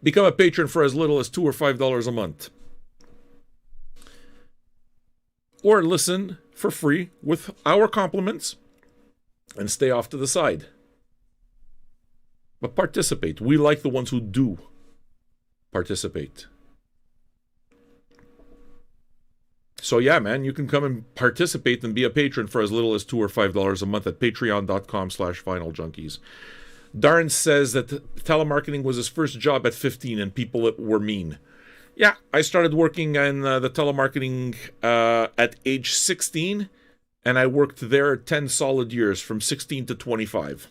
Become a patron for as little as $2 or $5 a month. Or listen for free with our compliments and stay off to the side. But participate. We like the ones who do participate. So yeah, man, you can come and participate and be a patron for as little as $2 or $5 a month at patreon.com/vinyljunkies. Darren says that telemarketing was his first job at 15 and people were mean. Yeah, I started working in the telemarketing at age 16, and I worked there 10 solid years, from 16 to 25.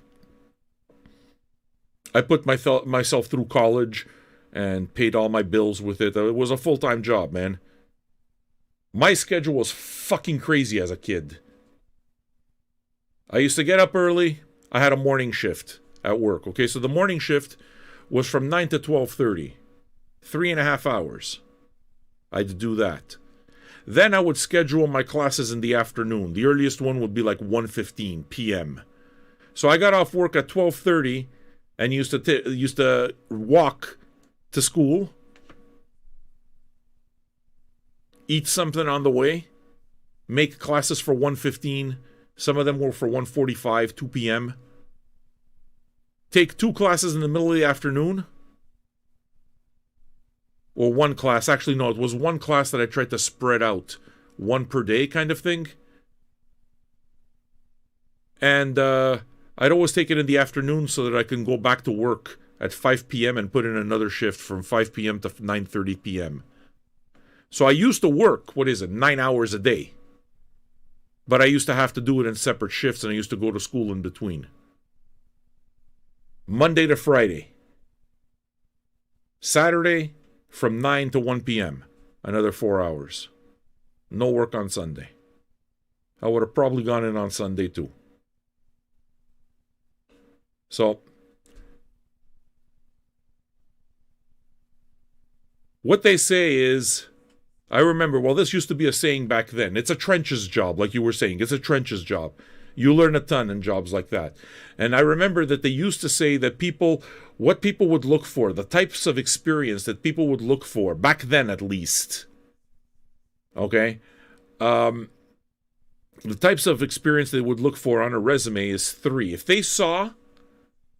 I put myself through college and paid all my bills with it. It was a full-time job, man. My schedule was fucking crazy as a kid. I used to get up early. I had a morning shift at work. Okay, so the morning shift was from 9 to 12:30. 3.5 hours. I'd do that. Then I would schedule my classes in the afternoon. The earliest one would be like 1:15 p.m. So I got off work at 12:30 and used to walk to school. Eat something on the way, make classes for 1:15. Some of them were for 1:45, 2 p.m. Take 2 classes in the middle of the afternoon. Or 1 class. Actually, no, it was 1 class that I tried to spread out. 1 per day kind of thing. And I'd always take it in the afternoon so that I can go back to work at 5 p.m. and put in another shift from 5 p.m. to 9:30 p.m. So I used to work, 9 hours a day. But I used to have to do it in separate shifts, and I used to go to school in between. Monday to Friday. Saturday, from 9 to 1 p.m. Another 4 hours. No work on Sunday. I would have probably gone in on Sunday too. So, what they say is, I remember, well, this used to be a saying back then. It's a trenches job, like you were saying. It's a trenches job. You learn a ton in jobs like that. And I remember that they used to say that what people would look for, the types of experience that people would look for, back then at least. Okay? The types of experience they would look for on a resume is 3. If they saw,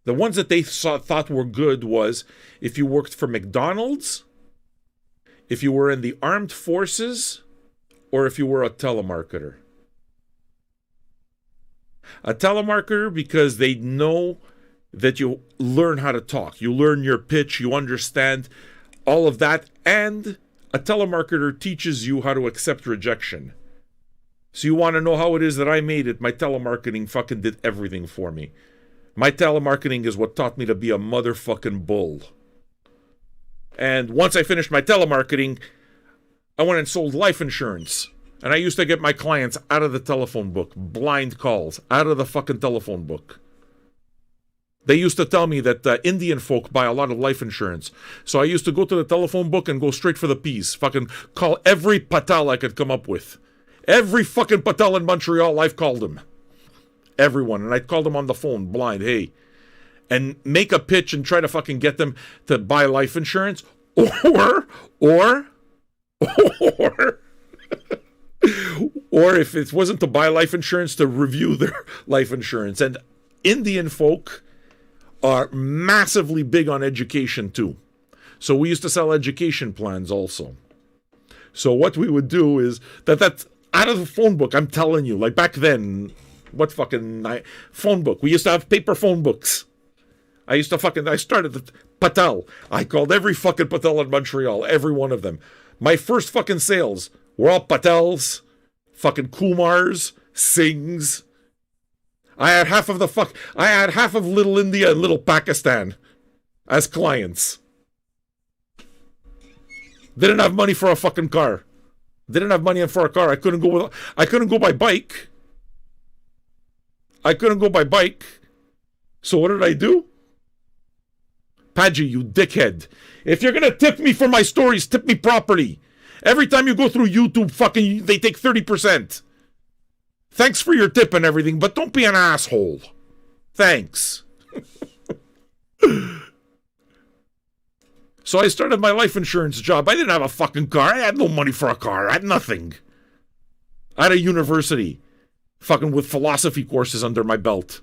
the ones that they thought were good was if you worked for McDonald's, if you were in the armed forces, or if you were a telemarketer. A telemarketer because they know that you learn how to talk. You learn your pitch, you understand all of that, and a telemarketer teaches you how to accept rejection. So you want to know how it is that I made it? My telemarketing fucking did everything for me. My telemarketing is what taught me to be a motherfucking bull. And once I finished my telemarketing, I went and sold life insurance. And I used to get my clients out of the telephone book. Blind calls. Out of the fucking telephone book. They used to tell me that Indian folk buy a lot of life insurance. So I used to go to the telephone book and go straight for the P's. Fucking call every Patel I could come up with. Every fucking Patel in Montreal, I've called him. Everyone. And I'd call them on the phone, blind. Hey. And make a pitch and try to fucking get them to buy life insurance. Or if it wasn't to buy life insurance, to review their life insurance. And Indian folk are massively big on education too. So we used to sell education plans also. So what we would do is that's out of the phone book, I'm telling you. Like back then, phone book. We used to have paper phone books. I started at Patel. I called every fucking Patel in Montreal, every one of them. My first fucking sales were all Patels, fucking Kumars, Singhs. I had half of Little India and Little Pakistan as clients. Didn't have money for a fucking car. Didn't have money for a car. I couldn't go by bike. So what did I do? Padgy, you dickhead. If you're gonna tip me for my stories, tip me properly. Every time you go through YouTube, fucking, they take 30%. Thanks for your tip and everything, but don't be an asshole. Thanks. So I started my life insurance job. I didn't have a fucking car. I had no money for a car. I had nothing. I had a university, fucking with philosophy courses under my belt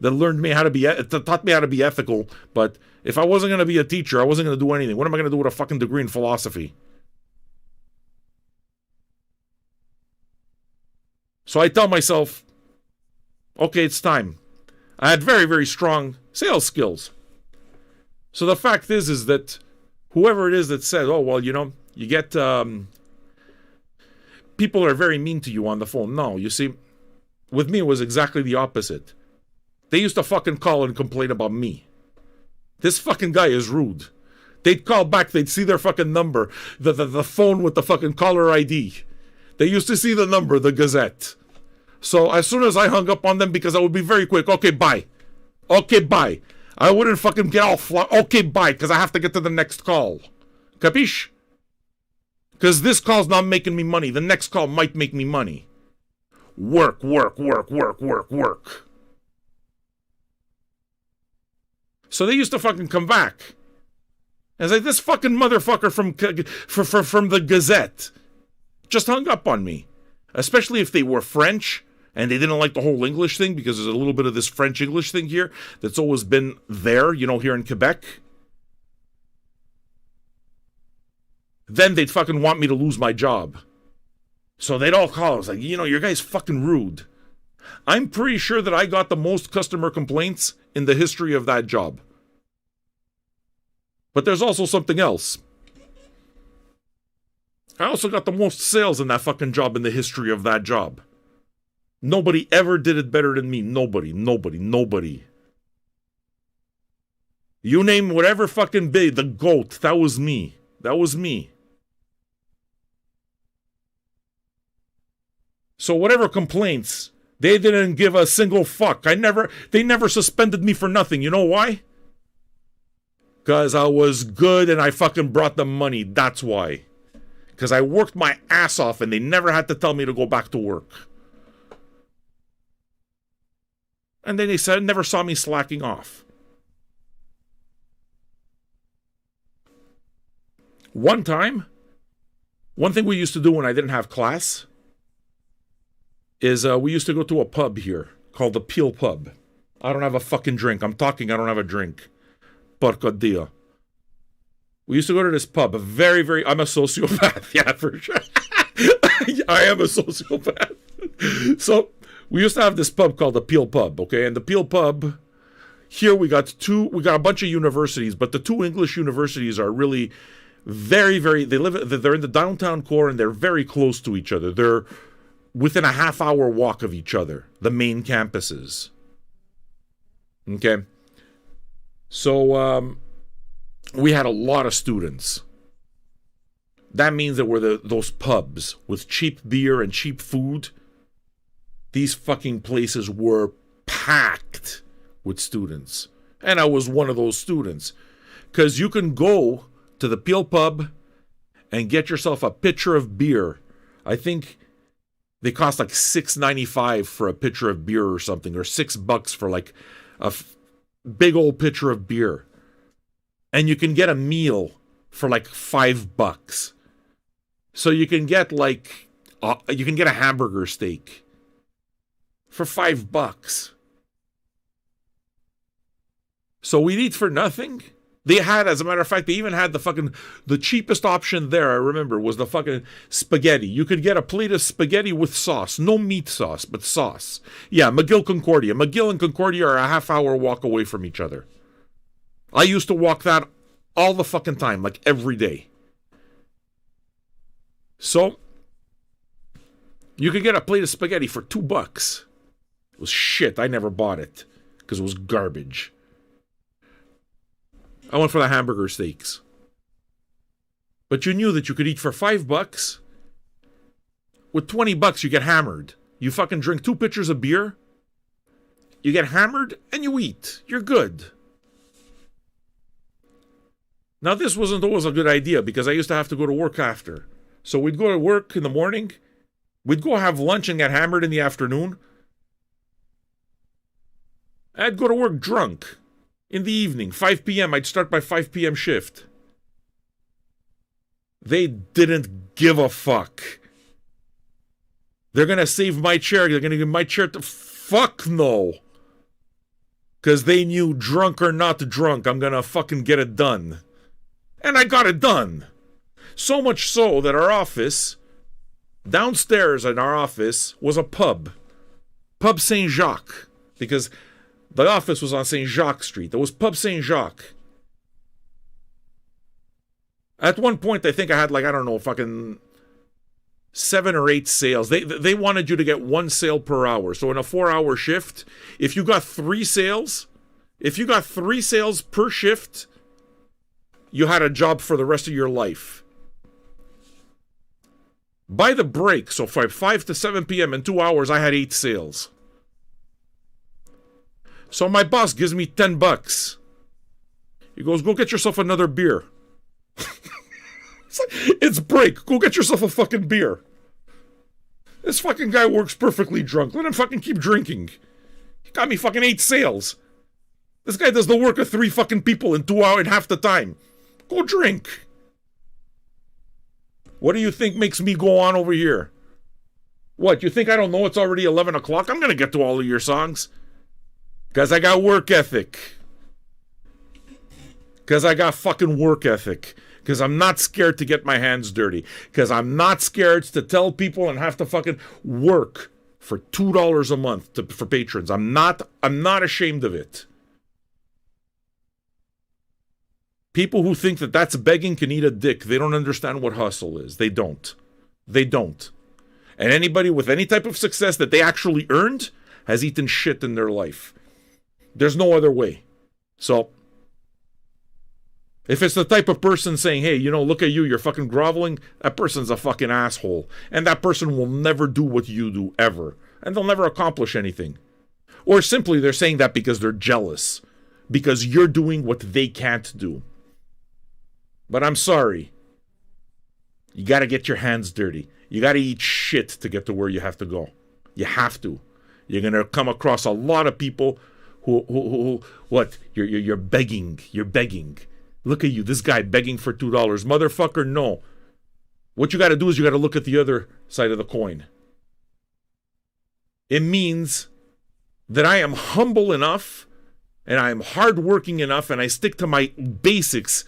that taught me how to be ethical. But if I wasn't going to be a teacher, I wasn't going to do anything. What am I going to do with a fucking degree in philosophy? So I tell myself, okay, it's time. I had very, very strong sales skills. So the fact is that whoever it is that says, oh, well, you get, people are very mean to you on the phone. No, you see, with me, it was exactly the opposite. They used to fucking call and complain about me. This fucking guy is rude. They'd call back, they'd see their fucking number, the phone with the fucking caller ID. They used to see the number, the Gazette. So as soon as I hung up on them, because I would be very quick, okay, bye. I wouldn't fucking get off. Okay, bye, because I have to get to the next call. Capiche? Because this call's not making me money. The next call might make me money. Work. So they used to fucking come back. And it's like, this fucking motherfucker from the Gazette just hung up on me. Especially if they were French and they didn't like the whole English thing, because there's a little bit of this French-English thing here that's always been there, here in Quebec. Then they'd fucking want me to lose my job. So they'd all call. I was like, your guy's fucking rude. I'm pretty sure that I got the most customer complaints in the history of that job. But there's also something else. I also got the most sales in that fucking job in the history of that job. Nobody ever did it better than me. Nobody. You name whatever fucking big, the GOAT, that was me. So whatever complaints, they didn't give a single fuck. They never suspended me for nothing. You know why? Because I was good and I fucking brought them money. That's why. Because I worked my ass off and they never had to tell me to go back to work. And then they never saw me slacking off. One thing we used to do when I didn't have class is we used to go to a pub here called the Peel Pub. I don't have a fucking drink. I don't have a drink. Porco Dio. We used to go to this pub. I'm a sociopath. Yeah, for sure. I am a sociopath. So we used to have this pub called the Peel Pub, okay? And the Peel Pub, here we got a bunch of universities, but the two English universities are really they're in the downtown core and they're very close to each other. They're within a half-hour walk of each other, the main campuses. Okay? So, we had a lot of students. That means that those pubs with cheap beer and cheap food, these fucking places were packed with students. And I was one of those students. Because you can go to the Peel Pub and get yourself a pitcher of beer. I think they cost like $6.95 for a pitcher of beer or something, or $6 for like a big old pitcher of beer. And you can get a meal for like $5. So you can get a hamburger steak for $5. So we'd eat for nothing. They had, as a matter of fact, they even had the cheapest option there, I remember, was the fucking spaghetti. You could get a plate of spaghetti with sauce. No meat sauce, but sauce. Yeah, McGill Concordia. McGill and Concordia are a half-hour walk away from each other. I used to walk that all the fucking time, like every day. So, you could get a plate of spaghetti for $2. It was shit. I never bought it because it was garbage. I went for the hamburger steaks. But you knew that you could eat for $5. With $20, you get hammered. You fucking drink 2 pitchers of beer. You get hammered and you eat. You're good. Now, this wasn't always a good idea because I used to have to go to work after. So we'd go to work in the morning. We'd go have lunch and get hammered in the afternoon. I'd go to work drunk in the evening. 5 p.m. I'd start my 5 p.m. shift. They didn't give a fuck. They're going to save my chair. They're going to give my chair to... Fuck no. Because they knew, drunk or not drunk, I'm going to fucking get it done. And I got it done. So much so that our office, downstairs in our office, was a pub. Pub Saint Jacques. Because the office was on Saint Jacques Street. There was Pub Saint Jacques. At one point, I think I had fucking 7 or 8 sales. They wanted you to get 1 sale per hour. So in a 4-hour shift, if you got 3 sales per shift, you had a job for the rest of your life. By the break, so from 5 to 7 p.m. in 2 hours, I had 8 sales. So my boss gives me $10. He goes, go get yourself another beer. It's break. Go get yourself a fucking beer. This fucking guy works perfectly drunk. Let him fucking keep drinking. He got me fucking 8 sales. This guy does the work of 3 fucking people in 2 hours and half the time. Go drink. What do you think makes me go on over here? What, you think I don't know it's already 11 o'clock? I'm going to get to all of your songs. Because I got work ethic. Because I got fucking work ethic. Because I'm not scared to get my hands dirty. Because I'm not scared to tell people and have to fucking work for $2 a month for patrons. I'm not ashamed of it. People who think that that's begging can eat a dick. They don't understand what hustle is. They don't. They don't. And anybody with any type of success that they actually earned has eaten shit in their life. There's no other way. So, if it's the type of person saying, hey, look at you, you're fucking groveling, that person's a fucking asshole. And that person will never do what you do, ever. And they'll never accomplish anything. Or simply they're saying that because they're jealous. Because you're doing what they can't do. But I'm sorry. You gotta get your hands dirty. You gotta eat shit to get to where you have to go. You have to. You're gonna come across a lot of people who what? You're begging. You're begging. Look at you, this guy begging for $2. Motherfucker, no. What you gotta do is you gotta look at the other side of the coin. It means that I am humble enough and I am hardworking enough and I stick to my basics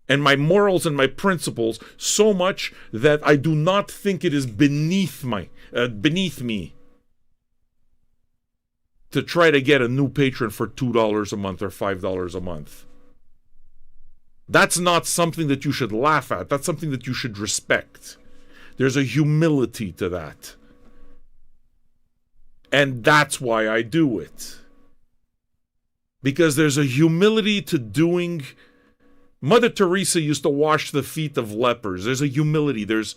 and my morals and my principles so much that I do not think it is beneath me to try to get a new patron for $2 a month or $5 a month. That's not something that you should laugh at. That's something that you should respect. There's a humility to that. And that's why I do it. Because there's a humility to doing... Mother Teresa used to wash the feet of lepers. There's a humility. There's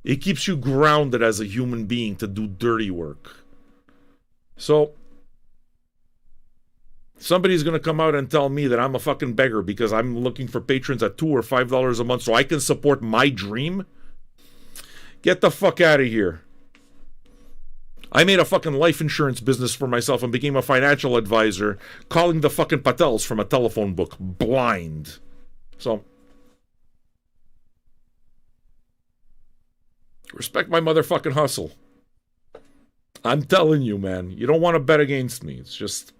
it keeps you grounded as a human being to do dirty work. So, somebody's going to come out and tell me that I'm a fucking beggar because I'm looking for patrons at $2 or $5 a month so I can support my dream? Get the fuck out of here. I made a fucking life insurance business for myself and became a financial advisor, calling the fucking Patels from a telephone book, blind. So, respect my motherfucking hustle. I'm telling you, man, you don't want to bet against me. It's just,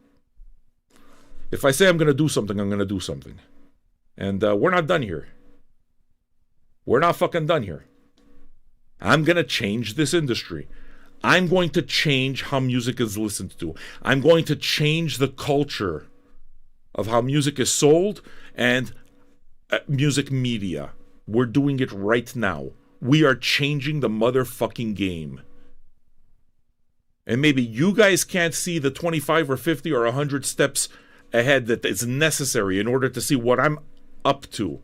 if I say I'm going to do something, I'm going to do something. And we're not done here. We're not fucking done here. I'm going to change this industry. I'm going to change how music is listened to. I'm going to change the culture of how music is sold and music media. We're doing it right now. We are changing the motherfucking game. And maybe you guys can't see the 25 or 50 or 100 steps ahead that is necessary in order to see what I'm up to.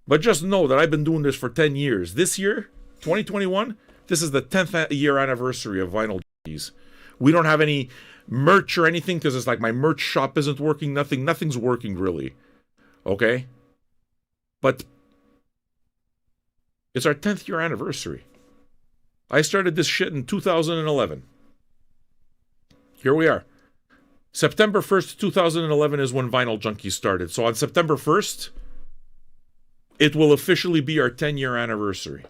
But just know that I've been doing this for 10 years. This year, 2021, this is the 10th year anniversary of Vinyl Junkies. We don't have any merch or anything because it's like my merch shop isn't working. Nothing's working really. Okay? But it's our 10th year anniversary. I started this shit in 2011. Here we are. September 1st, 2011 is when Vinyl Junkies started. So on September 1st, it will officially be our 10-year anniversary.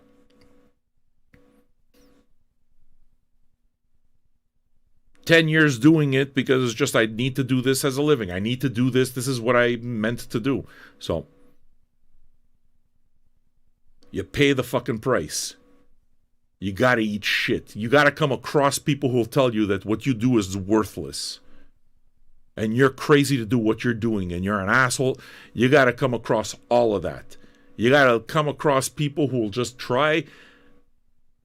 "10 years doing it because it's just I need to do this as a living. I need to do this. This is what I meant to do." So you pay the fucking price. You gotta eat shit. You gotta come across people who'll tell you that what you do is worthless. And you're crazy to do what you're doing and you're an asshole. You gotta come across all of that. You gotta come across people who'll just try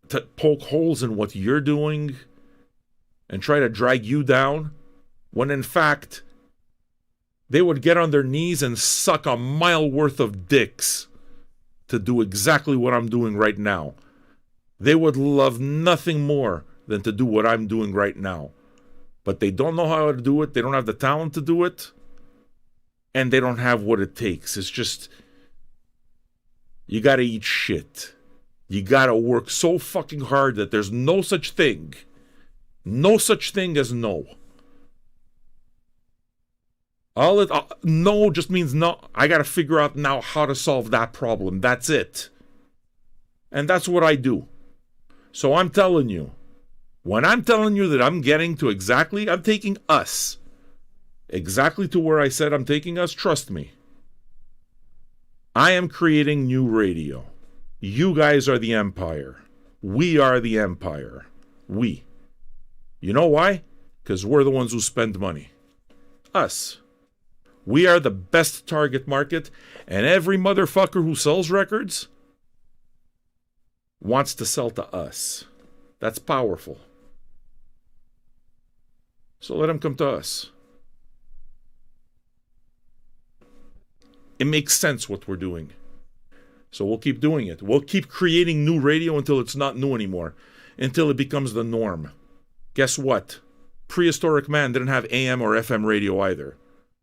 to poke holes in what you're doing and try to drag you down, when in fact, they would get on their knees and suck a mile worth of dicks to do exactly what I'm doing right now. They would love nothing more than to do what I'm doing right now. But they don't know how to do it. They don't have the talent to do it. And they don't have what it takes. It's just, you gotta eat shit. You gotta work so fucking hard that there's no such thing. No such thing as no. No just means no. I gotta figure out now how to solve that problem. That's it. And that's what I do. So I'm telling you, when I'm telling you that I'm taking us exactly to where I said I'm taking us, trust me. I am creating new radio. You guys are the empire. We are the empire. We. You know why? Because we're the ones who spend money. Us. We are the best target market, and every motherfucker who sells records wants to sell to us. That's powerful. So let them come to us. It makes sense what we're doing. So we'll keep doing it. We'll keep creating new radio until it's not new anymore. Until it becomes the norm. Guess what? Prehistoric man didn't have AM or FM radio either.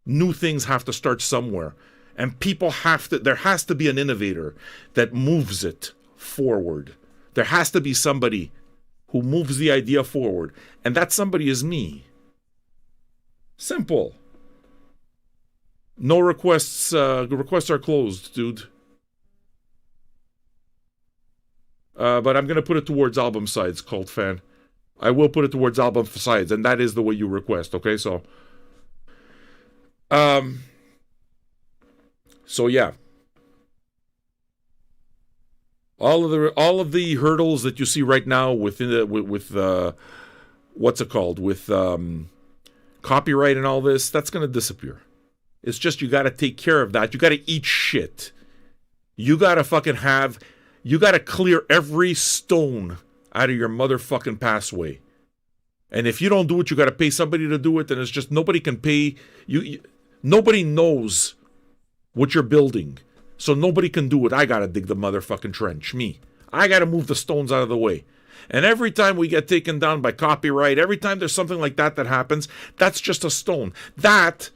New things have to start somewhere. And there has to be an innovator that moves it forward. There has to be somebody who moves the idea forward. And that somebody is me. Simple. No requests. Requests are closed, dude. But I'm going to put it towards album sides, Cult Fan. I will put it towards album sides, and that is the way you request, okay? So yeah. All of the hurdles that you see right now with what's it called? With copyright and all this, that's going to disappear. It's just you got to take care of that. You got to eat shit. You got to clear every stone out of your motherfucking pathway. And if you don't do it, you got to pay somebody to do it. And it's just nobody can pay you. Nobody knows what you're building. So nobody can do it. I got to dig the motherfucking trench. Me. I got to move the stones out of the way. And every time we get taken down by copyright, every time there's something like that happens, that's just a stone. It's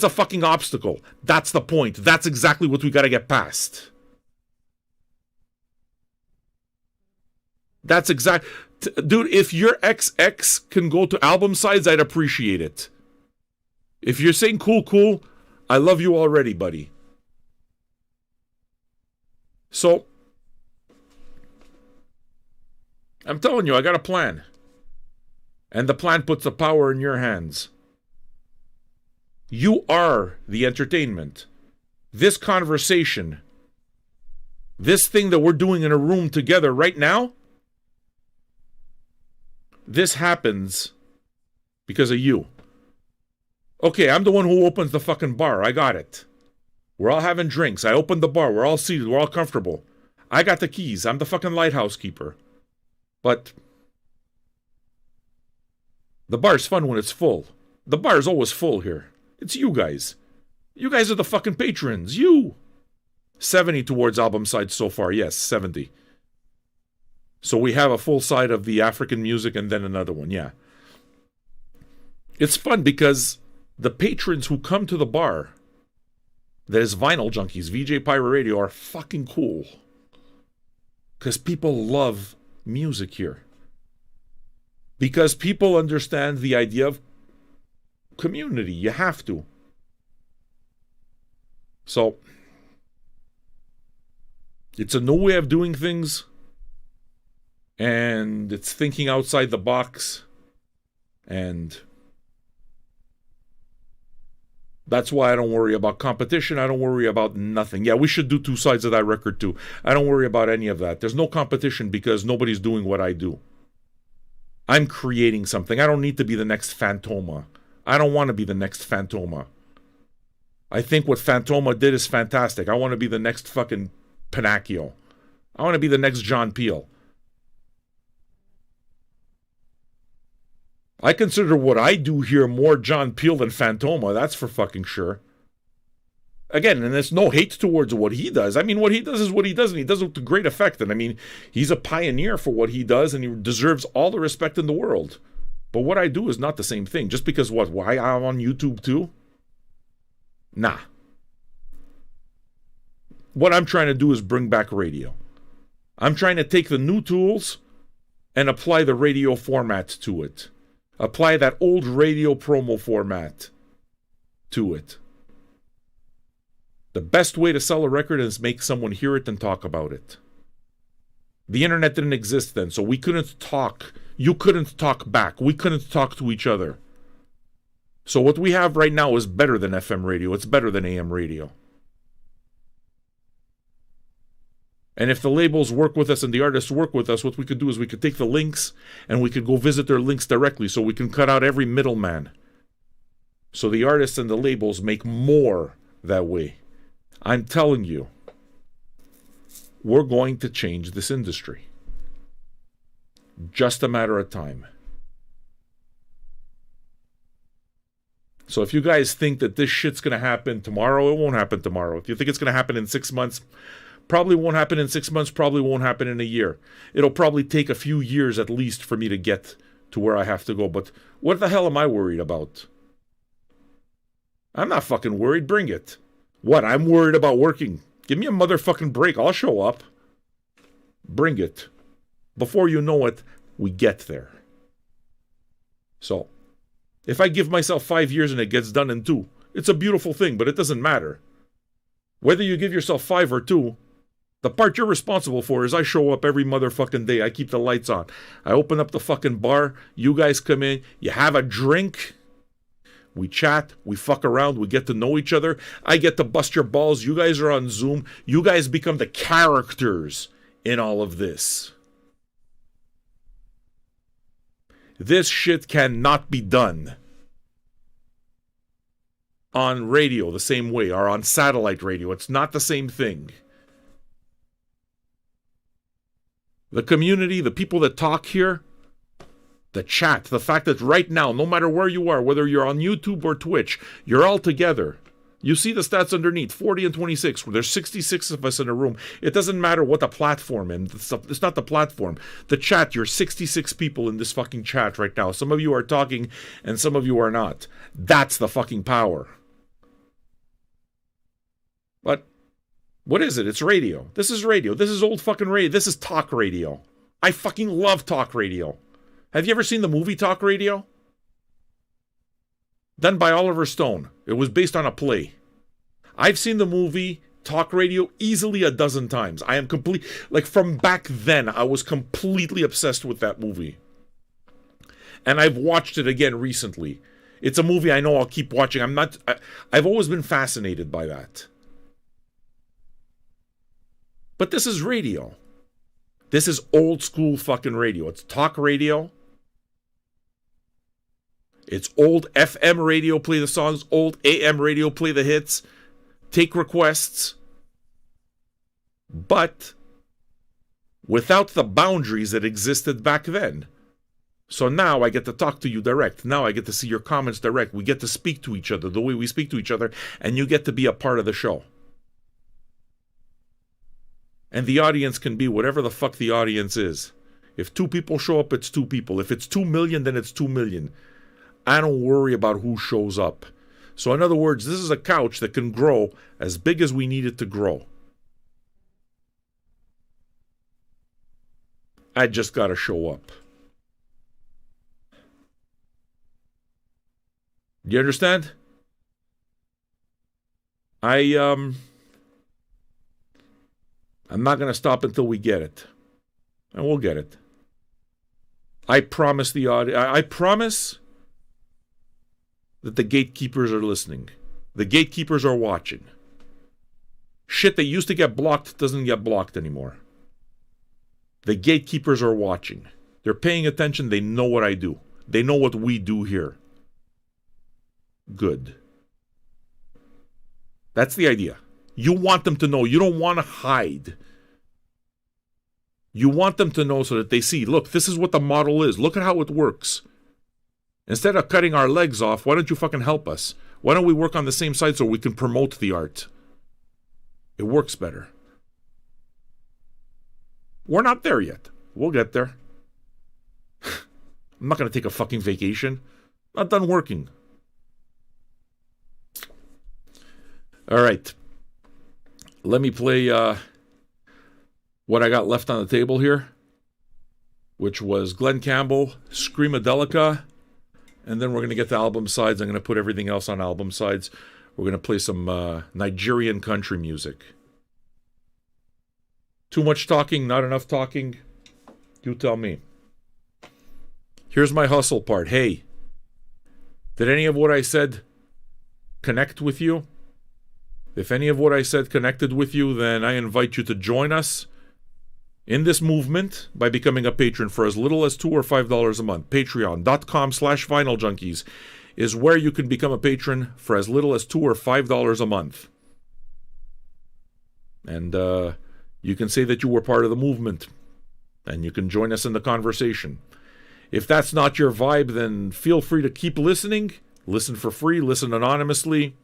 a fucking obstacle. That's the point. That's exactly what we got to get past. That's exact. Dude, if your XX can go to album sides, I'd appreciate it. If you're saying cool, I love you already, buddy. So, I'm telling you, I got a plan. And the plan puts the power in your hands. You are the entertainment. This conversation, this thing that we're doing in a room together right now, this happens because of you. Okay, I'm the one who opens the fucking bar. I got it. We're all having drinks. I opened the bar. We're all seated. We're all comfortable. I got the keys. I'm the fucking lighthouse keeper. But The bar's fun when it's full. The bar's always full here. It's you guys. You guys are the fucking patrons. You. 70 towards album side so far. Yes, 70. So we have a full side of the African music and then another one. Yeah. It's fun because the patrons who come to the bar, that is Vinyl Junkies, VJ Pirate Radio, are fucking cool. Because people love music here. Because people understand the idea of community. You have to. So, it's a new way of doing things. And it's thinking outside the box. And that's why I don't worry about competition. I don't worry about nothing. Yeah, we should do two sides of that record too. I don't worry about any of that. There's no competition because nobody's doing what I do. I'm creating something. I don't need to be the next Fantoma. I don't want to be the next Fantoma. I think what Fantoma did is fantastic. I want to be the next fucking Pinocchio. I want to be the next John Peel. I consider what I do here more John Peel than Fantoma. That's for fucking sure. Again, and there's no hate towards what he does. I mean, what he does is what he does, and he does it with great effect. And I mean, he's a pioneer for what he does, and he deserves all the respect in the world. But what I do is not the same thing. Just because what? Why I'm on YouTube too? Nah. What I'm trying to do is bring back radio. I'm trying to take the new tools and apply the radio format to it. Apply that old radio promo format to it. The best way to sell a record is make someone hear it and talk about it. The internet didn't exist then, so we couldn't talk. You couldn't talk back. We couldn't talk to each other. So what we have right now is better than FM radio. It's better than AM radio. And if the labels work with us and the artists work with us, what we could do is we could take the links and we could go visit their links directly, so we can cut out every middleman. So the artists and the labels make more that way. I'm telling you, we're going to change this industry. Just a matter of time. So if you guys think that this shit's going to happen tomorrow, it won't happen tomorrow. If you think it's going to happen in 6 months, probably won't happen in 6 months, probably won't happen in a year. It'll probably take a few years at least for me to get to where I have to go. But what the hell am I worried about? I'm not fucking worried. Bring it. What? I'm worried about working. Give me a motherfucking break. I'll show up. Bring it. Before you know it, we get there. So, if I give myself 5 years and it gets done in 2, it's a beautiful thing, but it doesn't matter. Whether you give yourself 5 or 2, the part you're responsible for is I show up every motherfucking day. I keep the lights on. I open up the fucking bar. You guys come in. You have a drink. We chat. We fuck around. We get to know each other. I get to bust your balls. You guys are on Zoom. You guys become the characters in all of this. This shit cannot be done on radio the same way, or on satellite radio. It's not the same thing. The community, the people that talk here, the chat, the fact that right now, no matter where you are, whether you're on YouTube or Twitch, you're all together. You see the stats underneath, 40 and 26. There's 66 of us in a room. It doesn't matter what the platform is. It's not the platform. The chat, you're 66 people in this fucking chat right now. Some of you are talking and some of you are not. That's the fucking power. But what is it? It's radio. This is radio. This is old fucking radio. This is talk radio. I fucking love talk radio. Have you ever seen the movie Talk Radio? Done by Oliver Stone. It was based on a play. I've seen the movie Talk Radio easily a dozen times. I am from back then, I was completely obsessed with that movie. And I've watched it again recently. It's a movie I know I'll keep watching. I've always been fascinated by that. But this is radio. This is old school fucking radio. It's talk radio. It's old FM radio, play the songs. Old AM radio, play the hits. Take requests. But without the boundaries that existed back then. So now I get to talk to you direct. Now I get to see your comments direct. We get to speak to each other the way we speak to each other, and you get to be a part of the show. And the audience can be whatever the fuck the audience is. If 2 people show up, it's 2 people. If it's 2 million, then it's 2 million. I don't worry about who shows up. So in other words, this is a couch that can grow as big as we need it to grow. I just gotta show up. You understand? I'm not gonna stop until we get it. And we'll get it. I promise the audience. I promise that the gatekeepers are listening. The gatekeepers are watching. Shit that used to get blocked doesn't get blocked anymore. The gatekeepers are watching. They're paying attention. They know what I do. They know what we do here. Good. That's the idea. You want them to know. You don't want to hide. You want them to know so that they see, look, this is what the model is. Look at how it works. Instead of cutting our legs off, why don't you fucking help us? Why don't we work on the same side so we can promote the art? It works better. We're not there yet. We'll get there. I'm not going to take a fucking vacation. I'm not done working. All right. Let me play what I got left on the table here, which was Glenn Campbell, Screamadelica, and then we're going to get to album sides. I'm going to put everything else on album sides. We're going to play some Nigerian country music. Too much talking, not enough talking? You tell me. Here's my hustle part. Hey, did any of what I said connect with you? If any of what I said connected with you, then I invite you to join us in this movement by becoming a patron for as little as $2 or $5 a month. Patreon.com/VinylJunkies is where you can become a patron for as little as $2 or $5 a month. And you can say that you were part of the movement, and you can join us in the conversation. If that's not your vibe, then feel free to keep listening. Listen for free, listen anonymously.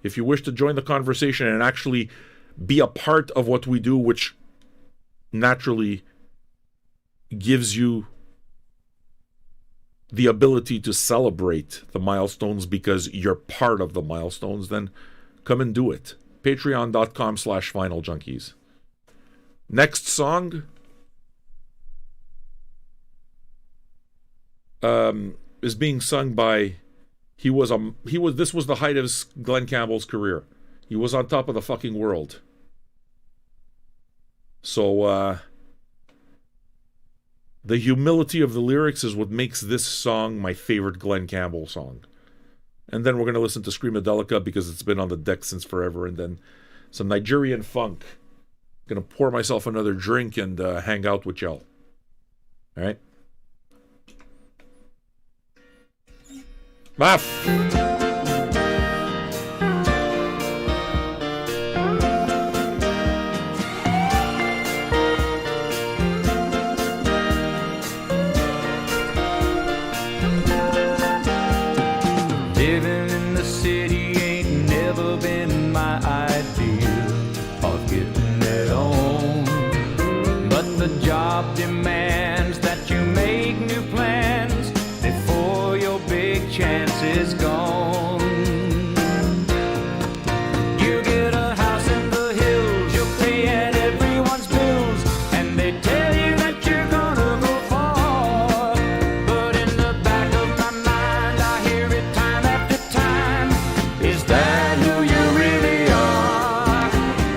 If you wish to join the conversation and actually be a part of what we do, which naturally gives you the ability to celebrate the milestones because you're part of the milestones, then come and do it. Patreon.com/VinylJunkies. Next song is being sung by this was the height of Glenn Campbell's career. He was on top of the fucking world. So the humility of the lyrics is what makes this song my favorite Glenn Campbell song. And then we're going to listen to Screamadelica because it's been on the deck since forever, and then some Nigerian funk. I'm going to pour myself another drink and hang out with y'all. All right? Maaf. Living in the city ain't never been my idea of getting it on. But the job demands that you make new plans before your big chance is gone. You get a house in the hills, you're paying everyone's bills, and they tell you that you're gonna go far. But in the back of my mind, I hear it time after time. Is that who you really are?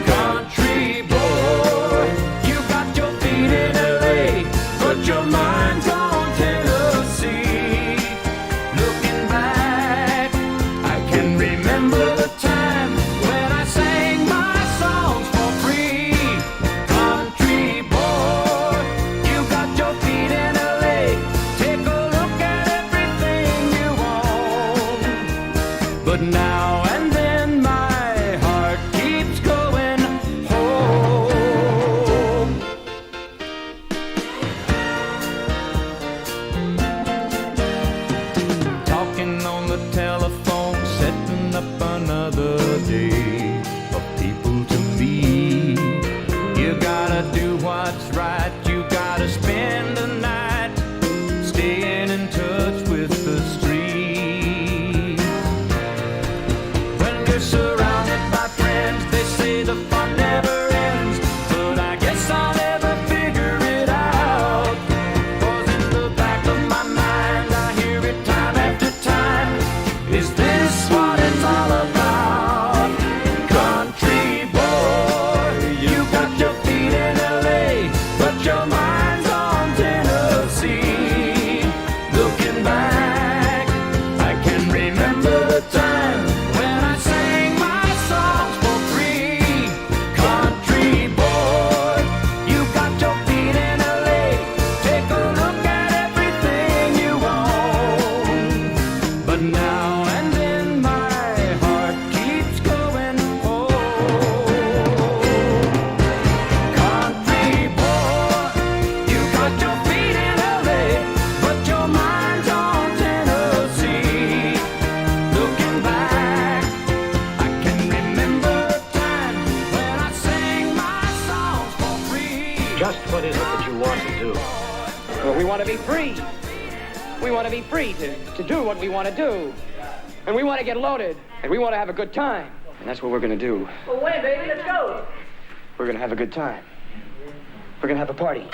Country boy, you got your feet in LA, but your mind's on Tennessee. Looking back, I can remember the time when I sang my songs for free. Country boy, you got your feet in LA. Take a look at everything you own. But now and then my heart keeps going home. do. Well, we want to be free. We want to be free to do what we want to do. And we want to get loaded. And we want to have a good time. And that's what we're going to do. Well, wait, baby, let's go. We're going to have a good time. We're going to have a party.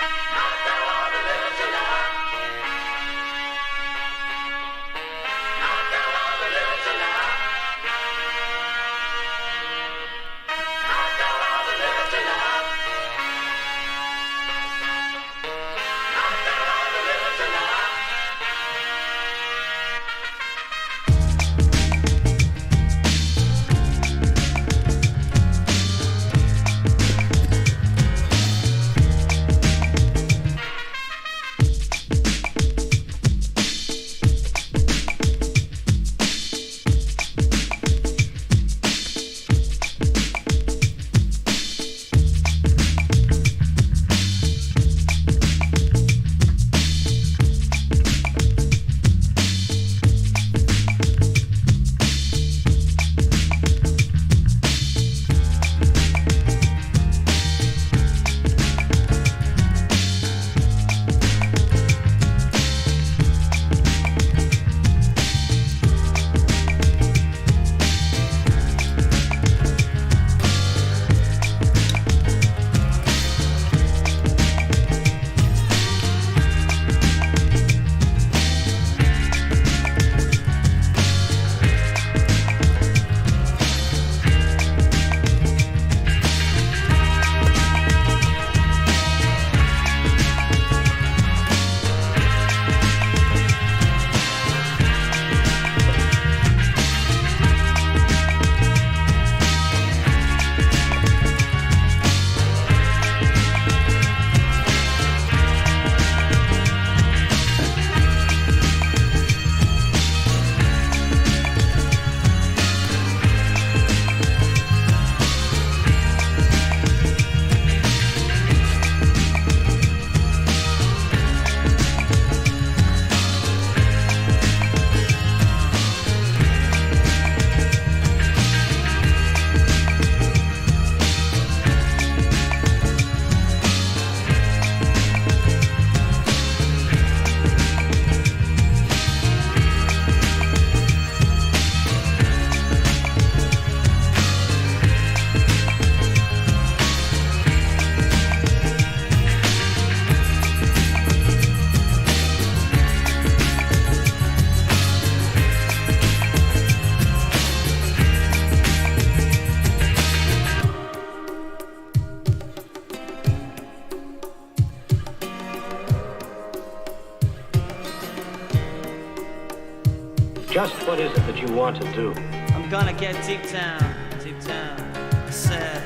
Just what is it that you want to do? I'm gonna get deep down, I said.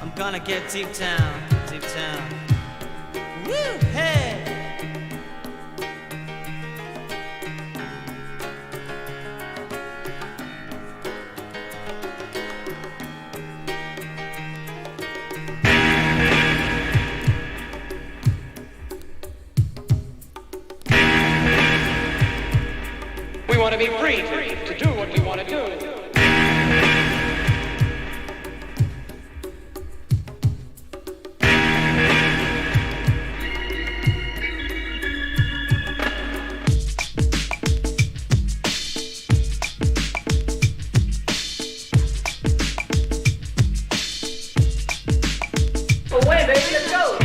I'm gonna get deep down. Woo, hey! We want to be free to do what we want to do. Well, wait, baby, let's go.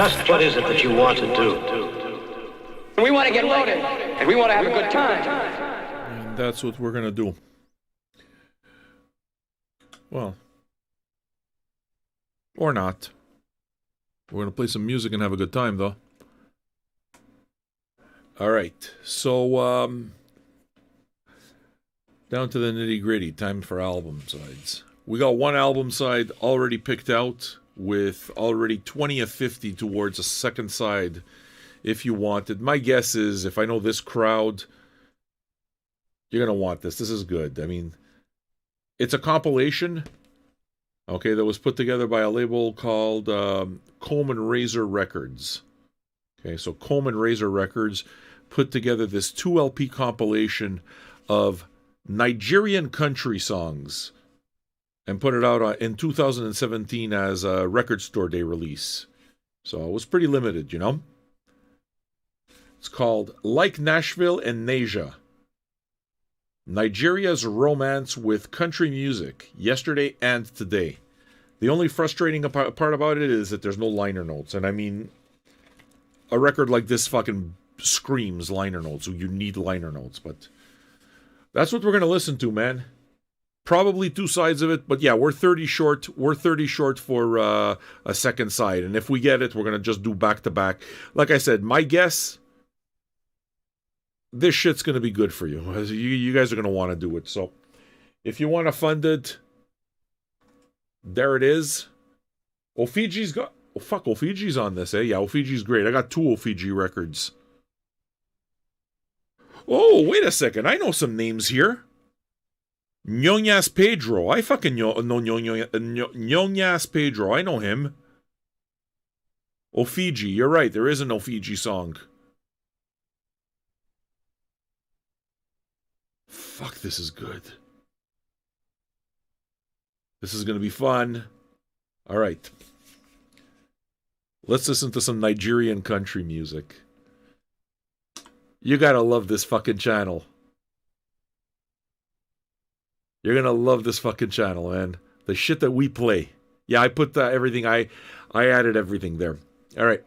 Just what is it that you want to do? And we want to get loaded. And we want to have a good time. And that's what we're going to do. Well, or not. We're going to play some music and have a good time, though. All right. So, down to the nitty-gritty. Time for album sides. We got one album side already picked out with already 20 of 50 towards a second side if you wanted. My guess is, if I know this crowd, you're going to want this. This is good. I mean, it's a compilation, okay, that was put together by a label called Comb and Razor Records. Okay, so Comb and Razor Records put together this 2 LP compilation of Nigerian country songs and put it out in 2017 as a record store day release. So it was pretty limited, you know. It's called Like Nashville and Nasia. Nigeria's Romance with Country Music, Yesterday and Today. The only frustrating part about it is that there's no liner notes. And I mean, a record like this fucking screams liner notes, so you need liner notes. But that's what we're going to listen to, man. Probably 2 sides of it, but yeah, we're 30 short. We're 30 short for a second side. And if we get it, we're going to just do back-to-back. Like I said, my guess, this shit's going to be good for you. You guys are going to want to do it. So if you want to fund it, there it is. Ofiji's got... Oh, fuck, Ofiji's on this, eh? Yeah, Ofiji's great. I got 2 Ofiji records. Oh, wait a second. I know some names here. Ñoñas Pedro. I fucking know Ñoñas Pedro. I know him. Ofiji. You're right. There is an Ofiji song. Fuck, this is good. This is going to be fun. All right. Let's listen to some Nigerian country music. You gotta love this fucking channel. You're gonna love this fucking channel, man. The shit that we play. Yeah, I put everything. I added everything there. All right.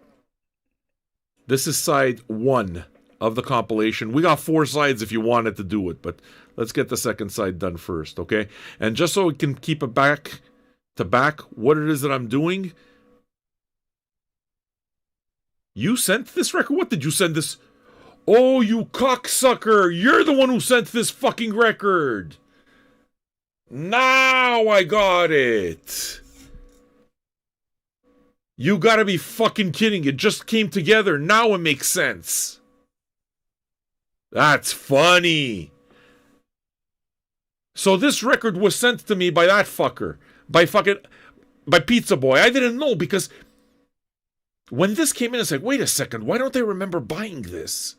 This is side 1 of the compilation. We got 4 sides if you wanted to do it, but let's get the second side done first, okay? And just so we can keep it back to back, what it is that I'm doing. You sent this record? What did you send this? Oh, you cocksucker! You're the one who sent this fucking record! Now I got it! You gotta be fucking kidding. It just came together. Now it makes sense. That's funny. So this record was sent to me by that fucker. By Pizza Boy. I didn't know because when this came in, it's like, wait a second, why don't I remember buying this?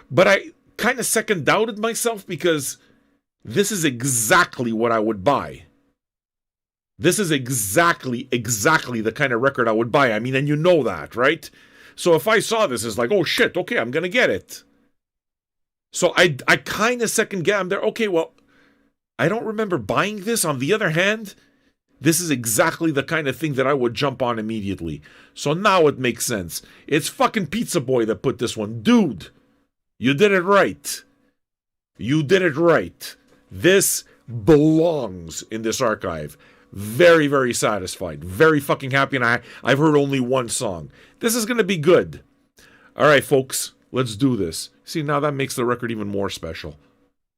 But I kind of second doubted myself because this is exactly what I would buy. This is exactly the kind of record I would buy. I mean, and you know that, right? So if I saw this, it's like, oh shit, okay, I'm gonna get it. So I kind of second guess. I'm there, okay, well, I don't remember buying this. On the other hand, this is exactly the kind of thing that I would jump on immediately. So now it makes sense. It's fucking Pizza Boy that put this one. Dude, you did it right. You did it right. This belongs in this archive. Very, very satisfied. Very fucking happy, and I've heard only one song. This is going to be good. All right, folks, let's do this. See, now that makes the record even more special.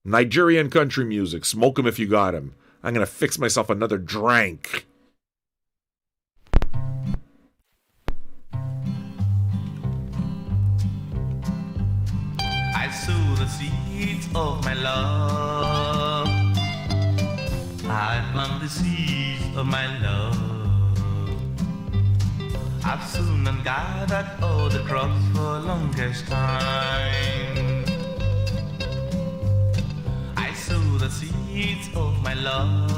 Nigerian country music. Smoke 'em if you got 'em. I'm going to fix myself another drink. I sow the seeds of my love. I plant the seeds of my love. I've sown and gathered all the crops for longest time. I sow the seeds of my love.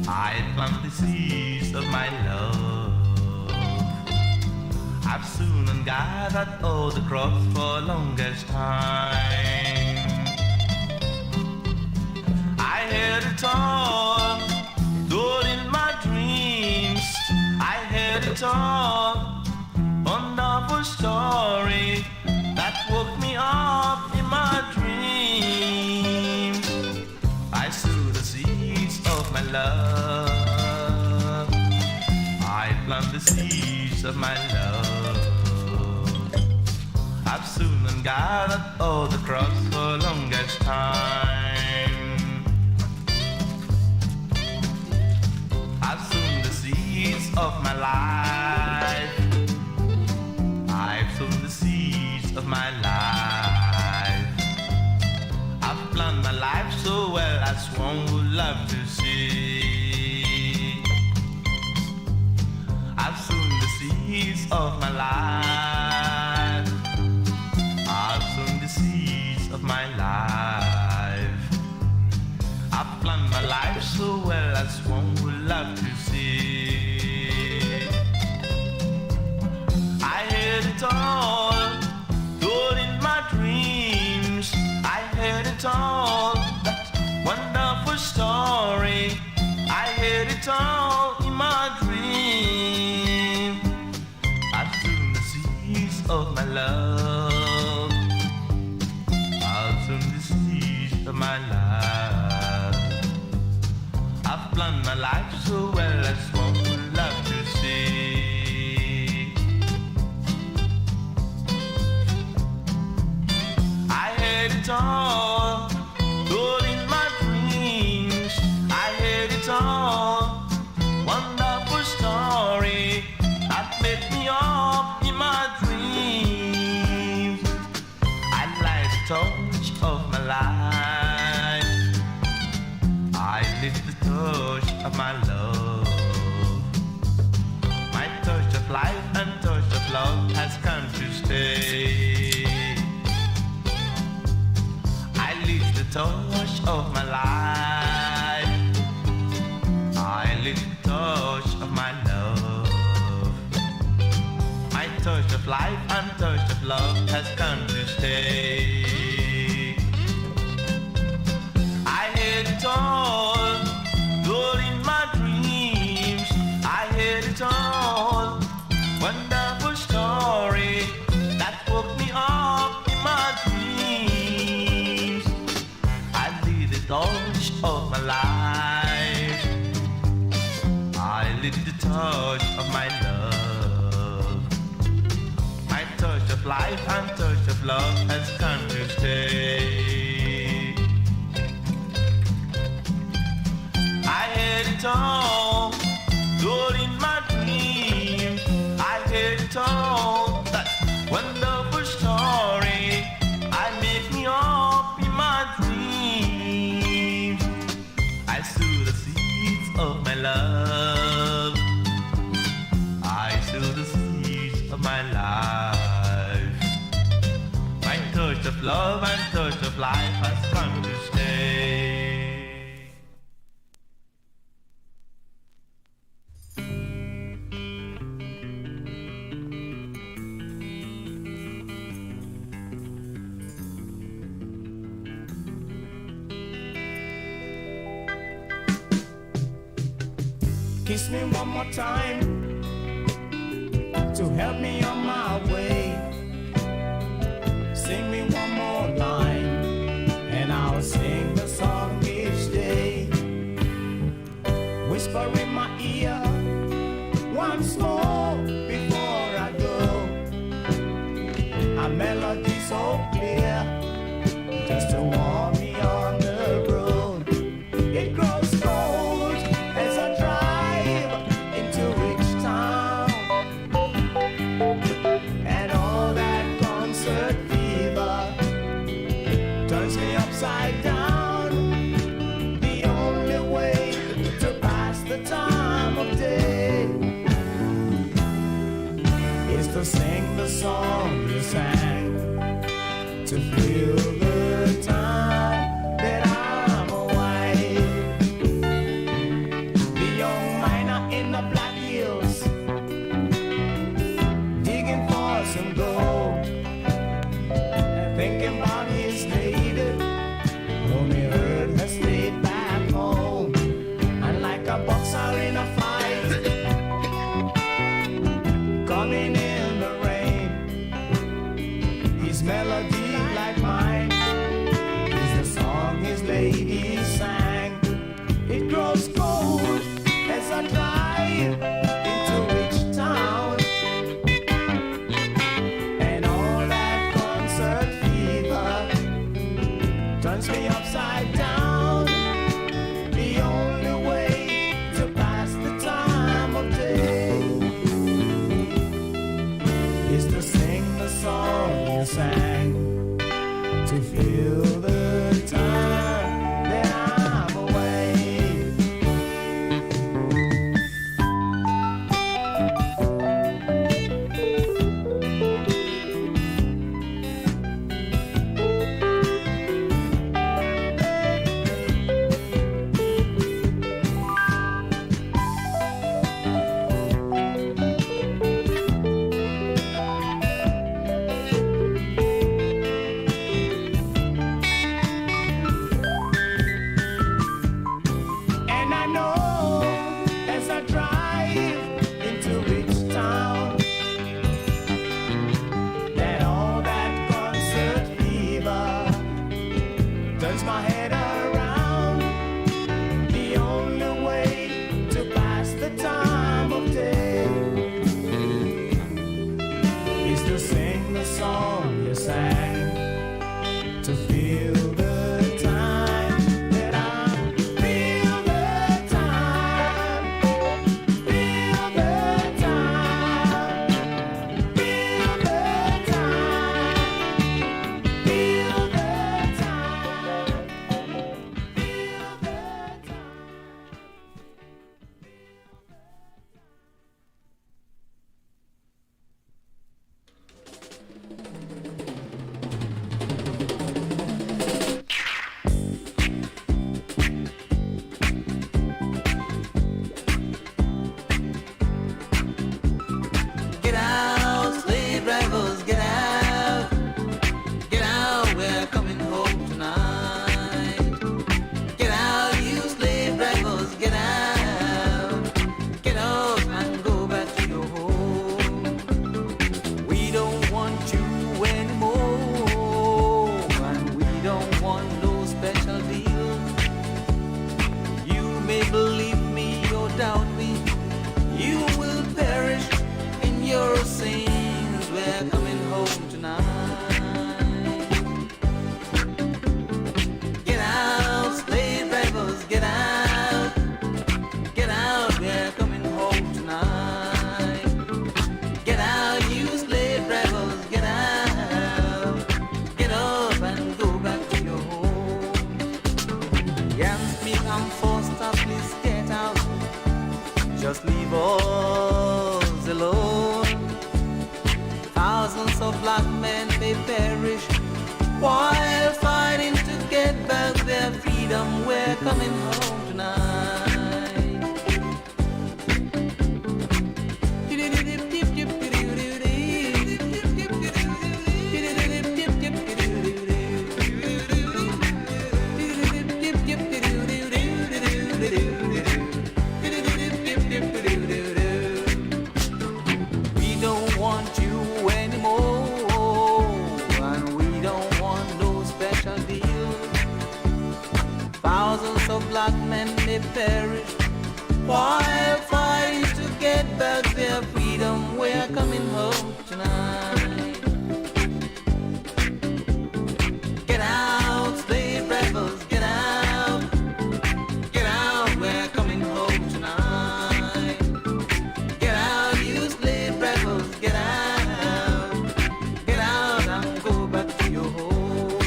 I plant the seeds of my love. I've sown and gathered all the crops for longest time. I heard it all, told in my dreams. I it all. Wonderful story that woke me up in my dreams. I sowed the seeds of my love. I planted the seeds of my love. I've soon gathered all the crops for longest time. I've sown the seeds of my life. I've sown the seeds of my life. I've planned my life so well as one would love to see. I've sown the seeds of my life. I've sown the seeds of my life. I've planned my life so well as one would love to see. I heard it all, told in my dreams. I heard it all, that wonderful story. I heard it all in my dream. I've sown the seeds of my love. I've sown the seeds of my life. I've planned my life so well as one would love to see. I heard it all, told in my dreams. I heard it all, wonderful story that made me up in my dreams. I like the touch of my life. I live the touch of my love. My touch of life and touch of love has come to stay. I live the touch of my life. I live the touch of my love. My touch of life and touch of love has come to stay. I heard it all, told in my dreams. I heard it all, wonderful story that woke me up in my dreams. I live the touch of my life. I live the touch of my love. My touch of life and touch of love has come to stay. I heard it all, told in my dreams. I heard it all, that wonderful story. I make me up in my dreams. I sow the seeds of my love. I sow the seeds of my life. My touch of love and touch of life has come to stay. Kiss me one more time to help me on my way. Sing me one more line and I'll sing the song each day. Whisper in my ear once more before I go. A melody so clear just to warm me on the road. It grows cold as I drive into each town, and all that concert fever turns me upside down. The only way to pass the time of day is to sing the song you sang, to feel the time that I'm away. The young miner in the Black Hills, digging for some gold, and thinking about his lady, whom he heard has stayed back home. And like a boxer in a fight, His melody like mine is the song his lady sang. It grows cold as I drive into rich town, and all that concert fever turns me upside down. The only way to pass the time of day is to sing the song you sang, to feel the time that I'm away. And I know as I drive into rich town that all that concert fever turns my head around. The only way to pass the time of day is to sing the song you sang, to feel the time that I'm. Feel the time, feel the time, feel the time, feel the Get out, slave drivers, get out. Get out, we're coming home tonight. Get out, you slave drivers, get out. Get out and go back to your home. We don't want you anymore, and we don't want no special deal. You may believe me or doubt me, you will perish in your sins. We're coming home tonight. Get out, slave drivers, get out. Get out, we're coming home tonight. Get out, you slave drivers, get out. Get up and go back to your home. Young Smith and Foster, please get out. Just leave us alone. Thousands of black men may perish while fighting to get back their freedom. We're coming home tonight. We don't want you anymore, and we don't want no special deal. Thousands of black men may perish while fighting to get back their freedom. We're coming home tonight. Get out, slave rebels, get out. Get out, we're coming home tonight. Get out, you slave rebels, get out. Get out and go back to your home.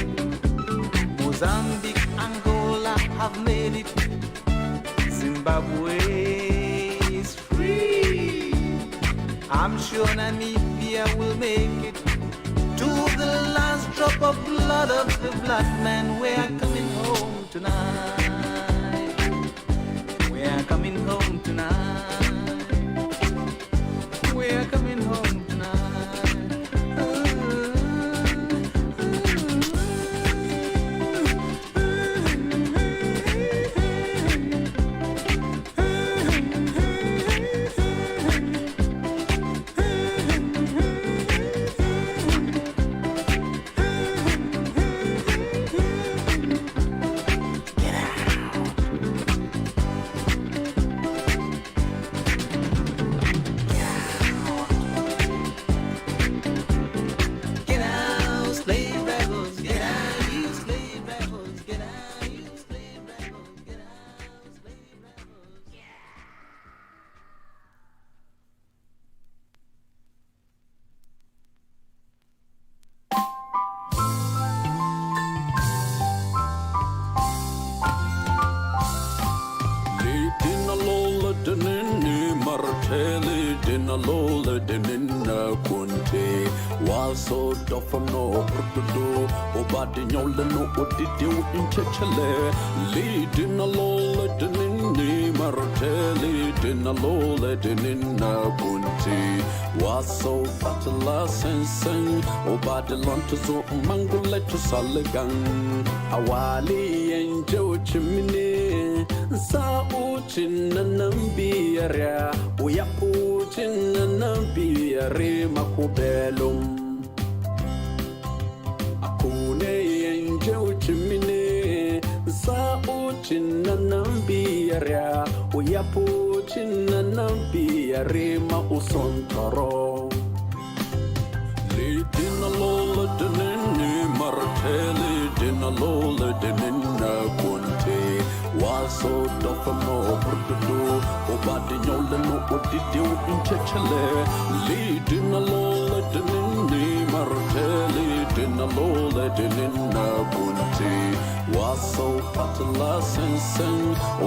Mozambique, Angola have made it. Zimbabwe is free. I'm sure Namibia will make it to the last drop of blood of the black man. We're coming home tonight. We're coming home tonight. We're coming home tonight. so dofa no brutudu obadi nyolle no odidio in chechele lead in a lola denini marteli din a lola denina bunti waso batala sensen obadi lontazo mangule to saligan awali enjo chimine sa uchin nambiaria uya uchin nambiare makubelum akune enjo chimine sa uchin nambiaria uya uchin nambiare ma usontoro lidina lola denini marteli dina lola denina kunte waso dofano brutudu obadi nyolle no odidio in chechele lidina lola denini marteli dina lola denina kunte waso patala sensen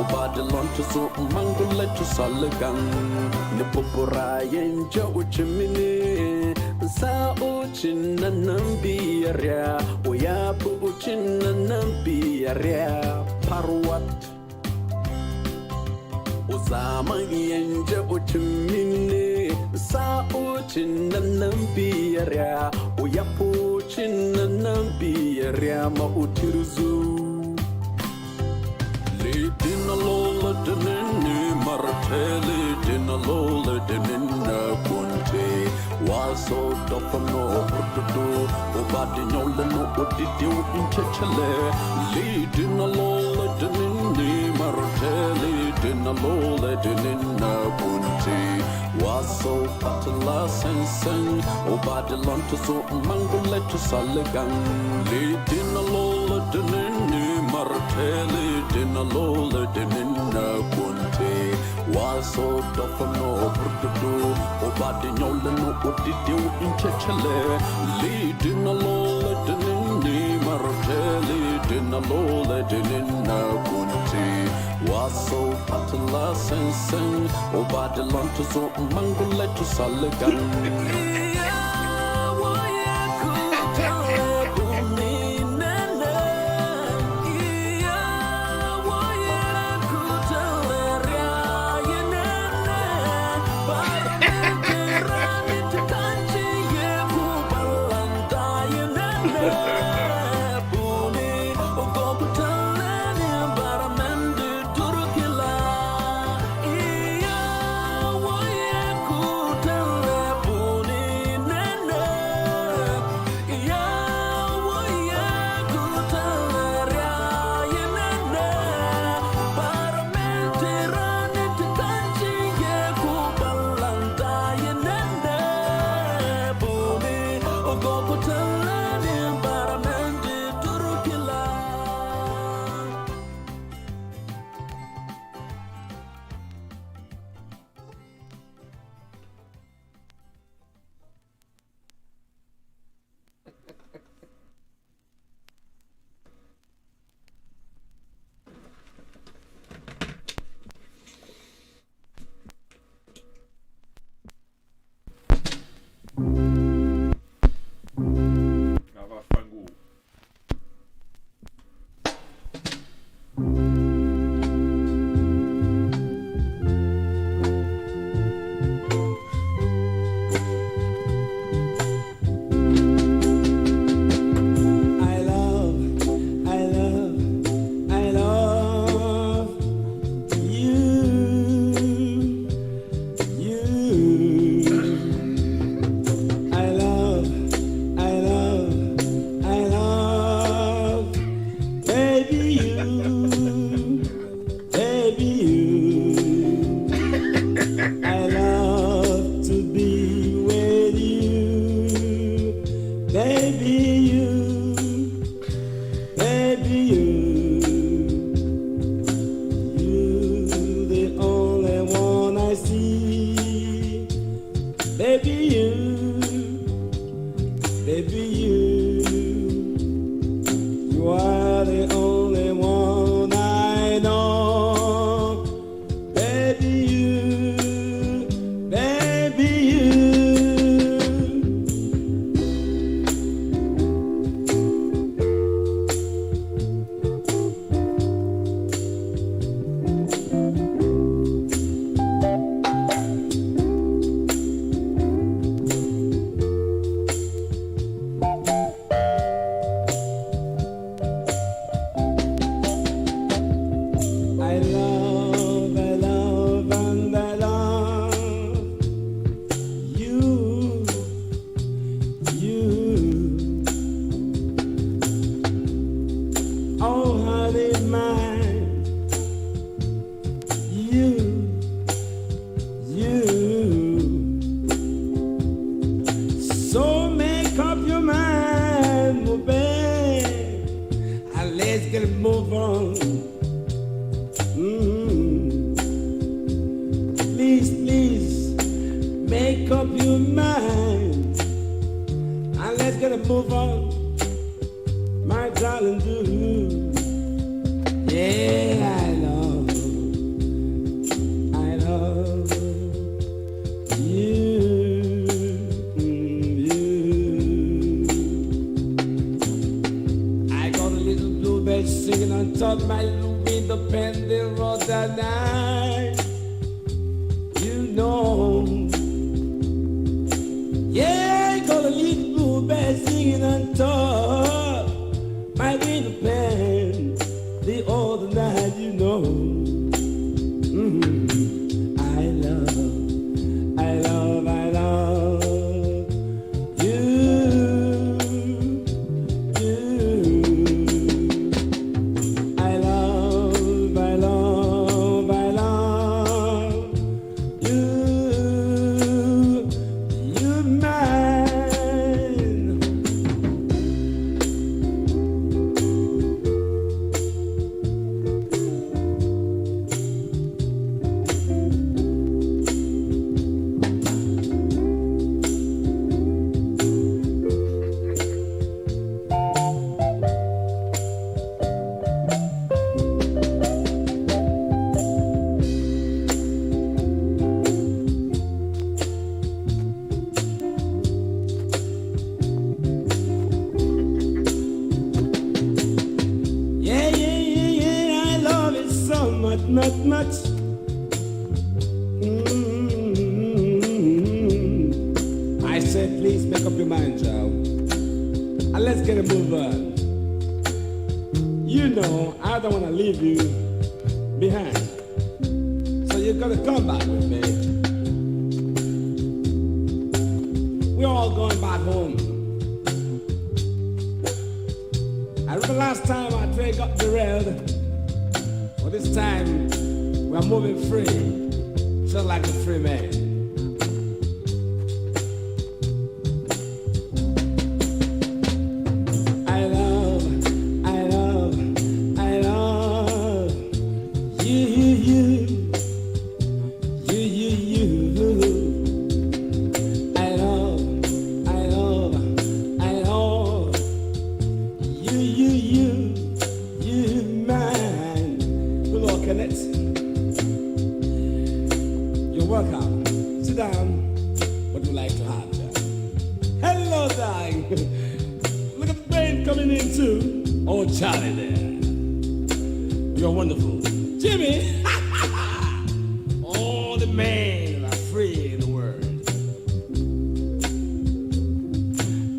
obadi lontazo mangule to saligan nipopura yenja uchimini sa uchina nambiaria oya pu uchina nambiaria parwat uzama yenja uchimini sa uchina nambiaria oya pu uchina nambiaria ma utiruzu lidina lola denini marteli dina lola denina kunte waso dofano brutudu obadi nyolle no odidio in chechele lidina lola denini marteli dina lola denina kunte waso patala sensen obadi lontazo mangule to saligan lidina lola denini marteli dina lola denina kunte waso dofano brutudu obadi nyolle no odidio in chechele lidina lola denini marteli dina lola denina kunte waso patala sensen obadi lontazo mangule to saligan on. Please, please, make up your mind. And let's get a move on, my darling, do. Yeah, I love you. I got a little bluebird singing on top my window pending road that night. You know. Yeah, I got a little bluebird singing on top my window pen the other night, you know. I love you. I love you. You're mine. Yeah, I love it so much, much. I said, please make up your mind, Joe. And let's get a move on. You know, I don't want to leave you behind. So you gotta come back with me. We're all going back home. I remember last time I drove up the road. Well, this time we're moving free, just like a free man. I love you. I love you, mine. Good Lord, Kenneth. You're welcome. Sit down. What would you like to have, Jack? Hello, darling. Look at the brain coming in, too. Oh, Charlie there. You're wonderful. Jimmy. All the men are free in the world.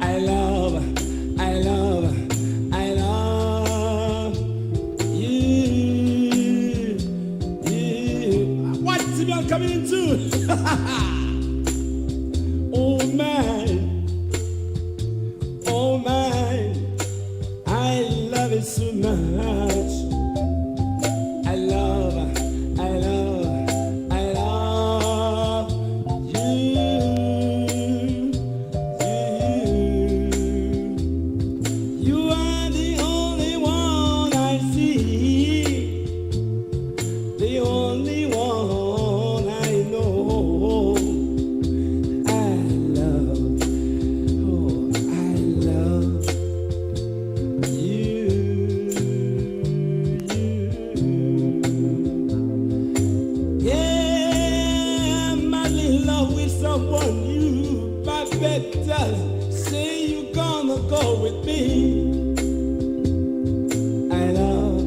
I love you. What? Simeon coming in too? Oh man, I love it so much. I love you. You are the only one I see, the only one I know. I love you. Yeah, I'm madly in love with someone you, my better say you're gonna go with me. I love you.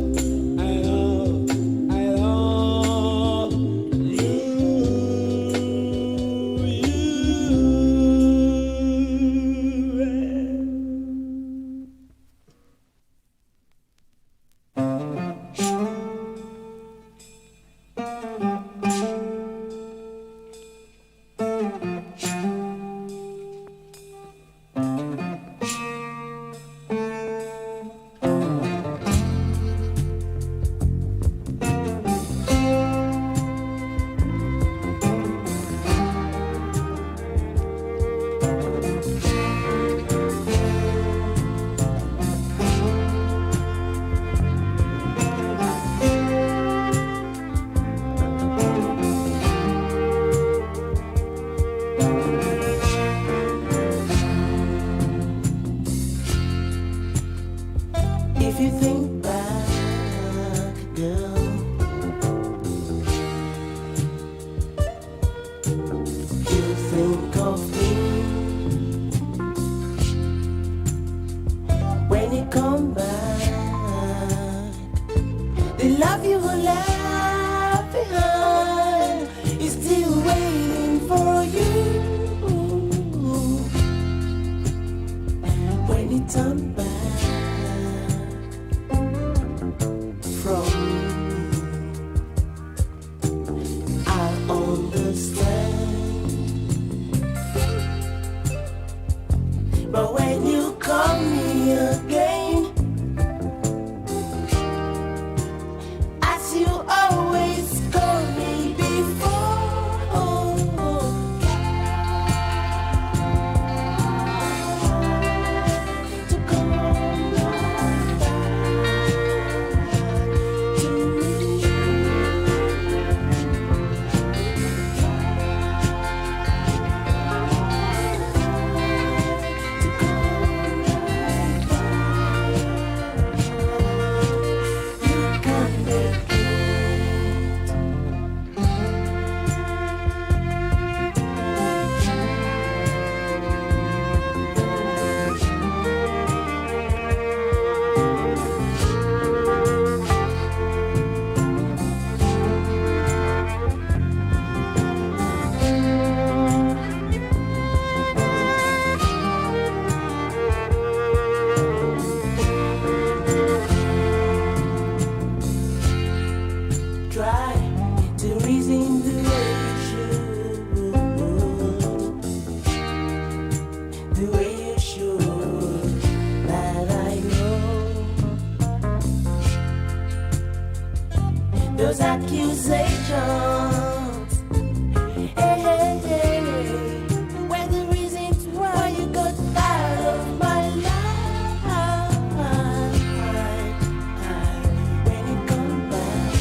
If you think back, girl, you think of me when you come back. The love you will left behind is still waiting for you. When you turn back from me, I understand. But when you call me again, as you always call me before, to come back to me. You can make try to reason the way you should, the way you should, that I know those accusations, hey, hey, hey, were the reasons why you got out of my life. When you come back,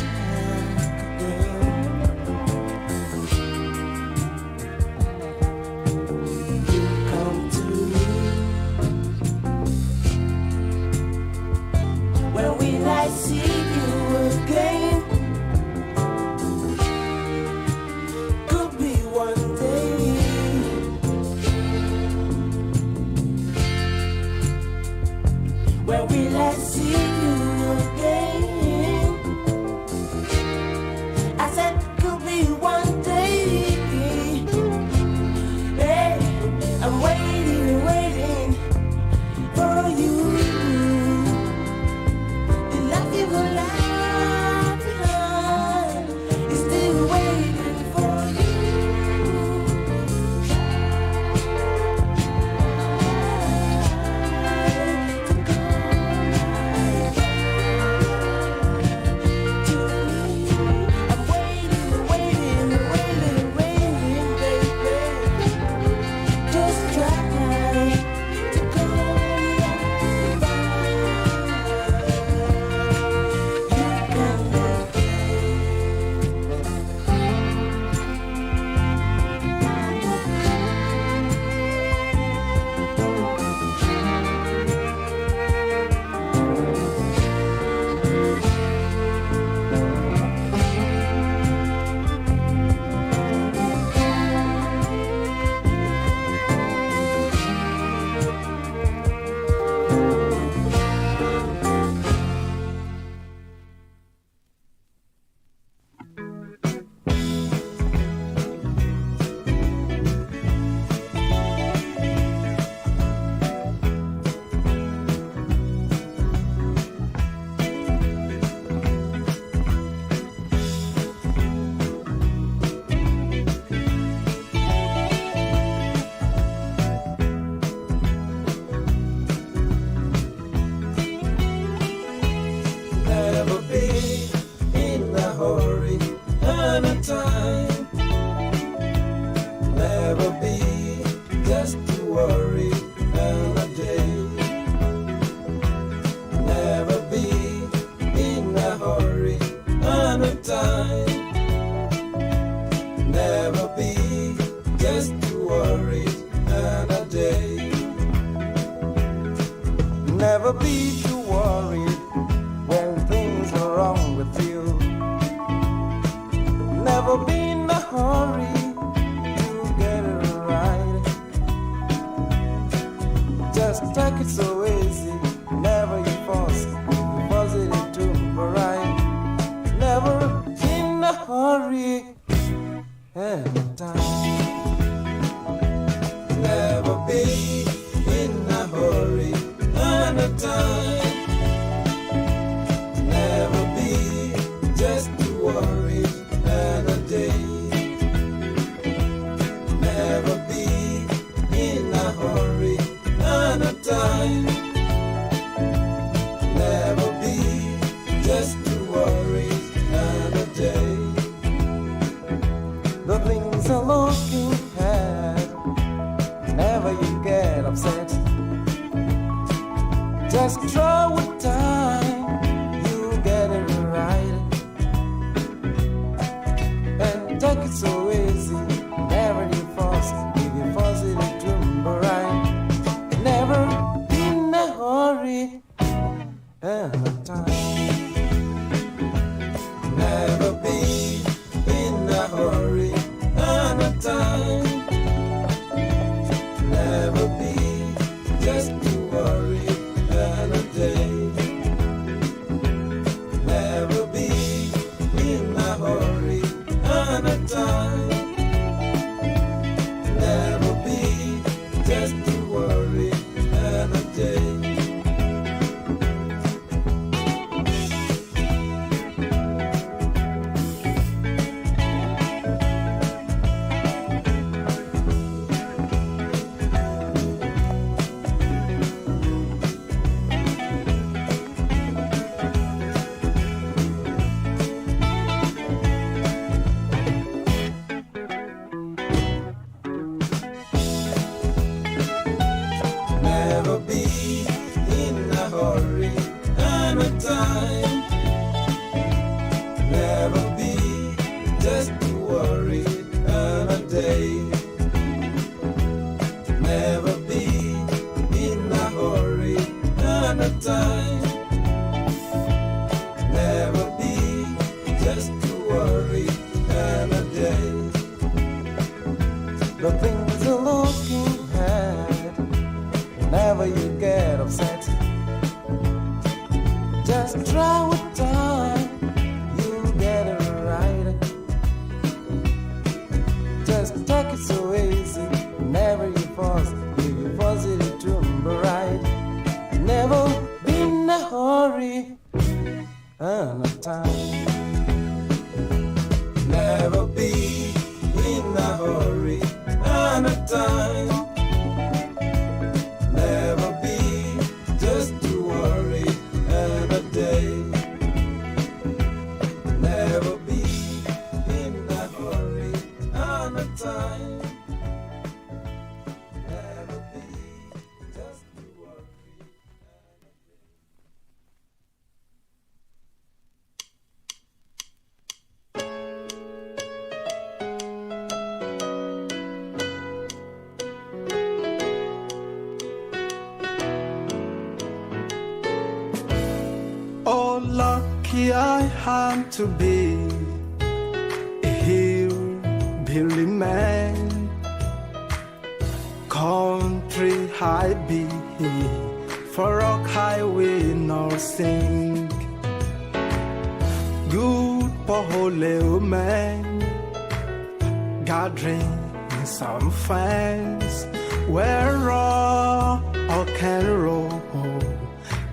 you come to me. When will I see you again? Could be one day. When will I see you again? I said could be one day. Hey, I'm waiting, waiting for you. The love you will left behind is still waiting for you. To I'm waiting, waiting, waiting, waiting, baby. Just try to come back. You can make never be in a hurry anytime. Never be just to worry another day. Never be in a hurry anytime. Never be just to worry another day. Never be too worried when things are wrong with you. Never be in a hurry to get it right. Just take it so easy, never you force it into right. Never in a hurry anytime. Never be in a hurry anytime. Never be just too worried any day. Never be in a hurry anytime. Never be just too worried any day. The things are looking bad. Never you get upset. Just try with time, you get it right. And take it so easy, never you force. If you force it, it will be right. Never in a hurry anytime. Never be in a hurry anytime. Never be just too worried any day. Never be in a hurry anytime. Never be just too worried any day. Never be in a hurry anytime. Never be just too worried any day. Never be in a hurry anytime. Never be just too worried any day. The things are looking bad. Whenever you get upset, just try with time, you get it right. Just take it so easy, never you force. If you force it, it will be right. Never be in a hurry anytime. Never be in a hurry anytime. Never be just too worried any day. Never be in a hurry anytime. Never be just too worried. Oh, lucky I am to be a hillbilly man. Country high be for rock highway nor sing. Good poor man gathering some fans where rock and roll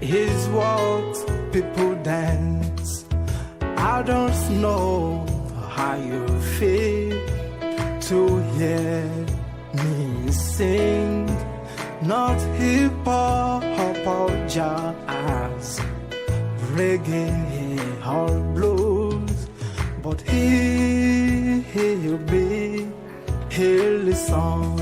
is what people dance. I don't know how you feel to hear me sing. Not hip hop or jazz, reggae or blues, but he'll be hilly song.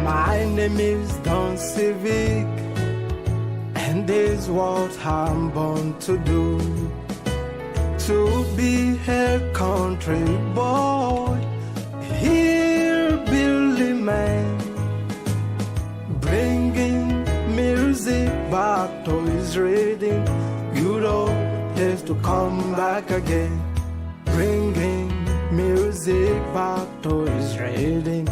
My name is Don Civic, and this is what I'm born to do. To be here a country boy, here Billy Man, bringing music back to his reading. Good old days to come back again, bringing music back to his reading.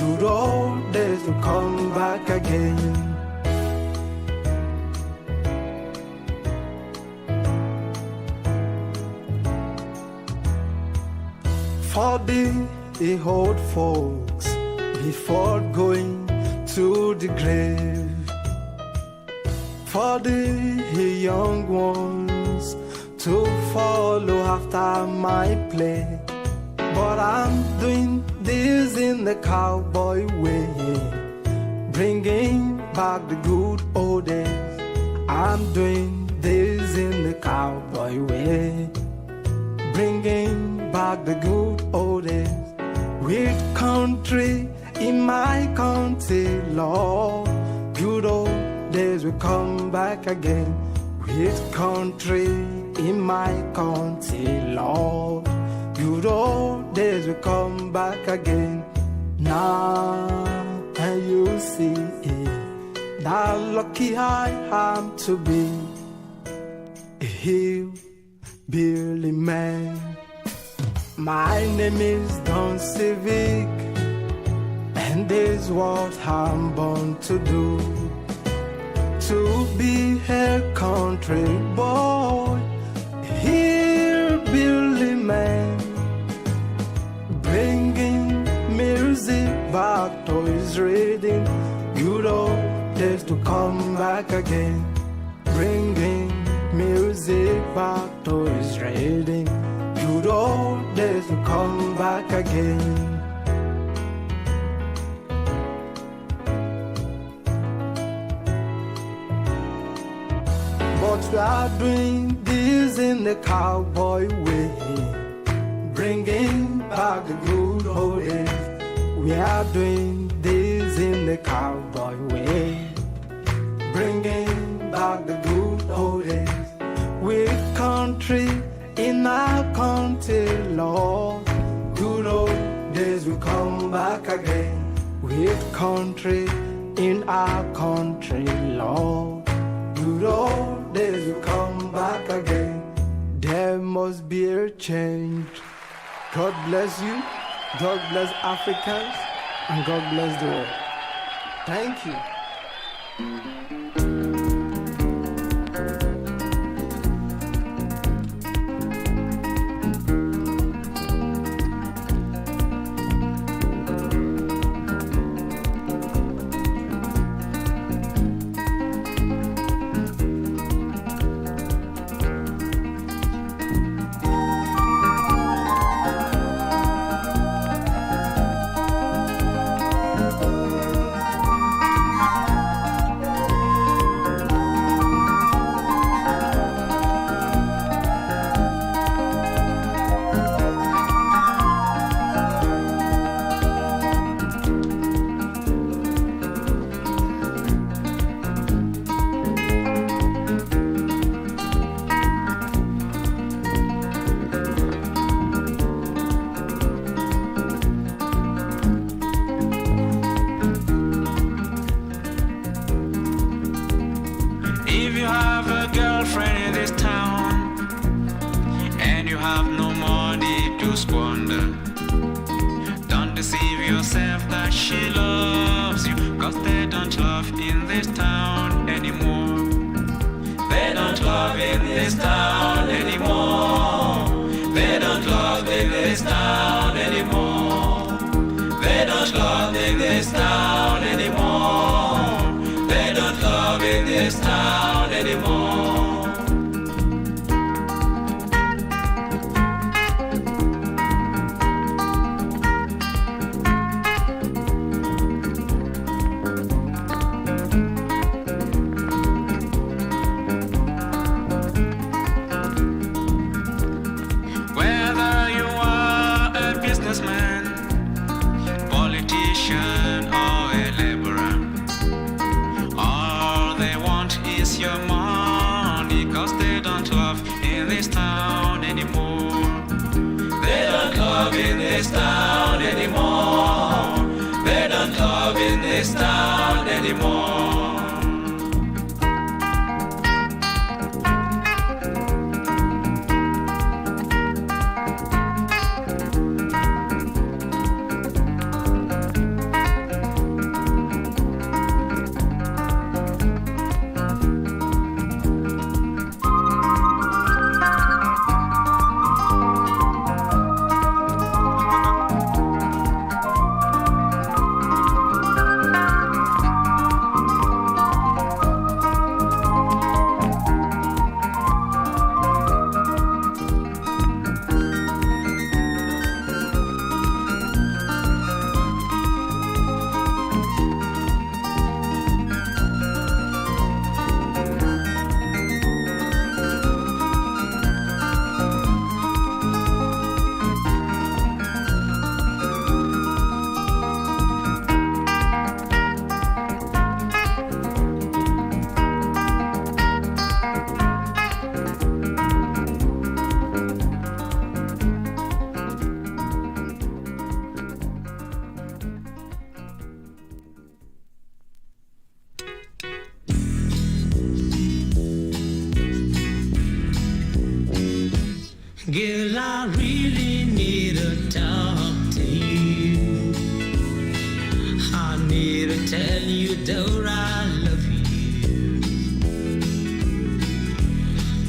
Good old days to come back again. For the old folks before going to the grave, for the young ones to follow after my play. But I'm doing this in the cowboy way, bringing back the good old days. I'm doing this in the cowboy way, bringing back the good old days. With country in my country, Lord, good old days will come back again. With country in my country, Lord, good old days will come back again. Now can you see how lucky I am to be a hillbilly man? My name is Don Civic, and this is what I'm born to do. To be a country boy, hillbilly man, bringing music back to his reading. Good old days to come back again, bringing music back to his reading. Good old days to come back again. But we are doing this in the cowboy way, bringing back the good old days. We are doing this in the cowboy way, bringing back the good old days. With country in our country, Lord, good old days will come back again. With country in our country, Lord, good old days will come back again. There must be a change. God bless you, God bless Africans, and God bless the world. Thank you. If you have a girlfriend in this town and you have no money to squander, don't deceive yourself that she loves you, 'cause they don't love in this town anymore. They don't love in this town anymore. They don't love in this town anymore. They don't love in this town anymore. They don't love in this town anymore. Whether you are a businessman, politician, or a this town anymore. They don't love in this town anymore. Girl, I really need to talk to you. I need to tell you that I love you.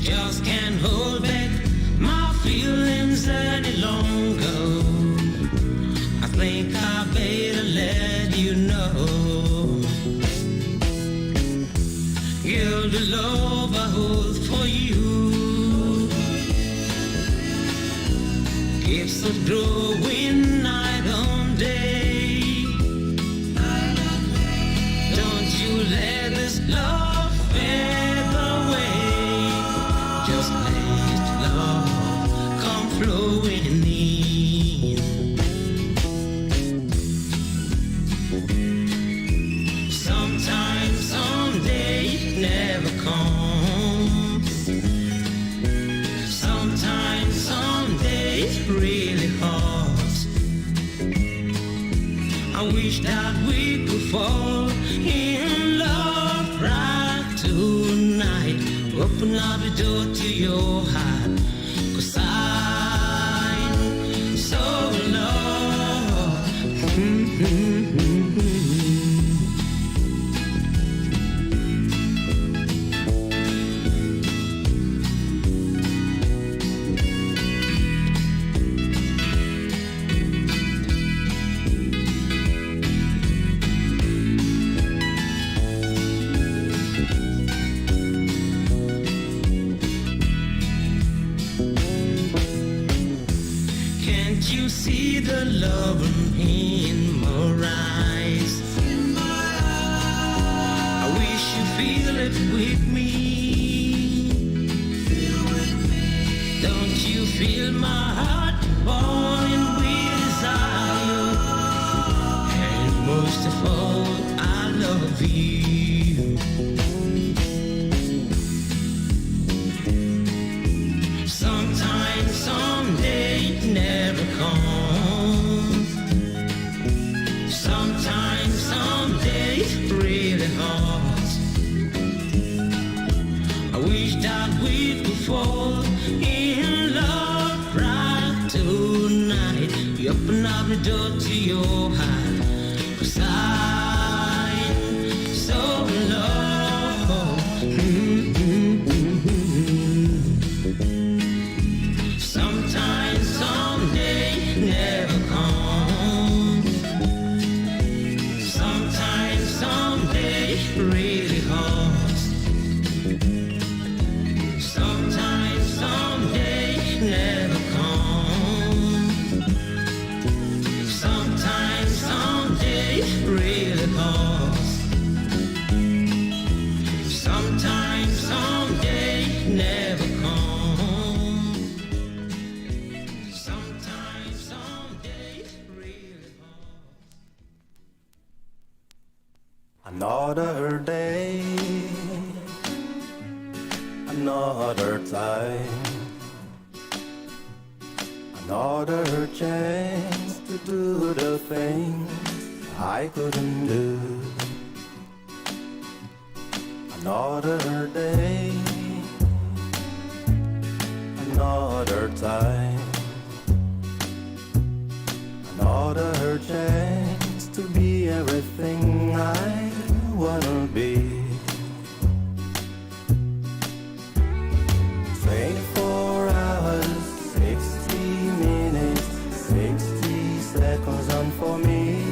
Just can't hold back my feelings any longer. I think I better let you know. Girl, the love I hold for you keeps on growing night on day. Don't you let this love fade away. Just let love come flowing in. Sometimes, someday it never comes. Sometimes, someday it's really hard. I wish that we could fall in love right tonight. Open up the door to your heart, 'cause I'm so in love. Can't you see the love in my eyes? I wish you feel it with me. Don't you feel my heart falling with desire? And most of all, I love you. Sometimes, someday it never comes. Sometimes, someday it's really hard. I wish that we could fall in love right tonight. You open up the door to your heart, 'cause I'm so in love. Sometimes, someday never comes. Sometimes, someday really hard. Sometimes, someday never comes. Sometimes, someday really hard. Sometimes, someday never comes. Sometimes, someday really hard. Another day, another time, Another chance to do the things I couldn't do. Another day, another time, another chance to be everything I wanna be. 24 hours, 60 minutes, 60 seconds on for me.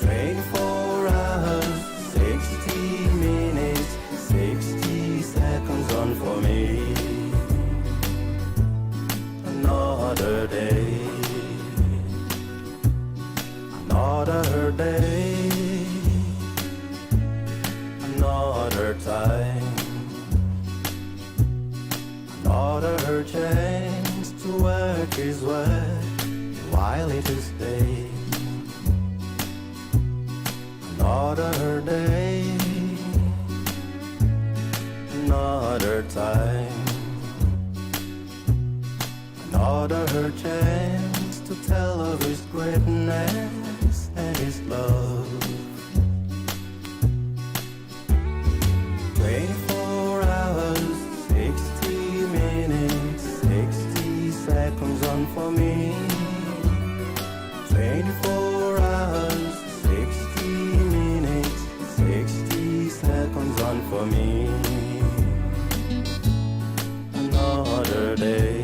24 hours, 60 minutes, 60 seconds on for me. Another day, another day, another time, another chance to work his work while it is day. Another day, another time, another chance to tell of his greatness and his love. 24 hours, 60 minutes, 60 seconds on for me. 24 hours, 60 minutes, 60 seconds on for me. Another day.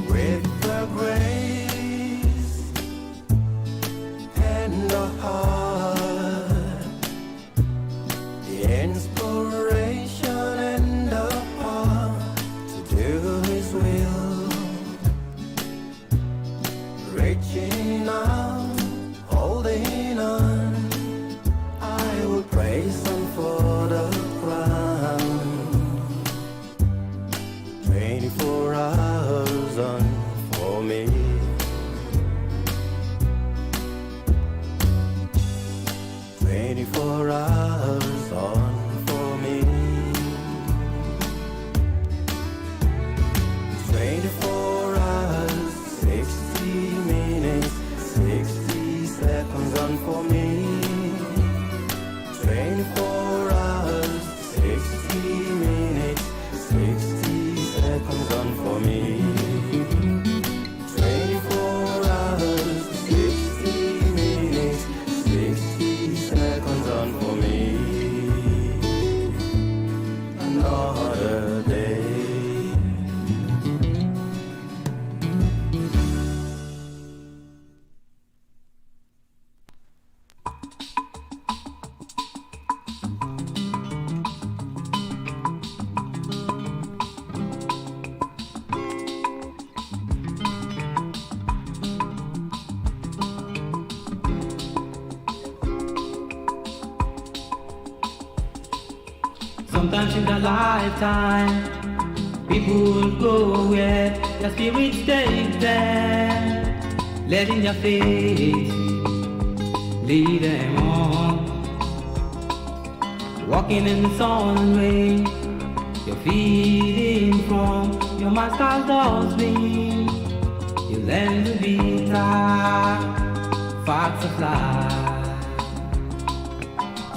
With the grace and the heart, the inspiration and the heart to do His will, reaching out, holding on, I will praise Him for the crown. 24 hours on for me. 24 hours on for me. 24 hours, 60 minutes, 60 seconds on for me. 24 hours, 60 minutes, 60 seconds on for me. 24 hours, 60 minutes, 60 seconds on for me. Another day. Sometimes in the lifetime, people will go where their spirits take them, letting their faith lead them on. Walking in the sun and rain, you're feeding from your master's dustbin. You learn to be facts of life.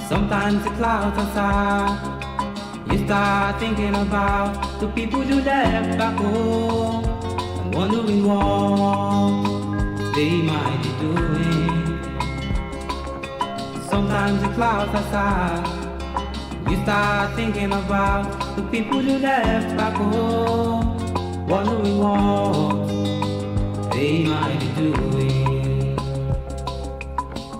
Sometimes the clouds are sad. You start thinking about the people you left back home and wondering what they might be doing. Sometimes the clouds are sad. You start thinking about the people you left back home, wondering what they might be doing.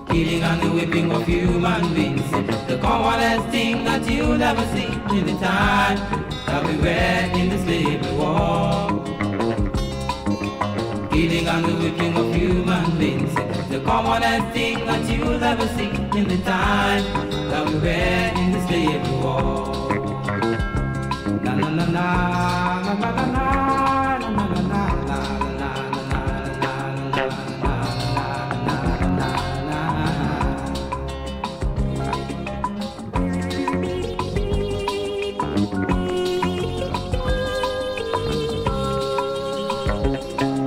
Killing and the whipping of human beings, the commonest thing that you'll ever see in the time that we were in the slavery war. Killing and the whipping of human beings, the commonest thing that you'll ever see in the time that we were in the slave war. Na na na na na na na na na na na.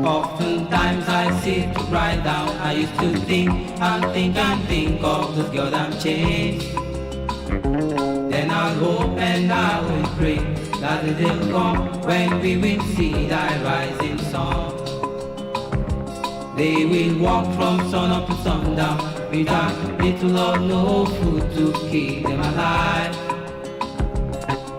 Oftentimes I sit right down. I used to think and think and think of this girl I'm chased. Then I'll hope and I will pray that the day will come when we will see thy rising sun. They will walk from sun up to sundown without little or no food to keep them alive.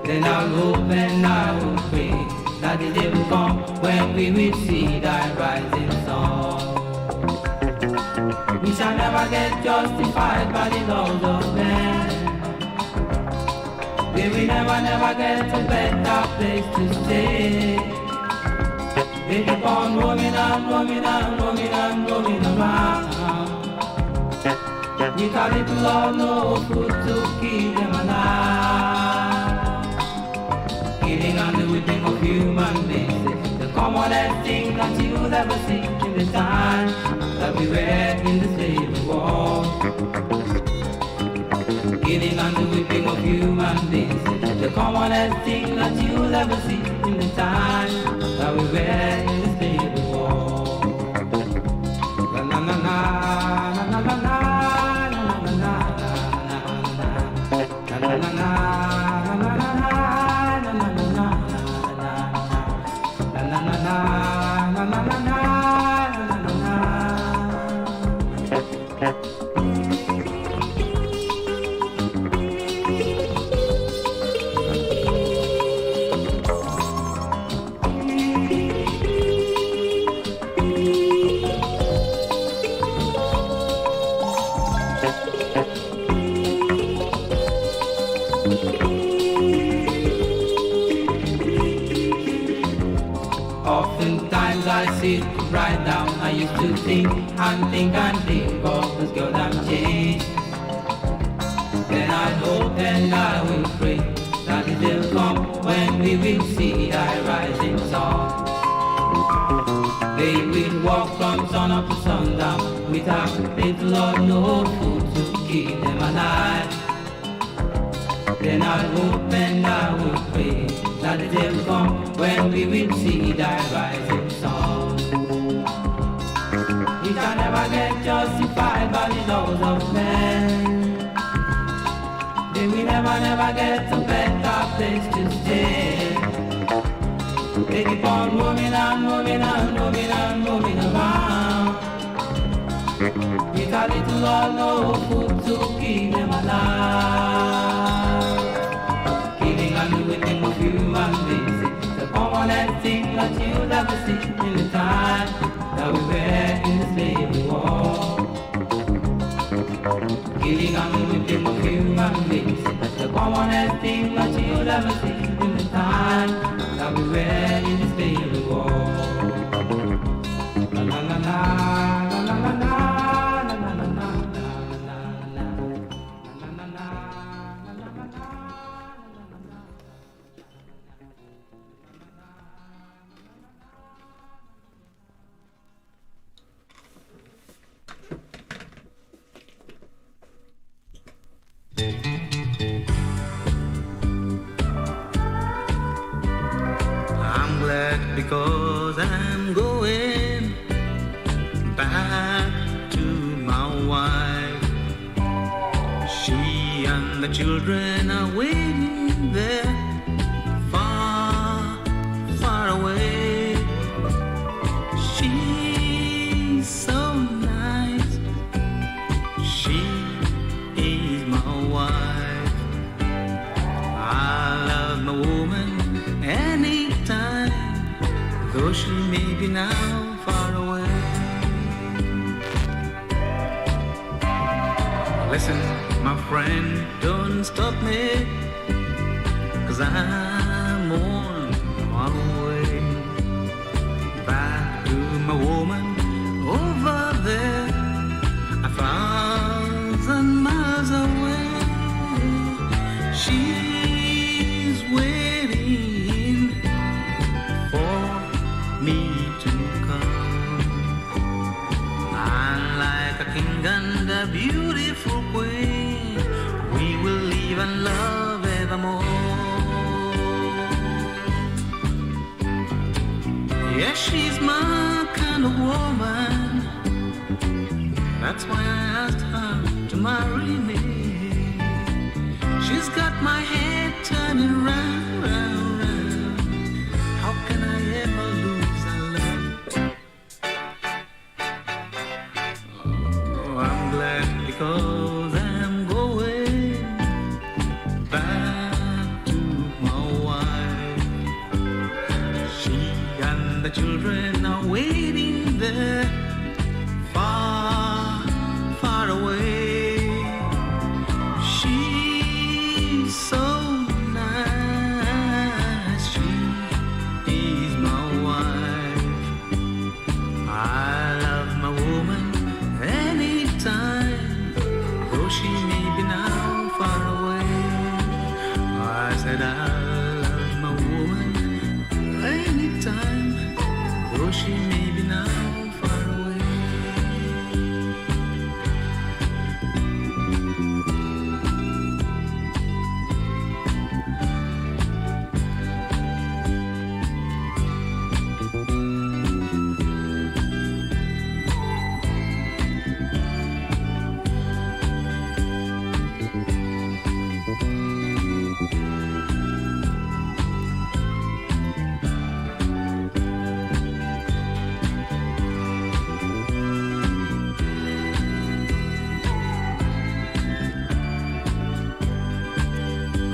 Then I'll hope and I will pray that the day will come when we will see thy rising sun. We shall never get justified by the laws of men. We will never get a better place to stay. They keep on roaming and roaming and roaming and roaming around with a little or no food to keep them alive. Killing and the whipping of human beings, the commonest thing that you'll ever see in the time that we were in the slave war. Killing and the whipping of human beings, the commonest thing that you'll ever see in the time that we were in the slave war. La la la la la la la la la la la la la la. Oftentimes I sit right down. I used to think and think and think of this girl I'm chased. Then I hope and I will pray that it will come when we will see thy rising sun. They will walk from sun up to sundown without little or no food to keep them alive. Then I'll hope and I will pray that the day will come when we will see thy rising sun. We shall never get justified by the laws of men. They will never get a better place to stay. They keep on moving and moving and moving and moving around with a little or no food to keep them alive. Killing and the whipping of human beings, the commonest thing that you'll ever see in the time that we were in the slave war. Killing and the whipping of human beings, the commonest thing that you'll ever see in the time that we were in the slave war. La la la la la la la la la la. I'm glad because I'm going back to my wife. She and the children are waiting there, far, far away. She's so nice. She is my wife. I love my woman anytime, though she may be now far away. Listen, my friend, don't stop me, 'cause I'm on my way back to my woman. my beautiful queen. We will live and love evermore. Yeah, she's my kind of woman. That's why I asked her to marry me. She's got my head turning round, round, round. How can I ever lose her love? Oh, I'm glad because I'm going back to my wife. She and the children are waiting there, far, far away. She's so nice. She is my wife. I love my woman anytime, though she may be now far away. I said I love my woman anytime, though she may be now far away.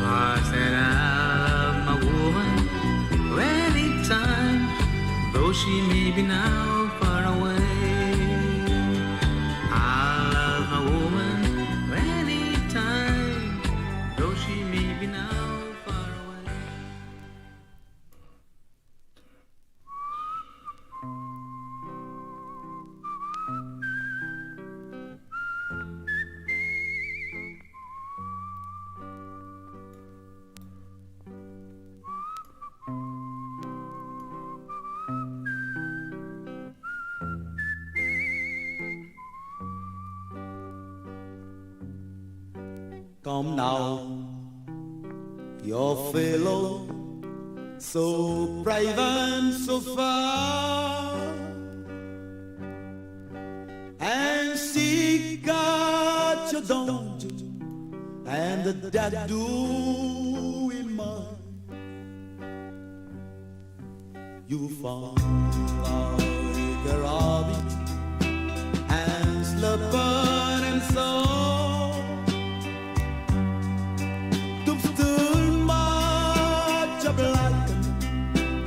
I said I love my woman anytime, though she may be now far away. I love my woman anytime, though she may be now far away. Come now, your fellow, so brave and so far, and seek out your dungeon and the dadu in mind. You found like a rabbit and slipper and so.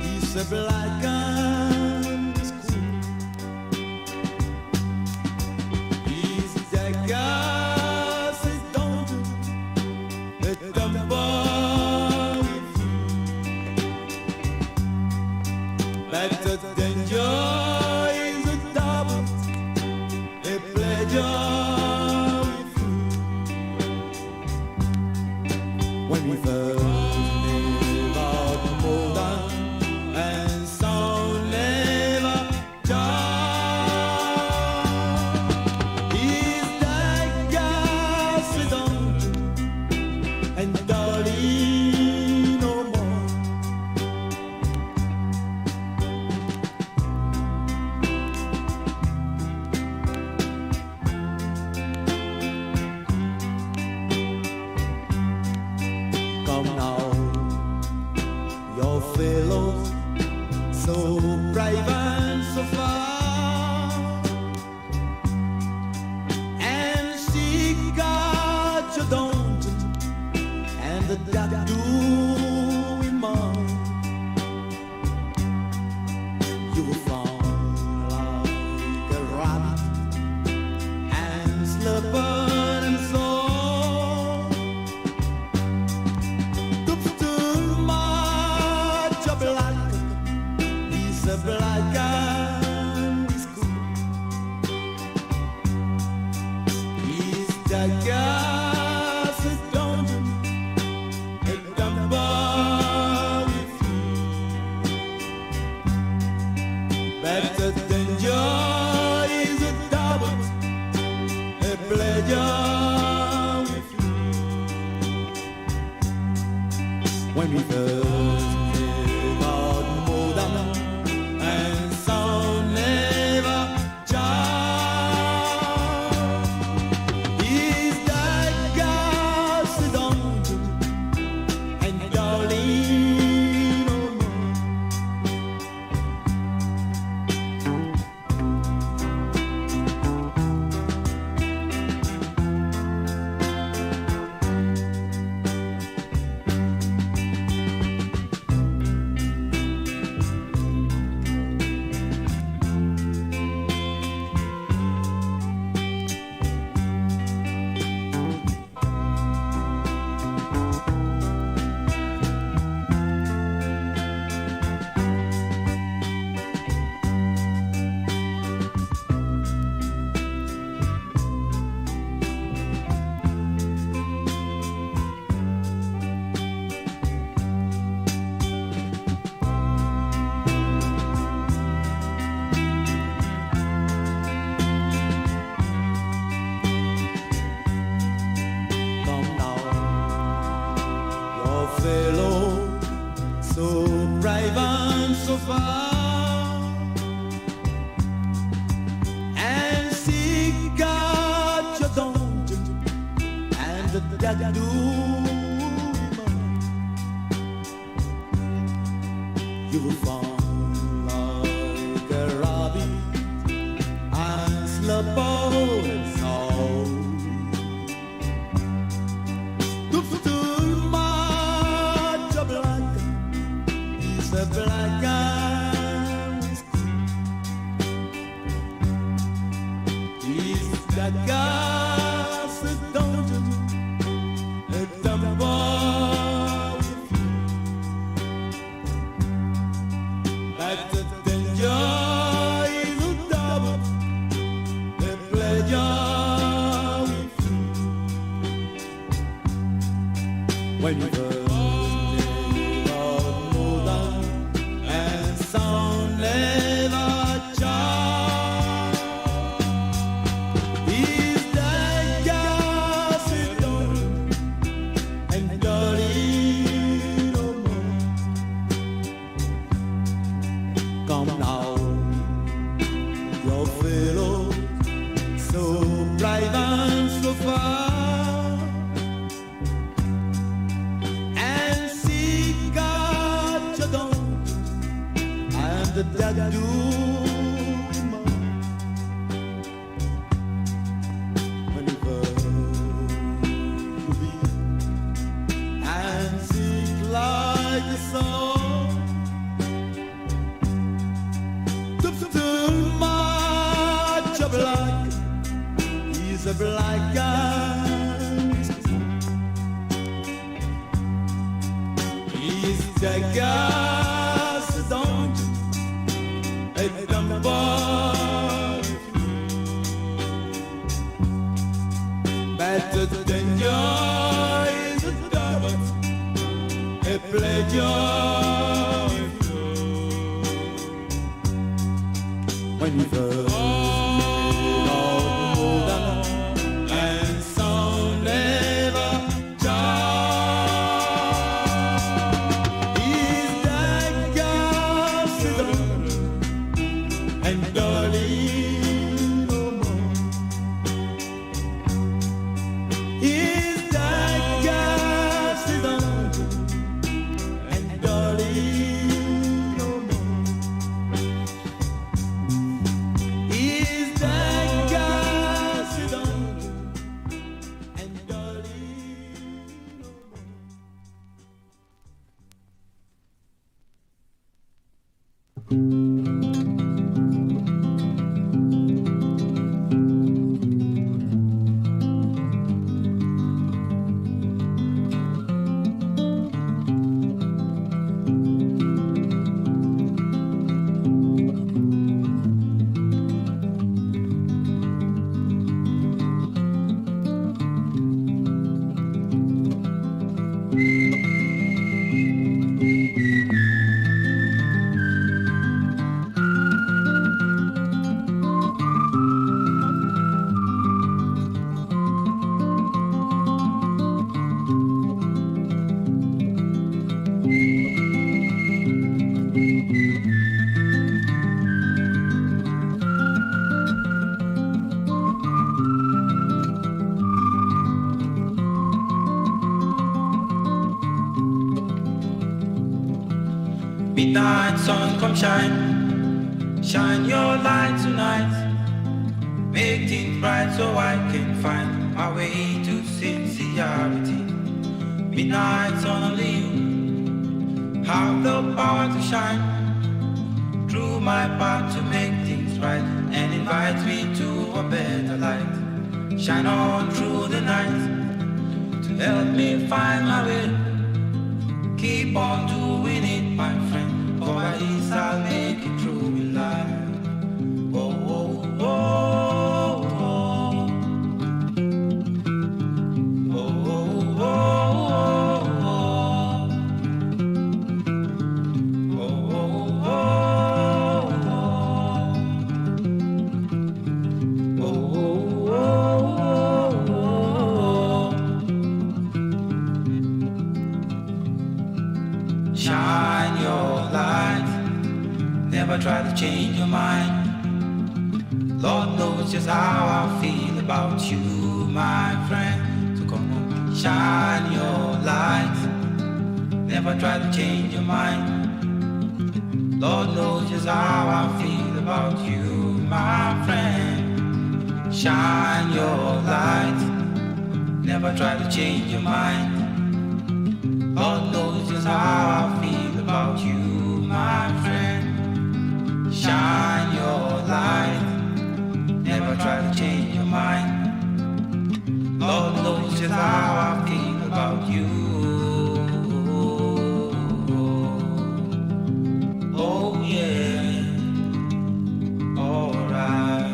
He's a black and cool. He's the guy says don't let them bother with you. Better than your far and seek out your dungeon and the doom. You will fall like a rabbit and slip out and soul. The black eyes, he's the gas dungeon, a dumb but the danger is a double, the pleasure when you the black eyes, he's the gas dungeon, a dumb better than joy is a double, a pleasure when you first Midnight sun, come shine, shine your light tonight. Make things bright so I can find my way to sincerity. Midnight sun, only you have the power to shine through my path to make things right and invite me to a better light. Shine on through the night to help me find my way. Keep on doing it, my friend, for at least I'll make it through in life. Oh, oh, oh, oh. Oh, oh, oh, oh. Oh, oh, oh, oh. Oh, oh, oh. Shine your light change your mind. Lord knows just how I feel about you, my friend. So come on, shine your light. Never try to change your mind. Lord knows just how I feel about you, my friend. Shine your light. Never try to change your mind. Lord knows just how I feel about you, my friend. Shine your light. Never try to change your mind. Lord knows just how I feel about you. Oh yeah. Alright.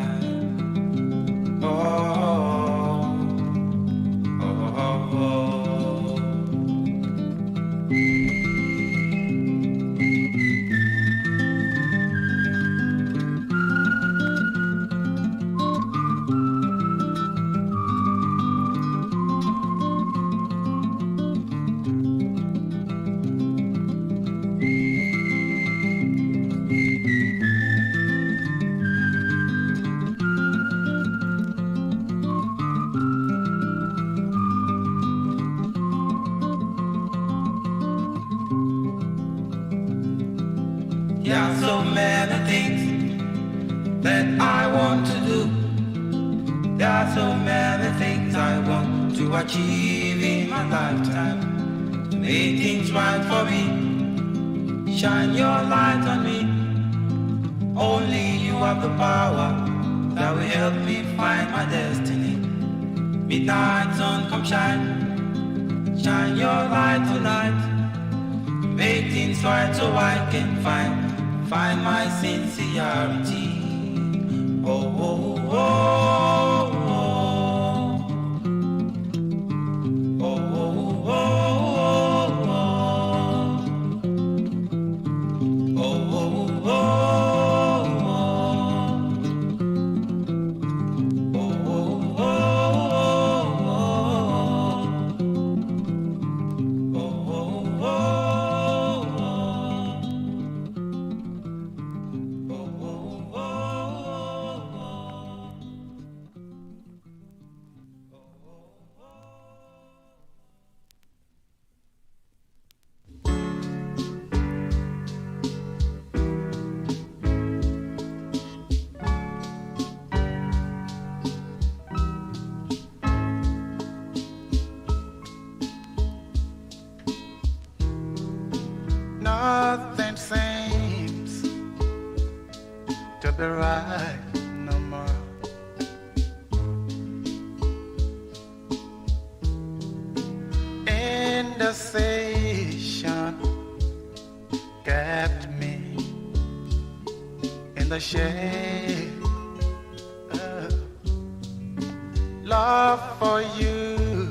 There are so many things that I want to do. There are so many things I want to achieve in my lifetime. To make things right for me, shine your light on me. Only you have the power that will help me find my destiny. Midnight sun, come shine, shine your light tonight. Make things right so I can find my sincerity. Oh, oh, oh, oh, oh, oh, oh, oh, oh, oh, Nothing seems to be right no more. Indecision kept me in the shade. Love for you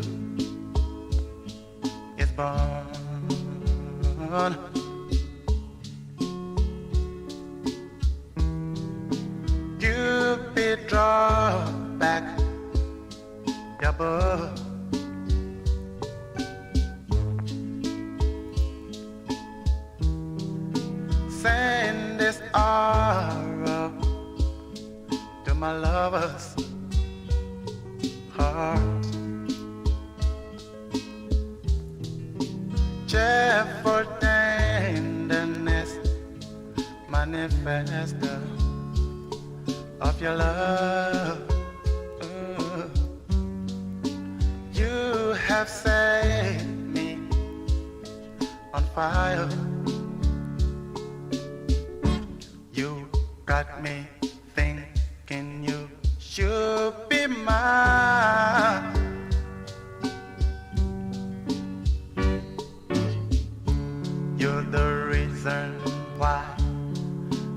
is born. Cupid draw back your bow. Send this arrow to my lover's heart. Cheerful tenderness, manifesto of your love. You have set me on fire. You got me thinking you should be mine. You're the reason why,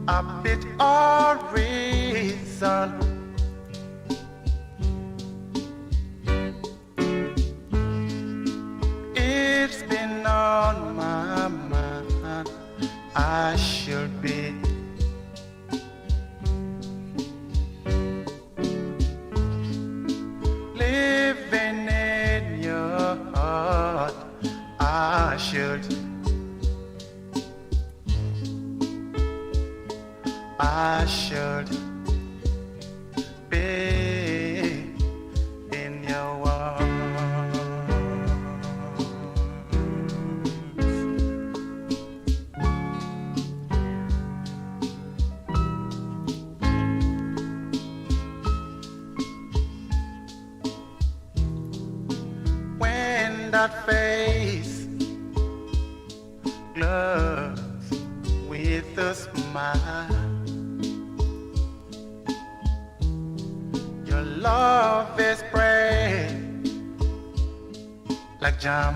a bit of reason. It's been on my mind, I should be living in your heart. I should that face, gloves with a smile. Your love is spread like jam.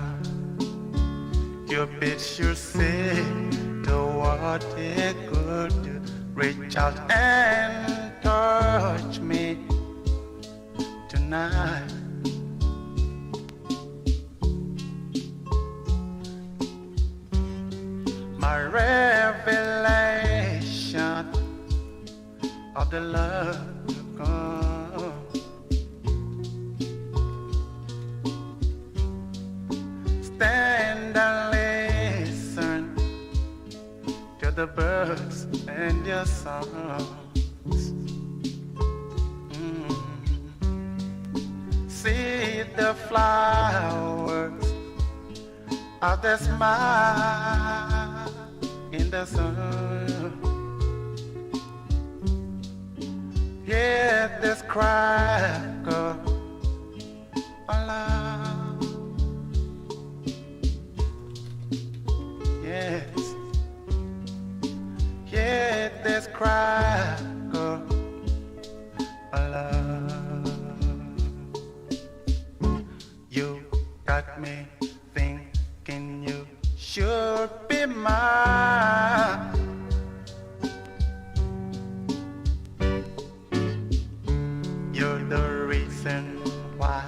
Your bitch you say to what it could do. Reach out and touch me tonight. My revelation of the love to come. Stand and listen to the birds and their songs. See the flowers of the smile in the sun. Hear this crackle alarm. Yes. Hear this crackle alarm. You got me thinking you should be mine. You're the reason why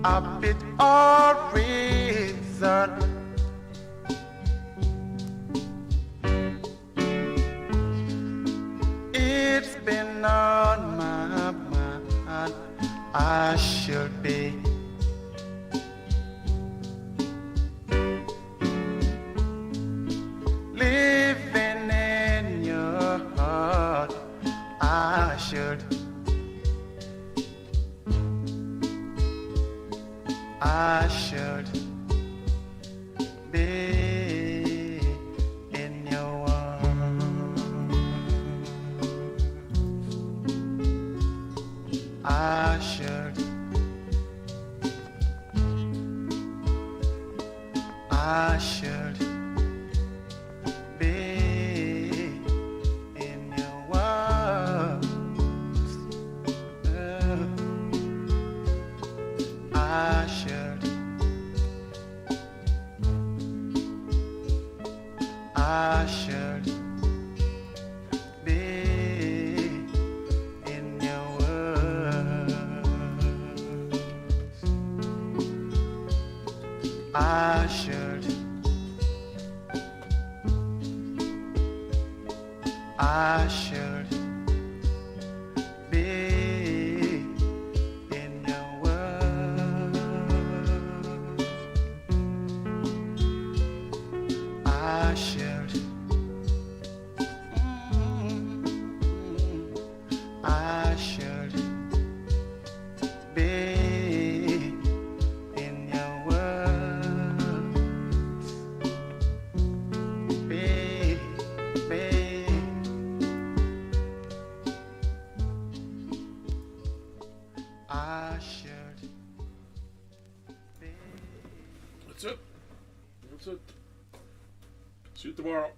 I bit all reason. It's been on my mind. I should be living in your heart. I should be in your arms. I should be in your arms. I should be in your words. I should be in your words. I should be in your words. Be. I should be. That's it. See you tomorrow.